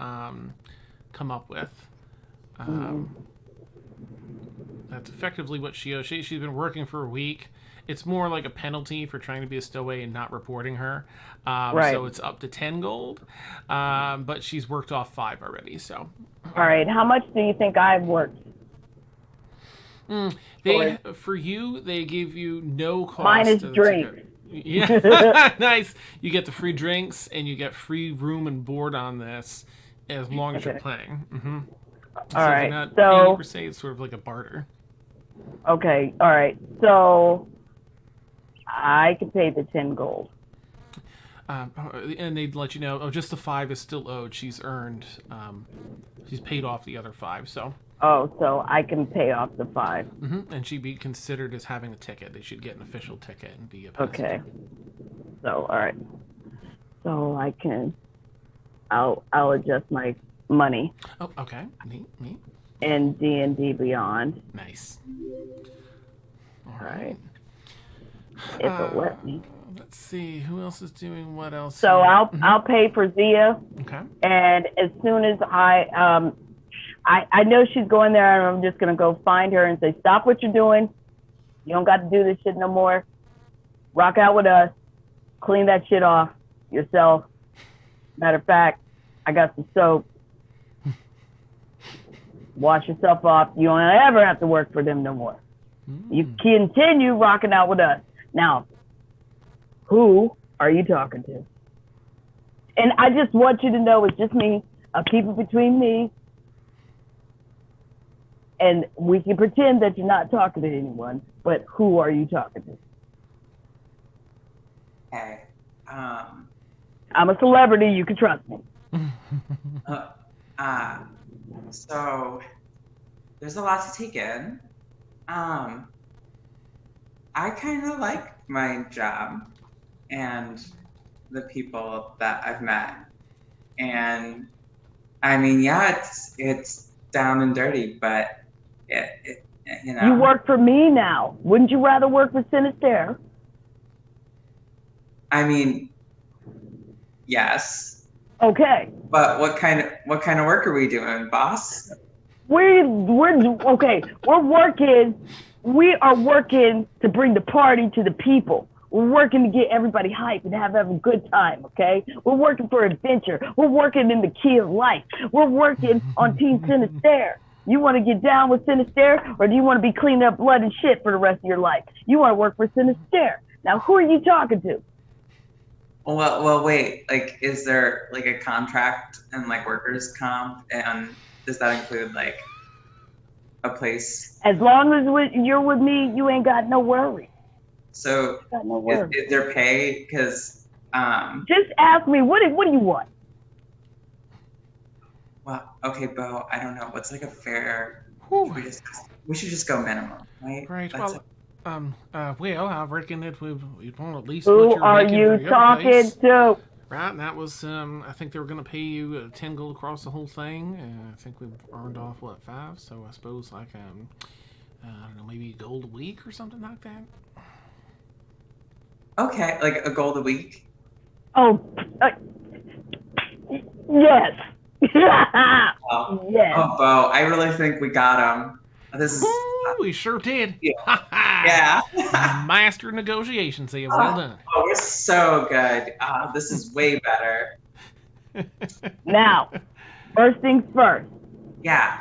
come up with. That's effectively what she owes. She's been working for a week. It's more like a penalty for trying to be a stowaway and not reporting her. Right. So it's up to 10 gold. But she's worked off 5 already, so. All right. How much do you think I've worked? For you, they give you no cost. Minus to the drinks. ticket. Yeah, nice. You get the free drinks and you get free room and board on this as long as you're playing. All right. You're not So paying per se, it's sort of like a barter. okay. All right. So I can pay the 10 gold. And they'd let you know, just the 5 is still owed. She's earned, she's paid off the other 5, so. Oh, so I can pay off the 5. And she'd be considered as having a ticket. They should get an official ticket and be a passenger. Okay. So, all right. So I can, I'll adjust my money Oh, okay. Neat. in D&D Beyond. Nice. All right. If it lets me. Let's see, who else is doing what else? So here? I'll pay for Zia, Okay. and as soon as I know she's going there, and I'm just gonna go find her and say, stop what you're doing. You don't got to do this shit no more. Rock out with us. Clean that shit off yourself. Matter of fact, I got some soap. Wash yourself off. You don't ever have to work for them no more. You continue rocking out with us. Now, who are you talking to? And I just want you to know it's just me. I'll keep it between me. And we can pretend that you're not talking to anyone, but who are you talking to? Okay. I'm a celebrity. You can trust me. So there's a lot to take in. I kind of like my job and the people that I've met. And I mean, yeah, it's down and dirty, but it you know. You work for me now. Wouldn't you rather work for Sinister? I mean, yes. Okay. But what kind of work are we doing, boss? We are working to bring the party to the people. We're working to get everybody hyped and have a good time, okay? We're working for adventure. We're working in the key of life. We're working on Team Sinister. You want to get down with Sinister, or do you want to be cleaning up blood and shit for the rest of your life? You want to work for Sinister. Now, who are you talking to? Well, wait. Like, is there like a contract and like workers' comp, and does that include like a place. As long as you're with me, you ain't got no worry. So Got no worry. is there pay? Because Just ask me, what do you want? well, okay, Bo, I don't know. What's like a fair? Whew. We should just go minimum, right? Right. That's Well, I reckon that we'd want at least Who what you're are making you for your talking place. to? Right, and that was, I think they were going to pay you 10 gold across the whole thing. I think we've earned off, 5? So I suppose, like, I don't know, maybe a gold a week or something like that. okay, like a gold a week. Oh, yes. Oh, Yes. oh, Bo, I really think we got him. This is Ooh, we sure did. Yeah. Yeah. yeah. Master negotiations, Zia. Well done. Oh, we're so good. This is way better. Now, first things first, Yeah.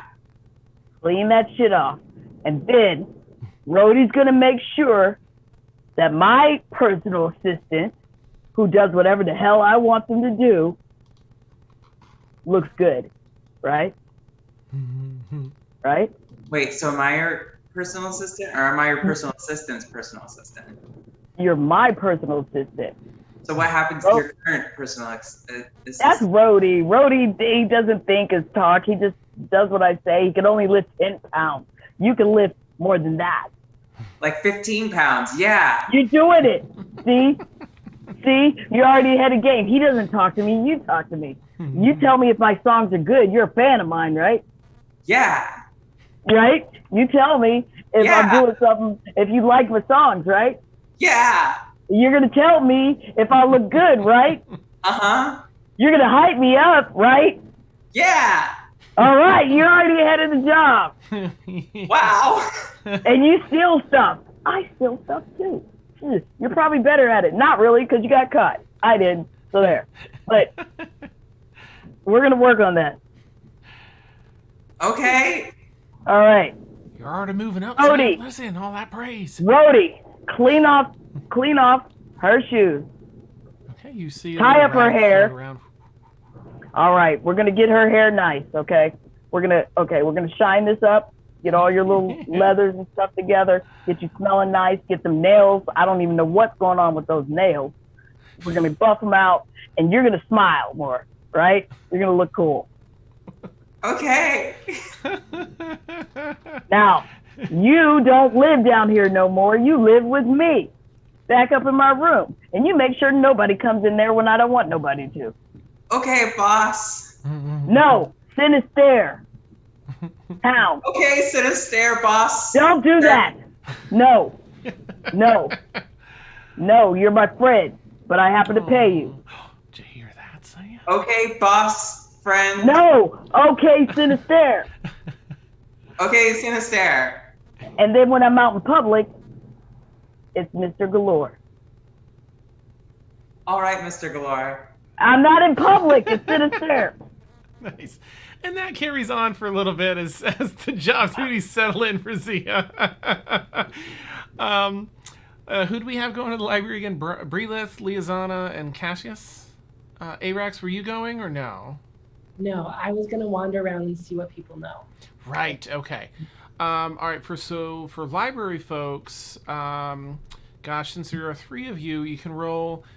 clean that shit off. And then, Rhodey's going to make sure that my personal assistant, who does whatever the hell I want them to do, looks good. Right? Right? Wait, so am I your personal assistant, or am I your personal assistant's personal assistant? You're my personal assistant. So what happens to your current personal assistant? That's Rhodey. Rhodey, he doesn't think his talk. He just does what I say. He can only lift 10 pounds. You can lift more than that. Like 15 pounds. Yeah. You're doing it. See? See? You're already ahead of game. He doesn't talk to me. You talk to me. You tell me if my songs are good. You're a fan of mine, right? Yeah. Right? You tell me if I'm doing something, if you like my songs, right? Yeah. You're going to tell me if I look good, right? Uh-huh. You're going to hype me up, right? Yeah. All right, you're already ahead of the job. Wow. And you steal stuff. I steal stuff too. You're probably better at it. Not really, because you got caught. I did. So there. But we're going to work on that. Okay. All right. You're already moving up. Rhodey. Zia. Listen, all that praise. Rhodey, clean off her shoes. Okay, you see. a Tie little up her rag hair. float around. All right, we're going to get her hair nice, okay? We're going to shine this up, get all your little leathers and stuff together, get you smelling nice, get some nails. I don't even know what's going on with those nails. We're going to buff them out, and you're going to smile more, right? You're going to look cool. Okay. Now, you don't live down here no more. You live with me, back up in my room. And you make sure nobody comes in there when I don't want nobody to. Okay, boss. No, Sinister. Pound. Okay, sit and stare, boss. Don't do that. No. No. No, you're my friend, but I happen to pay you. Did you hear that, Zia? Okay, boss, friend. No. Okay, Sinister. Okay, sit and stare. And then when I'm out in public, it's Mr. Galore. All right, Mr. Galore. I'm not in public. It's Sinister. Nice. And that carries on for a little bit as the job duties settle in for Zia. Who do we have going to the library again? Brelith, Liazana, and Cassius? Arax, were you going or no? No, I was going to wander around and see what people know. Right, okay. All right, for library folks, gosh, since there are 3 of you, you can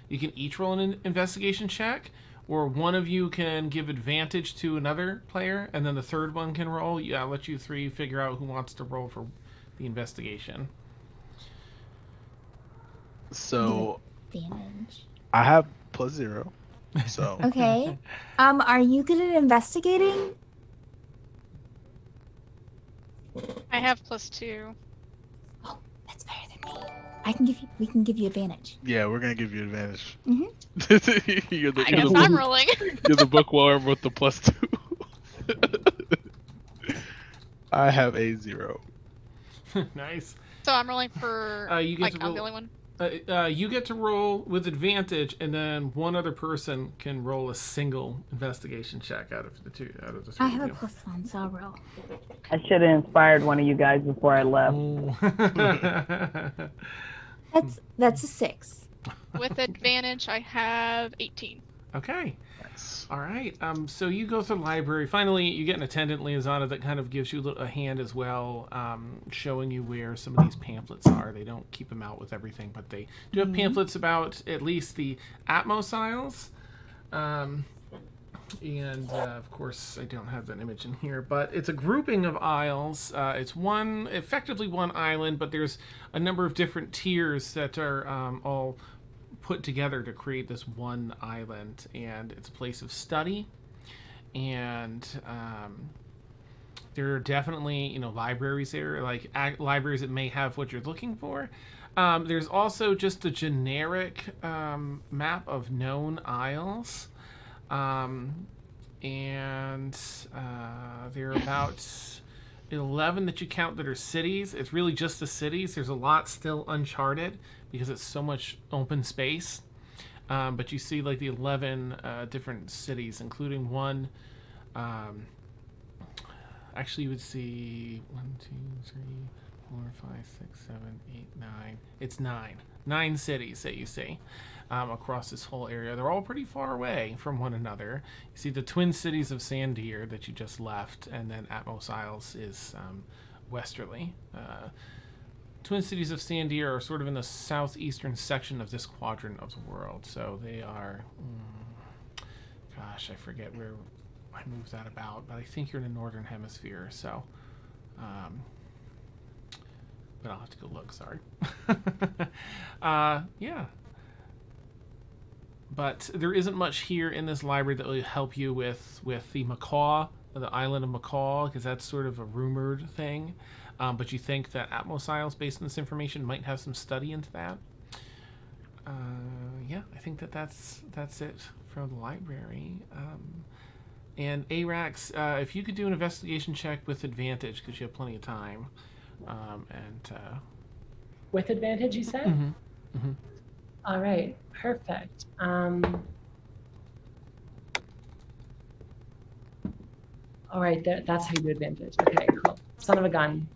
each roll an investigation check, or one of you can give advantage to another player, and then the third one can roll. Yeah, I'll let you 3 figure out who wants to roll for the investigation. So Advantage. I have +0. So Okay. Are you good at investigating? I have +2. Oh, that's better than me. We can give you advantage. yeah, we're gonna give you advantage. Mhm. you're I guess I'm rolling. you're the bookworm with the +2. I have a 0. Nice. So I'm rolling for. You get to I'm roll. the only one. You get to roll with advantage, and then one other person can roll a single investigation check out of the 3 I have a of you. +1, so I'll roll. I should have inspired one of you guys before I left. That's a 6. With advantage, I have 18. Okay. Nice. All right. So you go through the library. Finally, you get an attendant liaison that kind of gives you a hand as well, showing you where some of these pamphlets are. They don't keep them out with everything, but they do have pamphlets about at least the Atmos Isles. And of course, I don't have that image in here, but it's a grouping of isles. It's effectively one island, but there's a number of different tiers that are all put together to create this one island, and it's a place of study. And there are definitely libraries there, like libraries that may have what you're looking for. There's also just a generic map of known isles. And there are about 11 that you count that are cities. It's really just the cities. There's a lot still uncharted because it's so much open space. But you see like the 11 different cities, including one. Actually, you would see 1, 2, 3, 4, 5, 6, 7, 8, 9. It's 9 cities that you see. Across this whole area. They're all pretty far away from one another. You see the twin cities of Sandir that you just left, and then Atmos Isles is westerly. Twin cities of Sandir are sort of in the southeastern section of this quadrant of the world. So they are, gosh, I forget where I moved that about, but I think you're in the northern hemisphere. So, but I'll have to go look. Sorry. Yeah. But there isn't much here in this library that will help you with the Macaw, the island of Macaw, because that's sort of a rumored thing. But you think that Atmos Isles, based on this information, might have some study into that. Yeah, I think that's it for the library. And Arax, if you could do an investigation check with advantage, because you have plenty of time. With advantage, you said? Mm-hmm. Mm-hmm. All right, perfect. All right, that's how you do advantage. Okay, cool. Son of a gun.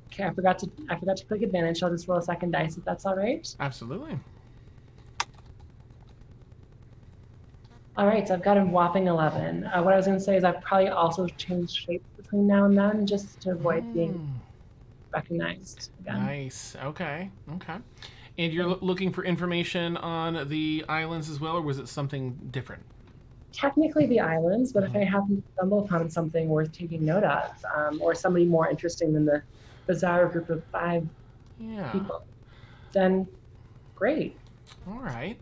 Okay, I forgot to click advantage. I'll just roll a second dice if that's all right. Absolutely. All right, so I've got a whopping 11. What I was going to say is I've probably also changed shapes between now and then just to avoid being recognized again. Nice. Okay. And you're looking for information on the islands as well, or was it something different? Technically the islands, but if I happen to stumble upon something worth taking note of, or somebody more interesting than the bizarre group of 5 people, then great. All right.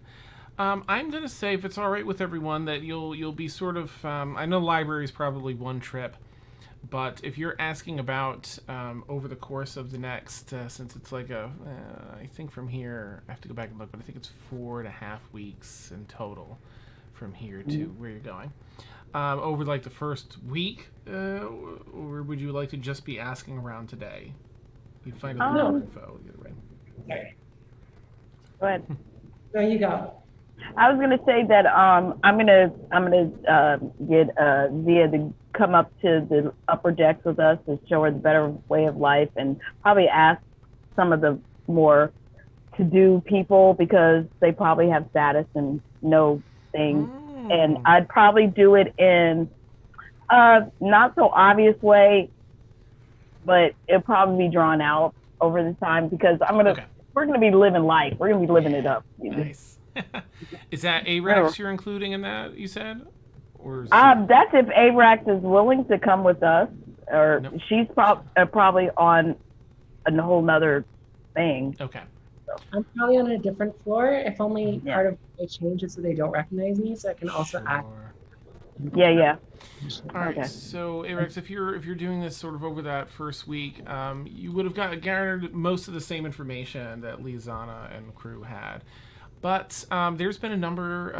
I'm going to say, if it's all right with everyone, that you'll be sort of, I know library is probably one trip, but if you're asking about over the course of the next, since it's like I think from here, I have to go back and look, but I think it's 4.5 weeks in total from here to where you're going. Over like the first week, or would you like to just be asking around today? You'd find a little more info. Sorry. Go ahead. There you go. I was gonna say that I'm gonna get Zia to come up to the upper decks with us to show her the better way of life, and probably ask some of the more to-do people, because they probably have status and know things. And I'd probably do it in not so obvious way, but it'll probably be drawn out over the time, because we're gonna be living life. We're gonna be living it up. Nice. Is that Arax you're including in that, you said? Or that's if Arax is willing to come with us, or she's probably on a whole nother thing. Okay. I'm probably on a different floor, if only part of my change is so they don't recognize me, so I can also act. Yeah. All right. So, Arax, if you're doing this sort of over that first week, you would have garnered most of the same information that Lisanna and crew had. But there's been a number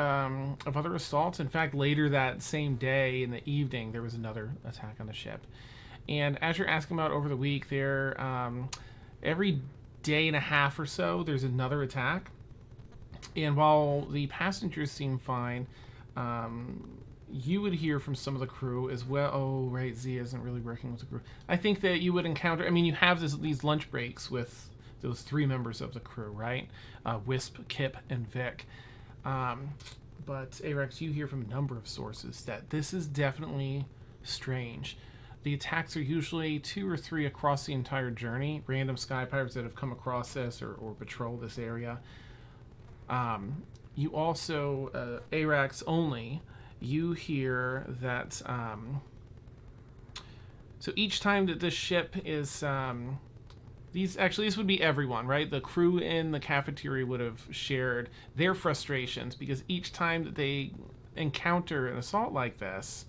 of other assaults. In fact, later that same day in the evening, there was another attack on the ship. And as you're asking about over the week, every day and a half or so, there's another attack. And while the passengers seem fine, you would hear from some of the crew as well. Oh, right, Zia isn't really working with the crew. I think that you would encounter, you have these lunch breaks with those 3 members of the crew, right? Wisp, Kip, and Vic. but Arax, you hear from a number of sources that this is definitely strange. The attacks are usually 2 or 3 across the entire journey. Random sky pirates that have come across this or patrol this area. You also, Arax only, you hear that. So each time that this ship is, this would be everyone, right? The crew in the cafeteria would have shared their frustrations because each time that they encounter an assault like this,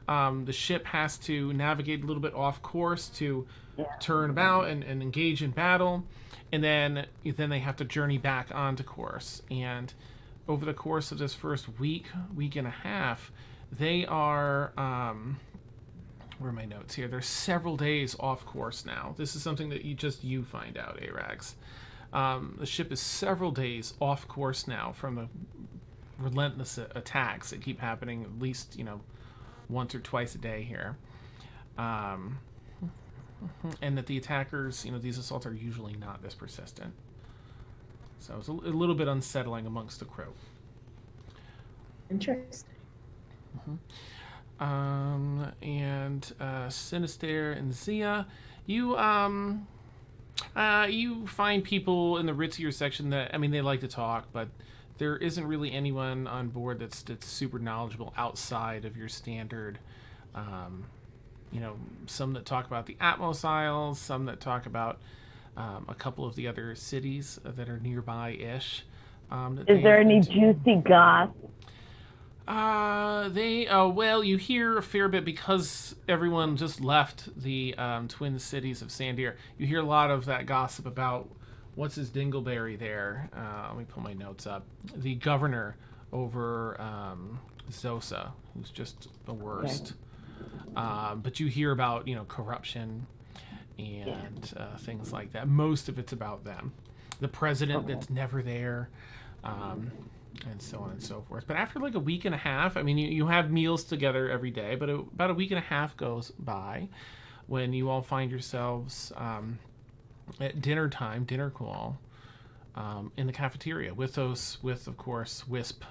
the ship has to navigate a little bit off course to turn about and engage in battle, and then they have to journey back onto course. And over the course of this first week and a half, they are where are my notes here? There's several days off course now. This is something that you find out, Arax. The ship is several days off course now from the relentless attacks that keep happening at least, once or twice a day here. And that the attackers, these assaults are usually not this persistent. So it's a little bit unsettling amongst the crew. Interesting. And Sinister and Zia, you find people in the ritzier section that, they like to talk, but there isn't really anyone on board that's super knowledgeable outside of your standard, some that talk about the Atmos Isles, some that talk about a couple of the other cities that are nearby-ish. Is there any juicy goss? You hear a fair bit because everyone just left the Twin Cities of Sandir. You hear a lot of that gossip about what's his dingleberry there. Let me pull my notes up. The governor over Zosa, who's just the worst. But you hear about, corruption and things like that. Most of it's about them. The president that's never there. And so on and so forth. But after like a week and a half, you have meals together every day, but about a week and a half goes by when you all find yourselves at dinner call, in the cafeteria with, of course, Wisp,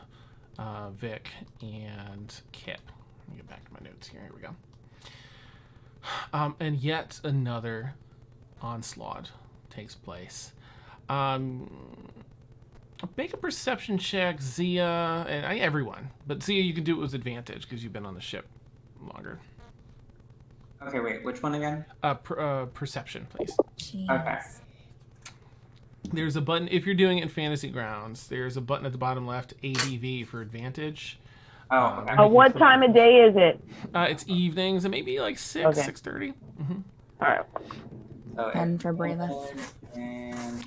Vic, and Kip. Let me get back to my notes here. Here we go. And yet another onslaught takes place. Make a perception check, Zia, and everyone. But Zia, you can do it with advantage because you've been on the ship longer. Okay, wait, which one again? Perception, please. Jeez. Okay. There's a button, if you're doing it in Fantasy Grounds, there's a button at the bottom left, ADV for advantage. Oh, okay. What time of day is it? It's evenings, and maybe like 6, Okay. 6:30. Mm-hmm. All right. So And for Brayleth. And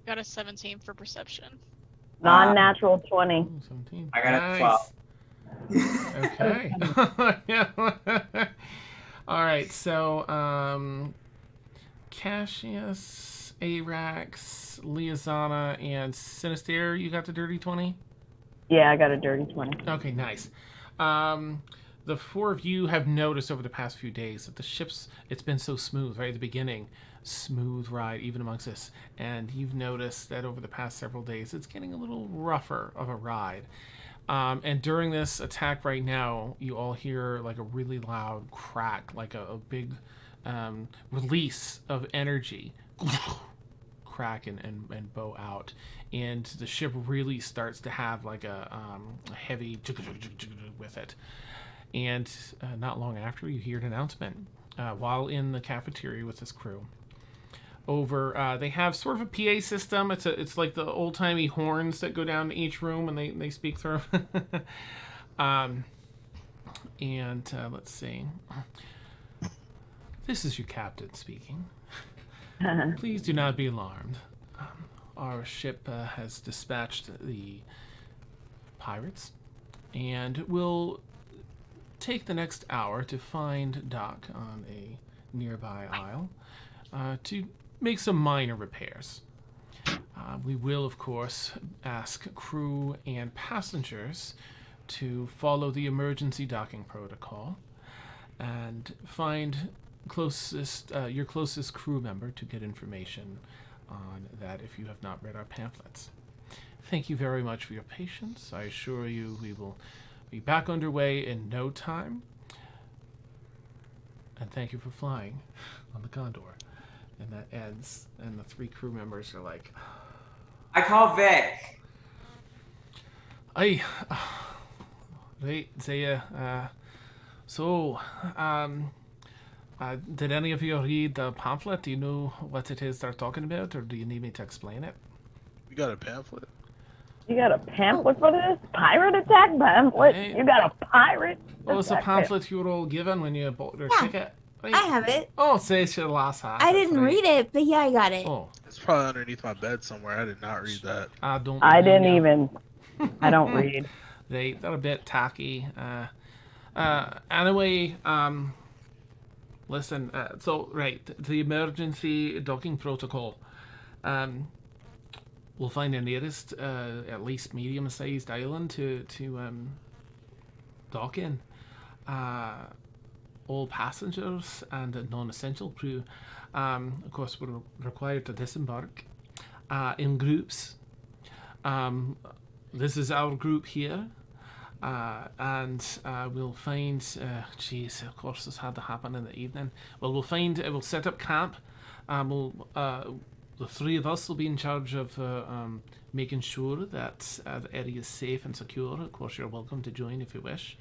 Got a 17 for perception. Non-natural 20. Ooh, 17. I got a Nice. 12. Okay. Yeah. All right. So, Cassius, Arax, Liazana, and Sinister, you got the dirty 20? Yeah, I got a dirty 20. Okay, nice. The 4 of you have noticed over the past few days that the it's been so smooth, right at the beginning. Smooth ride, even amongst this. And you've noticed that over the past several days, it's getting a little rougher of a ride. And during this attack right now, you all hear like a really loud crack, like a big release of energy. Crack and bow out. And the ship really starts to have like a heavy with it. And not long after, you hear an announcement while in the cafeteria with this crew. They have sort of a PA system. It's like the old timey horns that go down to each room and they speak through. Let's see. This is your captain speaking. Please do not be alarmed. Our ship has dispatched the pirates and will take the next hour to find dock on a nearby isle to make some minor repairs. We will, of course, ask crew and passengers to follow the emergency docking protocol and find your closest crew member to get information on that if you have not read our pamphlets. Thank you very much for your patience. I assure you we will be back underway in no time. And thank you for flying on the Condor. And that ends, and the 3 crew members are like, I call Vic. Aye. Right, did any of you read the pamphlet? Do you know what it is they're talking about, or do you need me to explain it? We got a pamphlet. You got a pamphlet for this? Pirate attack pamphlet? Hey. You got a pirate? Oh, it's a attack pamphlet you were all given when you bought your ticket. Right. I have it. Oh, it says your last half. I didn't read it, but yeah, I got it. Oh, It's probably underneath my bed somewhere. I did not read that. I don't. I blame didn't ya. even. I don't read. They're a bit tacky. Anyway, listen. The emergency docking protocol. We'll find the nearest, at least medium-sized island to dock in. All passengers and non-essential crew, of course, were required to disembark in groups. This is our group here. And we'll find, of course this had to happen in the evening. Well, we'll set up camp. The 3 of us will be in charge of making sure that the area is safe and secure. Of course, you're welcome to join if you wish.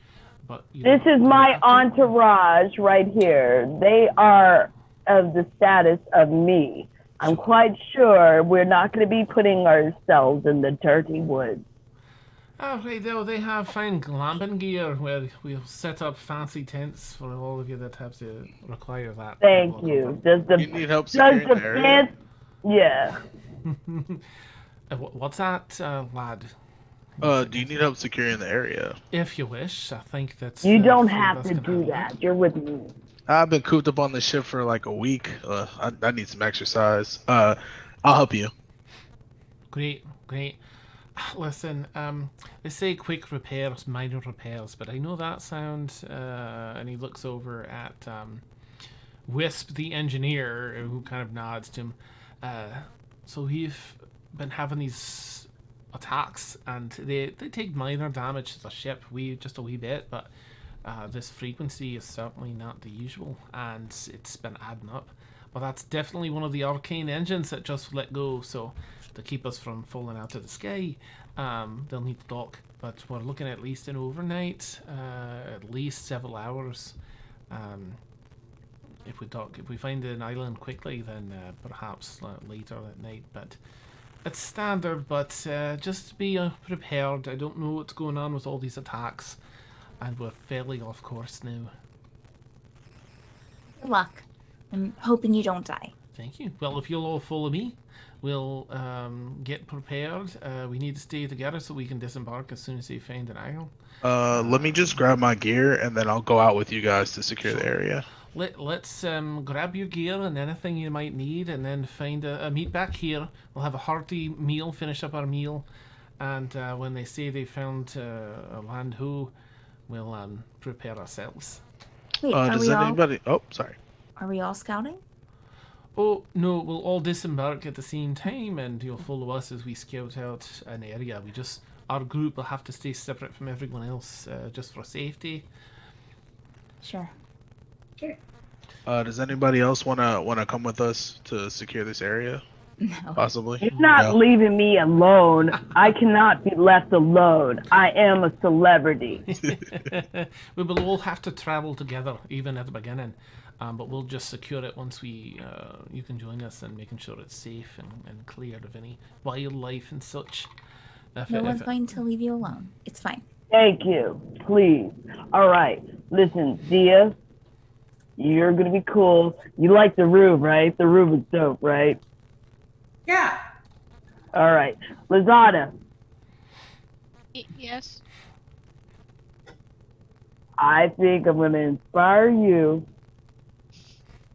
But This is my entourage right here. They are of the status of me. I'm quite sure we're not going to be putting ourselves in the dirty woods. Oh, right, they have fine glamping gear where we'll set up fancy tents for all of you that have to require that. Thank level of you. comfort. Does You need help does securing the the area? pants? Yeah. What's that, lad? Do you need help securing the area? If you wish, I think that's... You don't 3 of have us to can do handle that. it. You're with me. I've been cooped up on the ship for like a week. I need some exercise. I'll help you. Great. Listen, they say quick repairs, minor repairs, but I know that sound, and he looks over at Wisp, the engineer, who kind of nods to him. So we've been having these attacks, and they take minor damage to the ship, just a wee bit, but this frequency is certainly not the usual, and it's been adding up. But that's definitely one of the arcane engines that just let go, so to keep us from falling out of the sky, they'll need to dock. But we're looking at least an overnight, at least several hours. If we find an island quickly, then perhaps later at night. But it's standard. But just be prepared. I don't know what's going on with all these attacks, and we're fairly off course now. Good luck. I'm hoping you don't die. Thank you. Well, if you'll all follow me, we'll get prepared. We need to stay together so we can disembark as soon as they find an island. Let me just grab my gear and then I'll go out with you guys to secure the area. Let's grab your gear and anything you might need, and then find a meet back here. We'll have a hearty meal, finish up our meal, and when they say they found a land ho, we'll prepare ourselves. Wait, Does anybody... Oh, sorry. Are we all scouting? Oh, no, we'll all disembark at the same time, and you'll follow us as we scout out an area. Our group will have to stay separate from everyone else, just for safety. Sure. Does anybody else wanna come with us to secure this area? No. Possibly. You're not leaving me alone. I cannot be left alone. I am a celebrity. We will all have to travel together, even at the beginning. But we'll just secure it once you can join us in making sure it's safe and cleared of any wildlife and such. No one's going to leave you alone. It's fine. Thank you. Please. All right. Listen, Zia, you're going to be cool. You like the room, right? The room is dope, right? Yeah. All right. Lazada, Yes. I think I'm going to inspire you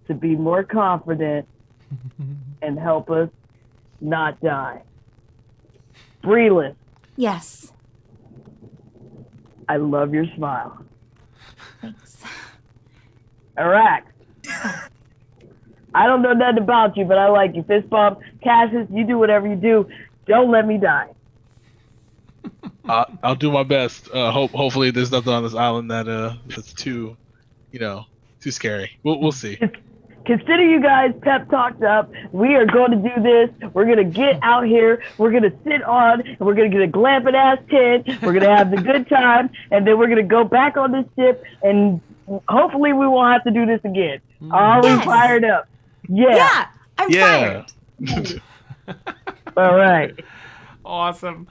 to be more confident and help us not die. Relentless, Yes. I love your smile. Thanks. Iraq, I don't know nothing about you, but I like you. Fist bump, Cassius, you do whatever you do. Don't let me die. I'll do my best. Hopefully there's nothing on this island that's too, too scary. We'll see. Consider you guys pep talked up. We are going to do this. We're going to get out here. We're going to sit on, and we're going to get a glamping ass tent. We're going to have the good time, and then we're going to go back on this ship, and hopefully we won't have to do this again. Are we fired up? Yeah, I'm fired. All right. Awesome.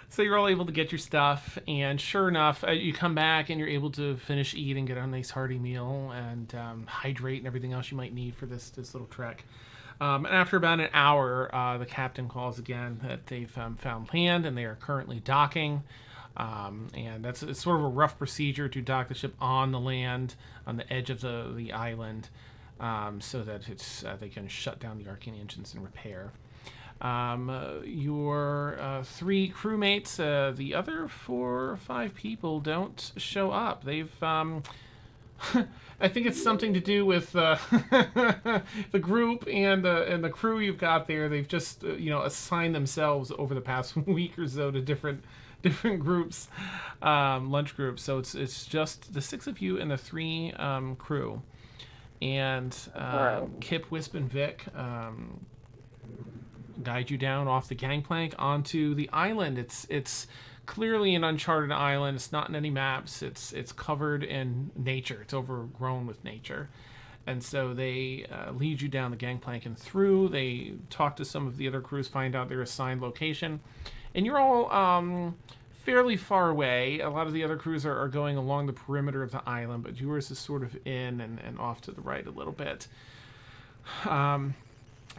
So you're all able to get your stuff, and sure enough, you come back and you're able to finish eating, get a nice hearty meal, and hydrate and everything else you might need for this little trek. And after about an hour, the captain calls again that they've found land and they are currently docking. And it's sort of a rough procedure to dock the ship on the land, on the edge of the island, so that they can shut down the arcane engines and repair. Your 3 crewmates, the other 4 or 5 people don't show up. They've, I think it's something to do with the group and the crew you've got there. They've just, assigned themselves over the past week or so to different groups, lunch groups. So it's just the 6 of you and the 3 crew, and Kip, Wisp, and Vic. Guide you down off the gangplank onto the island. It's clearly an uncharted island. It's not in any maps. It's covered in nature. It's overgrown with nature. And so they lead you down the gangplank and through. They talk to some of the other crews, find out their assigned location. And you're all fairly far away. A lot of the other crews are going along the perimeter of the island, but yours is sort of in and off to the right a little bit.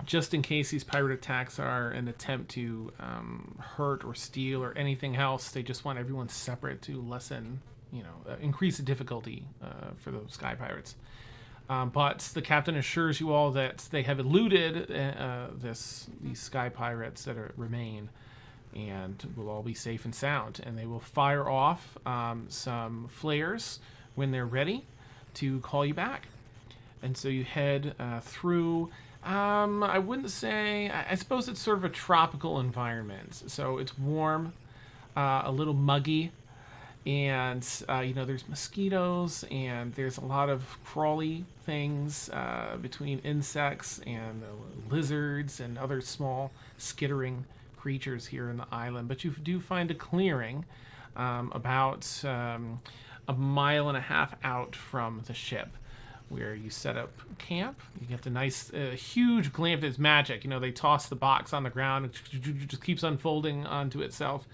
Just in case these pirate attacks are an attempt to hurt or steal or anything else, they just want everyone separate to lessen, increase the difficulty for the sky pirates. But the captain assures you all that they have eluded these sky pirates that remain, and will all be safe and sound. And they will fire off some flares when they're ready to call you back. And so you head through. I wouldn't say. I suppose it's sort of a tropical environment. So it's warm, a little muggy, and there's mosquitoes, and there's a lot of crawly things between insects and lizards and other small skittering creatures here in the island. But you do find a clearing about a mile and a half out from the ship, where you set up camp. You get the nice, huge glamp that's magic. They toss the box on the ground, and it just keeps unfolding onto itself,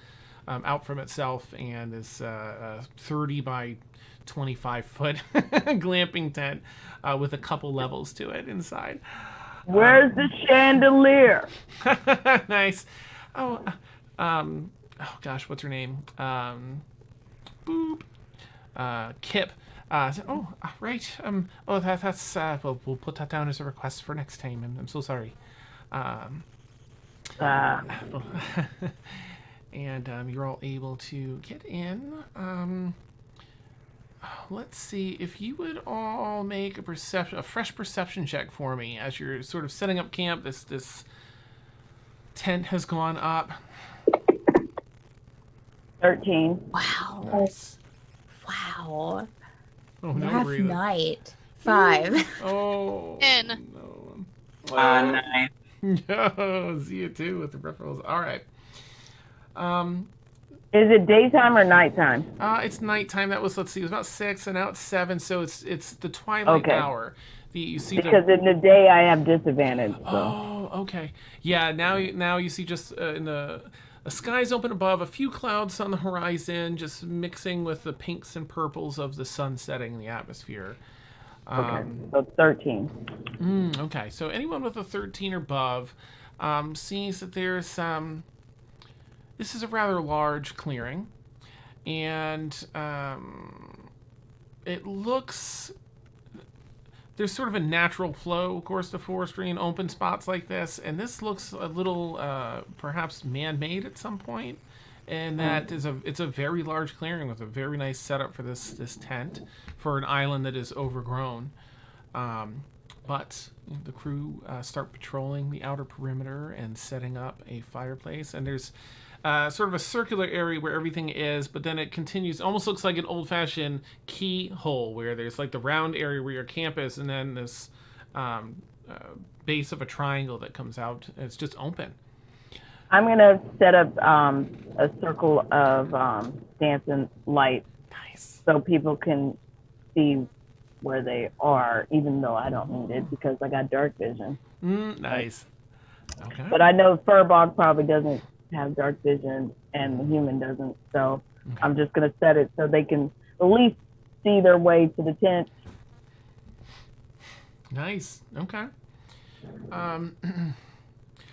out from itself, and is a 30 by 25 foot glamping tent with a couple levels to it inside. Where's the chandelier? Nice. Oh gosh, what's her name? Kip. Right. That's. We'll put that down as a request for next time. I'm so sorry. And you're all able to get in. Let's see if you would all make a fresh perception check for me as you're sort of setting up camp. This tent has gone up. 13. Wow. Nice. Wow. Oh, no, Rough breathing. night. 5. Oh. 10. No. Nice. No, Zia too with the referrals. All right. Is it daytime or nighttime? It's nighttime. That was, let's see, it was about 6, and now it's 7, so it's the twilight hour. You see because in the day I have disadvantage. So. Oh, okay. Yeah, now you see just in the skies open above, a few clouds on the horizon, just mixing with the pinks and purples of the sun setting in the atmosphere. Okay, so 13. Okay, so anyone with a 13 or above sees that there's this is a rather large clearing, and it looks. There's sort of a natural flow, of course, to forestry and open spots like this, and this looks a little perhaps man-made at some point, and that it's a very large clearing with a very nice setup for this tent for an island that is overgrown. But the crew start patrolling the outer perimeter and setting up a fireplace, and there's sort of a circular area where everything is, but then it continues. Almost looks like an old-fashioned keyhole where there's like the round area where your camp is, and then this base of a triangle that comes out. It's just open. I'm gonna set up a circle of dancing lights Nice. so people can see where they are, even though I don't need it because I got dark vision. Nice. Okay. But I know Furbog probably doesn't have dark vision and the human doesn't, so I'm just gonna set it so they can at least see their way to the tent. Nice. Okay.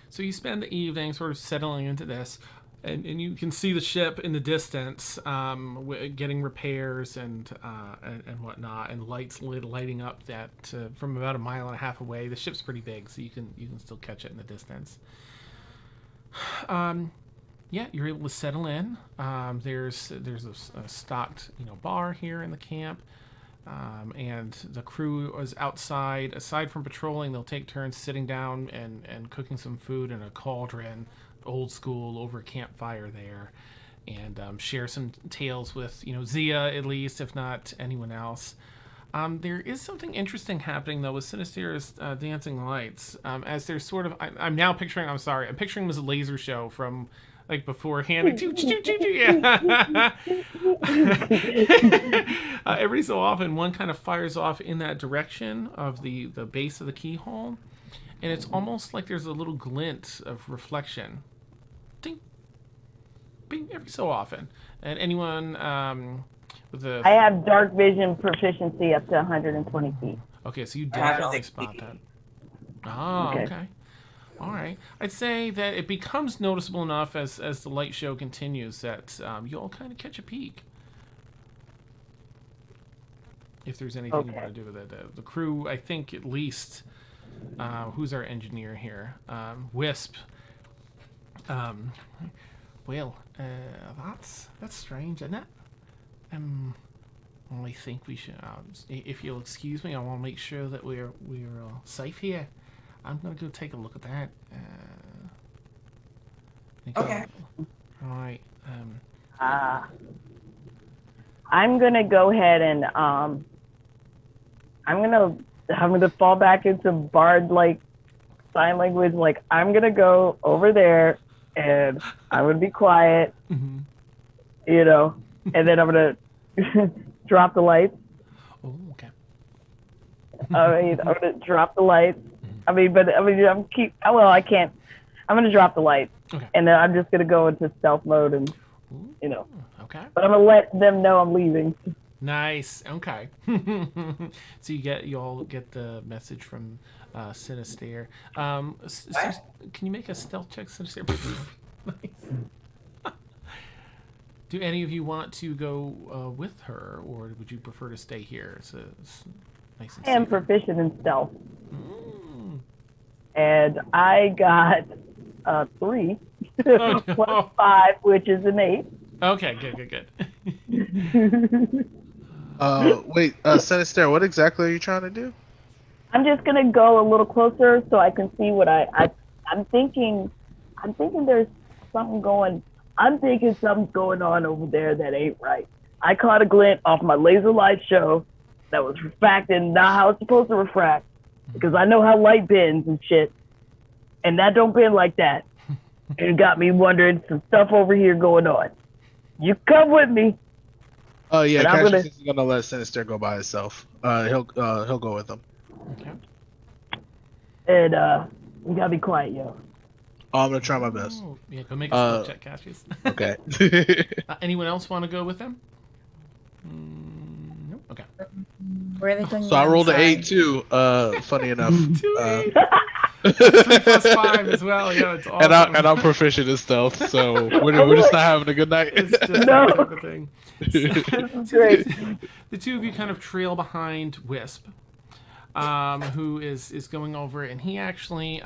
So you spend the evening sort of settling into this, and you can see the ship in the distance, getting repairs and whatnot, and lighting up that from about 1.5 miles away. The ship's pretty big, so you can still catch it in the distance. Yeah, you're able to settle in. There's a stocked bar here in the camp. And the crew is outside. Aside from patrolling, they'll take turns sitting down and cooking some food in a cauldron, old school, over a campfire there, and share some tales with Zia, at least, if not anyone else. There is something interesting happening though with Sinister's dancing lights. As there's sort of, I'm now picturing. I'm sorry, I'm picturing this laser show from like beforehand. Yeah. Every so often, one kind of fires off in that direction of the base of the keyhole, and it's almost like there's a little glint of reflection. Ding, bing, every so often. And anyone with the I have dark vision proficiency up to 120 feet. okay, so you I have definitely like spot that. Ah, okay. All right. I'd say that it becomes noticeable enough as the light show continues that you all kind of catch a peek. If there's anything you want to do with it. The crew, I think at least, who's our engineer here? Wisp. Well, that's strange, isn't it? I think we should, if you'll excuse me, I want to make sure that we're safe here. I'm gonna go take a look at that. Okay. All right. I'm gonna go ahead and I'm gonna fall back into bard like sign language. Like I'm gonna go over there and I'm gonna be quiet, and then I'm gonna drop the lights. Oh, okay. I'm gonna drop the lights. I can't. I'm gonna drop the lights, Okay. and then I'm just gonna go into stealth mode, and Okay. But I'm gonna let them know I'm leaving. Nice. Okay. So you all get the message from Sinister. Can you make a stealth check, Sinister? Nice. Do any of you want to go with her, or would you prefer to stay here? It's nice and I am safe. proficient in stealth, Mm. and I got 3 plus 5, which is an 8. Okay, good. Wait, Sinister, what exactly are you trying to do? I'm just gonna go a little closer so I can see what I'm thinking. I'm thinking there's something going. I'm thinking something's going on over there that ain't right. I caught a glint off my laser light show that was refracting not how it's supposed to refract, because I know how light bends and shit, and that don't bend like that. It got me wondering some stuff over here going on. You come with me. Oh yeah, And I'm Cassius gonna- is gonna let Sinister go by himself. He'll go with him. Okay. And you gotta be quiet, yo. Oh, I'm gonna try my best. Oh, yeah, go make a stealth check, Cassius. Okay. Anyone else want to go with them? Nope. Okay. Where are they going? So I rolled an inside? 8 too. Funny enough. 3 plus 5 as well. Yeah, it's awesome. And I'm proficient in stealth, so we're just not having a good night. It's just No. that type of thing. Great. The two of you kind of trail behind Wisp, who is going over, and he actually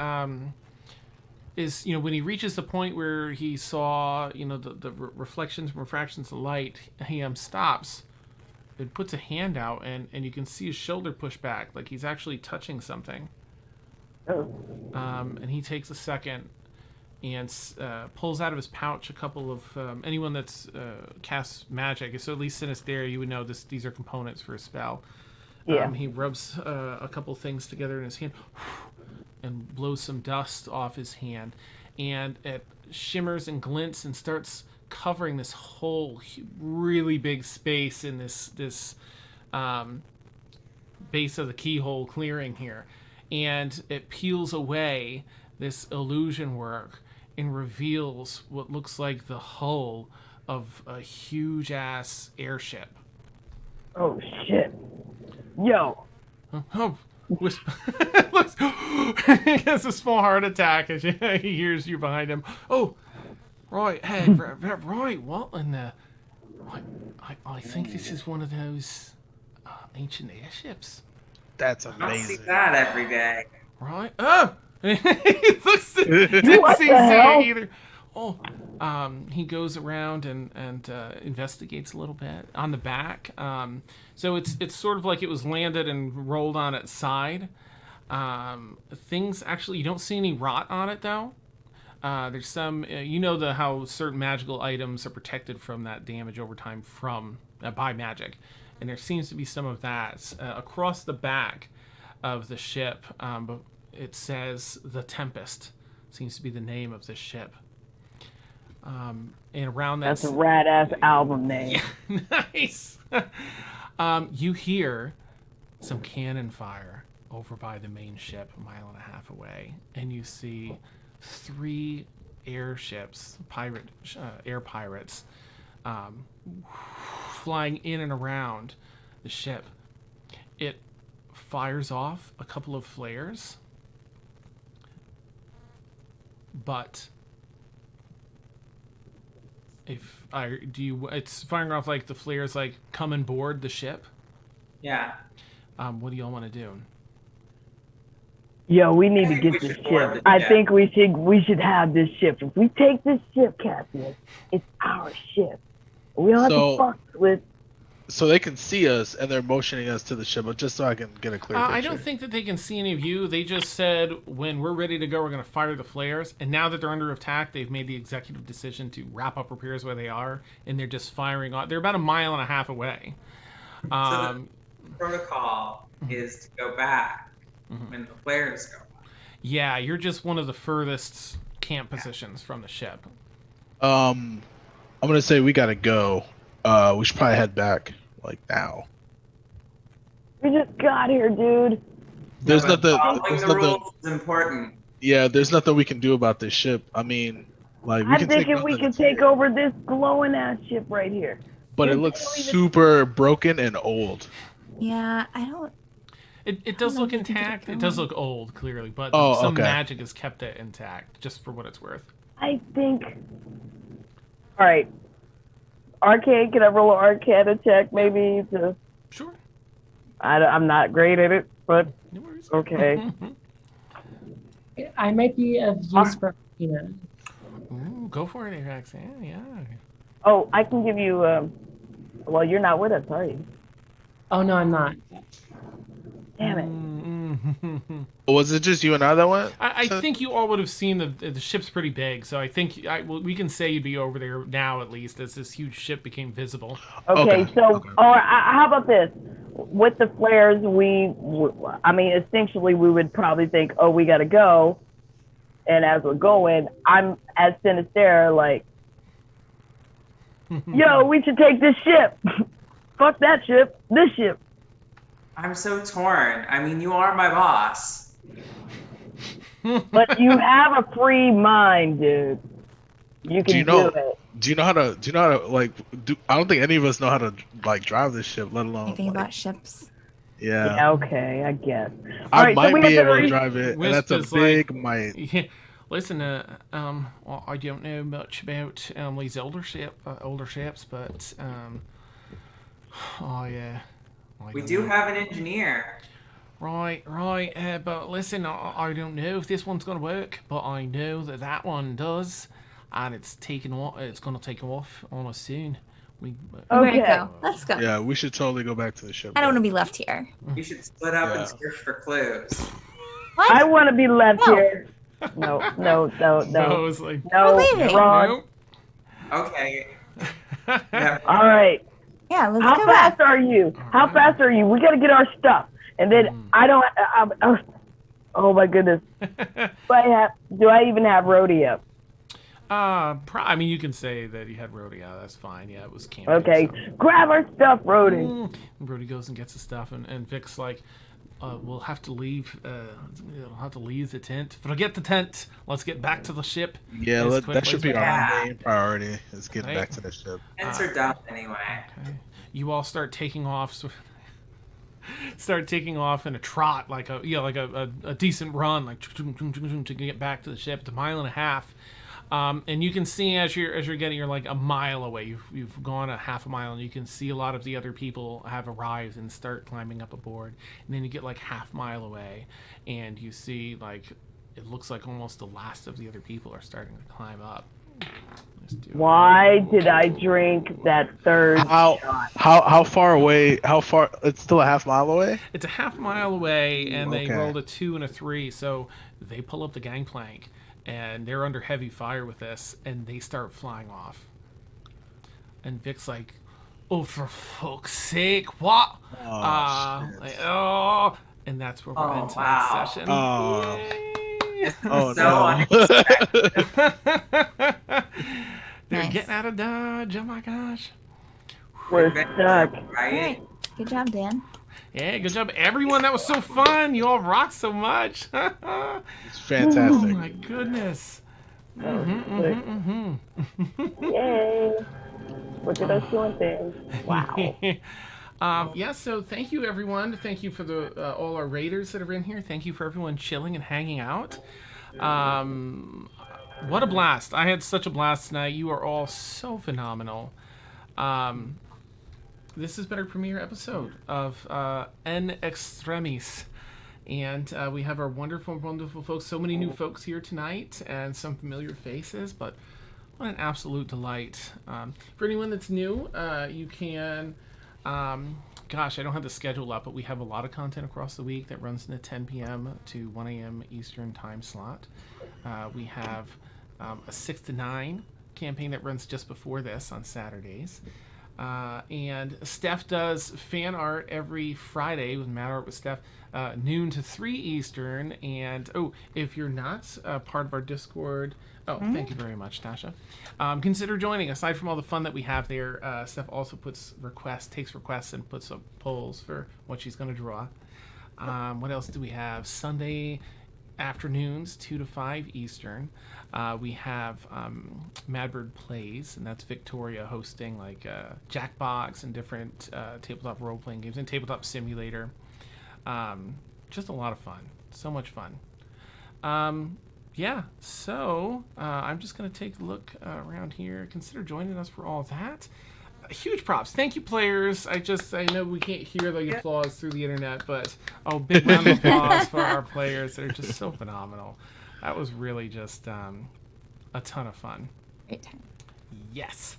is, when he reaches the point where he saw, the reflections and refractions of light, he stops and puts a hand out, and you can see his shoulder push back, like he's actually touching something. Oh. And he takes a second and pulls out of his pouch a couple of anyone that's casts magic. So at least Sinister, you would know these are components for a spell. Yeah. He rubs a couple things together in his hand and blows some dust off his hand, and it shimmers and glints and starts covering this whole really big space in this base of the keyhole clearing here, and it peels away this illusion work and reveals what looks like the hull of a huge ass airship. Oh shit. Yo. Oh, looks, he has a small heart attack as he hears you behind him. Oh, right, hey, right, what in the... I think this is one of those ancient airships. That's I don't see amazing. that every day. Right? Oh! He looks... didn't What see the hell? Zia either. Oh, he goes around and investigates a little bit on the back. So it's sort of like it was landed and rolled on its side. Things actually, you don't see any rot on it though. There's some, how certain magical items are protected from that damage over time by magic, and there seems to be some of that across the back of the ship. But it says the Tempest seems to be the name of the ship. And around that, That's a rad ass album name. nice. You hear some cannon fire over by the main ship, 1.5 miles away, and you see 3 airships, air pirates, flying in and around the ship. It fires off a couple of flares, but it's firing off like the flares like come and board the ship. Yeah. What do y'all want to do? Yo, we need to think get we this should board ship. the I ship. think we should have this ship. If we take this ship, Cassius, it's our ship. We don't have So- to fuck with. So they can see us, and they're motioning us to the ship, but just so I can get a clear picture. I don't think that they can see any of you. They just said, when we're ready to go, we're going to fire the flares. And now that they're under attack, they've made the executive decision to wrap up repairs where they are, and they're just firing on. They're about 1.5 miles away. So the protocol is to go back when the flares go by. Yeah, you're just one of the furthest camp positions from the ship. I'm gonna say we gotta go. We should probably head back like now. We just got here, dude. There's But nothing. following There's the nothing. rules is important. Yeah, there's nothing we can do about this ship. I mean, like we I'm can take thinking we nothing, can take over this glowing ass ship right here. but it There's looks barely the- super broken and old. Yeah, I don't. It does know look if we can get it intact. It does going. look old, clearly, but Oh, some okay. magic has kept it intact, just for what it's worth. I think. All right. Arcade, can I roll an Arcana check maybe? Sure. I'm not great at it, but No worries. okay. I might be of use for Ooh, go for it, Ajax. Yeah. Oh, I can give you. Well, you're not with us, are you? Oh no, I'm not. Damn it. Mm-hmm. Was it just you and I that went? I think you all would have seen the ship's pretty big, so I think we can say you'd be over there now at least, as this huge ship became visible. Okay, Okay, so okay. or how about this? With the flares, I mean, essentially, we would probably think, oh, we gotta go, and as we're going, I'm as Sinister, like, yo, we should take this ship. Fuck that ship. This ship. I'm so torn. I mean, you are my boss. But you have a free mind, dude. You can Do you know? it. Do you know how to like? I don't think any of us know how to like drive this ship, let alone. Anything like, about ships? Yeah. Yeah, okay, I guess. I All right, so might we be have to able to drive it, and Wisp that's a is like- big might. Yeah. Listen, well, I don't know much about these older ships, but oh yeah. I We don't do know. have an engineer. Right. But listen, I don't know if this one's gonna work, but I know that one does, and it's gonna take off on us soon. We're gonna Okay. go. Let's go. Yeah, we should totally go back to the ship. I don't want to be left here. You should split up Yeah. and search for clues. What? I want to be left No. here. No. Bo is like, No, Believe it. Ron. nope. Okay. Never- All right. Yeah, let's How go fast back. are you? How right. fast are you? We got to get our stuff. And then oh my goodness. Do I even have rodeo? I mean, you can say that you had rodeo. That's fine. Yeah, it was camping. Okay. So. Grab our stuff, Rody. And Brody goes and gets his stuff, and Vic's like, we'll have to leave. We'll have to leave the tent. Forget the tent. Let's get back to the ship. Yeah, as that quickly should as be we our can." main priority. Is getting Right. back to the ship. Tents are done anyway. Okay. You all start taking off. Start taking off in a trot, like a decent run, like to get back to the ship. It's a mile and a half. And you can see as you're getting, you're like a mile away. You've gone a half a mile, and you can see a lot of the other people have arrived and start climbing up aboard. And then you get like half mile away, and you see like it looks like almost the last of the other people are starting to climb up. Why did I drink that third shot? How far away? How far? It's still a half mile away. It's a half mile away, and they Okay. rolled a 2 and a 3, so they pull up the gangplank, and they're under heavy fire with this, and they start flying off. And Vic's like, "Oh, for fuck's sake, what?" Oh, shit. And that's where we're Oh, in tonight's wow. session. Oh. Yay. Oh So no! They're Nice. getting out of Dodge. Oh my gosh. We're stuck. Right? Good job, Dan. Yeah, good job, everyone. That was so fun. You all rocked so much. It's Oh fantastic. my goodness. Yay. Look at us doing things. Wow. Yeah, so thank you, everyone. Thank you for the all our raiders that are in here. Thank you for everyone chilling and hanging out. What a blast. I had such a blast tonight. You are all so phenomenal. This has been our premiere episode of Extremis. And we have our wonderful, wonderful folks. So many new folks here tonight and some familiar faces, but what an absolute delight. For anyone that's new, you can... gosh, I don't have the schedule up, but we have a lot of content across the week that runs in the 10 p.m. to 1 a.m. Eastern time slot. We have a 6 to 9 campaign that runs just before this on Saturdays. And Steph does fan art every Friday with Mad Art with Steph, noon to 3 Eastern. And, if you're not part of our Discord... thank you very much, Tasha. Consider joining. Aside from all the fun that we have there, Steph also takes requests and puts up polls for what she's going to draw. What else do we have? Sunday afternoons, 2 to 5 Eastern. We have Madbird Plays, and that's Victoria hosting like Jackbox and different tabletop role-playing games and Tabletop Simulator. Just a lot of fun. So much fun. Yeah, so I'm just going to take a look around here. Consider joining us for all that. Huge props. Thank you, players. I know we can't hear the applause through the internet, but big round of applause for our players. They're just so phenomenal. That was really just a ton of fun. Great time. Yes.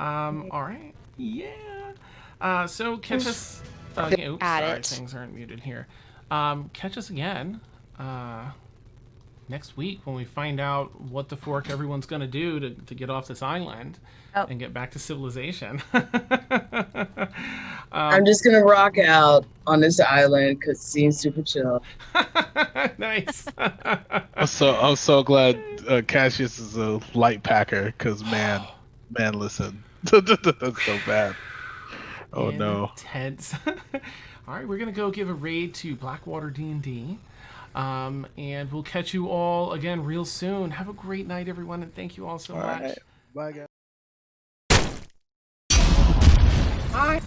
All right. Yeah. So catch us. Oops, sorry, things aren't muted here. Catch us again. Next week when we find out what the fork everyone's going to do to get off this island and get back to civilization. I'm just going to rock out on this island because it seems super chill. Nice. I'm so glad Cassius is a light packer because man, listen, that's so bad. Oh no. Intense. All right, we're going to go give a raid to Blackwater D&D. And we'll catch you all again real soon. Have a great night, everyone, and thank you all so much. Right. Bye, guys. Bye.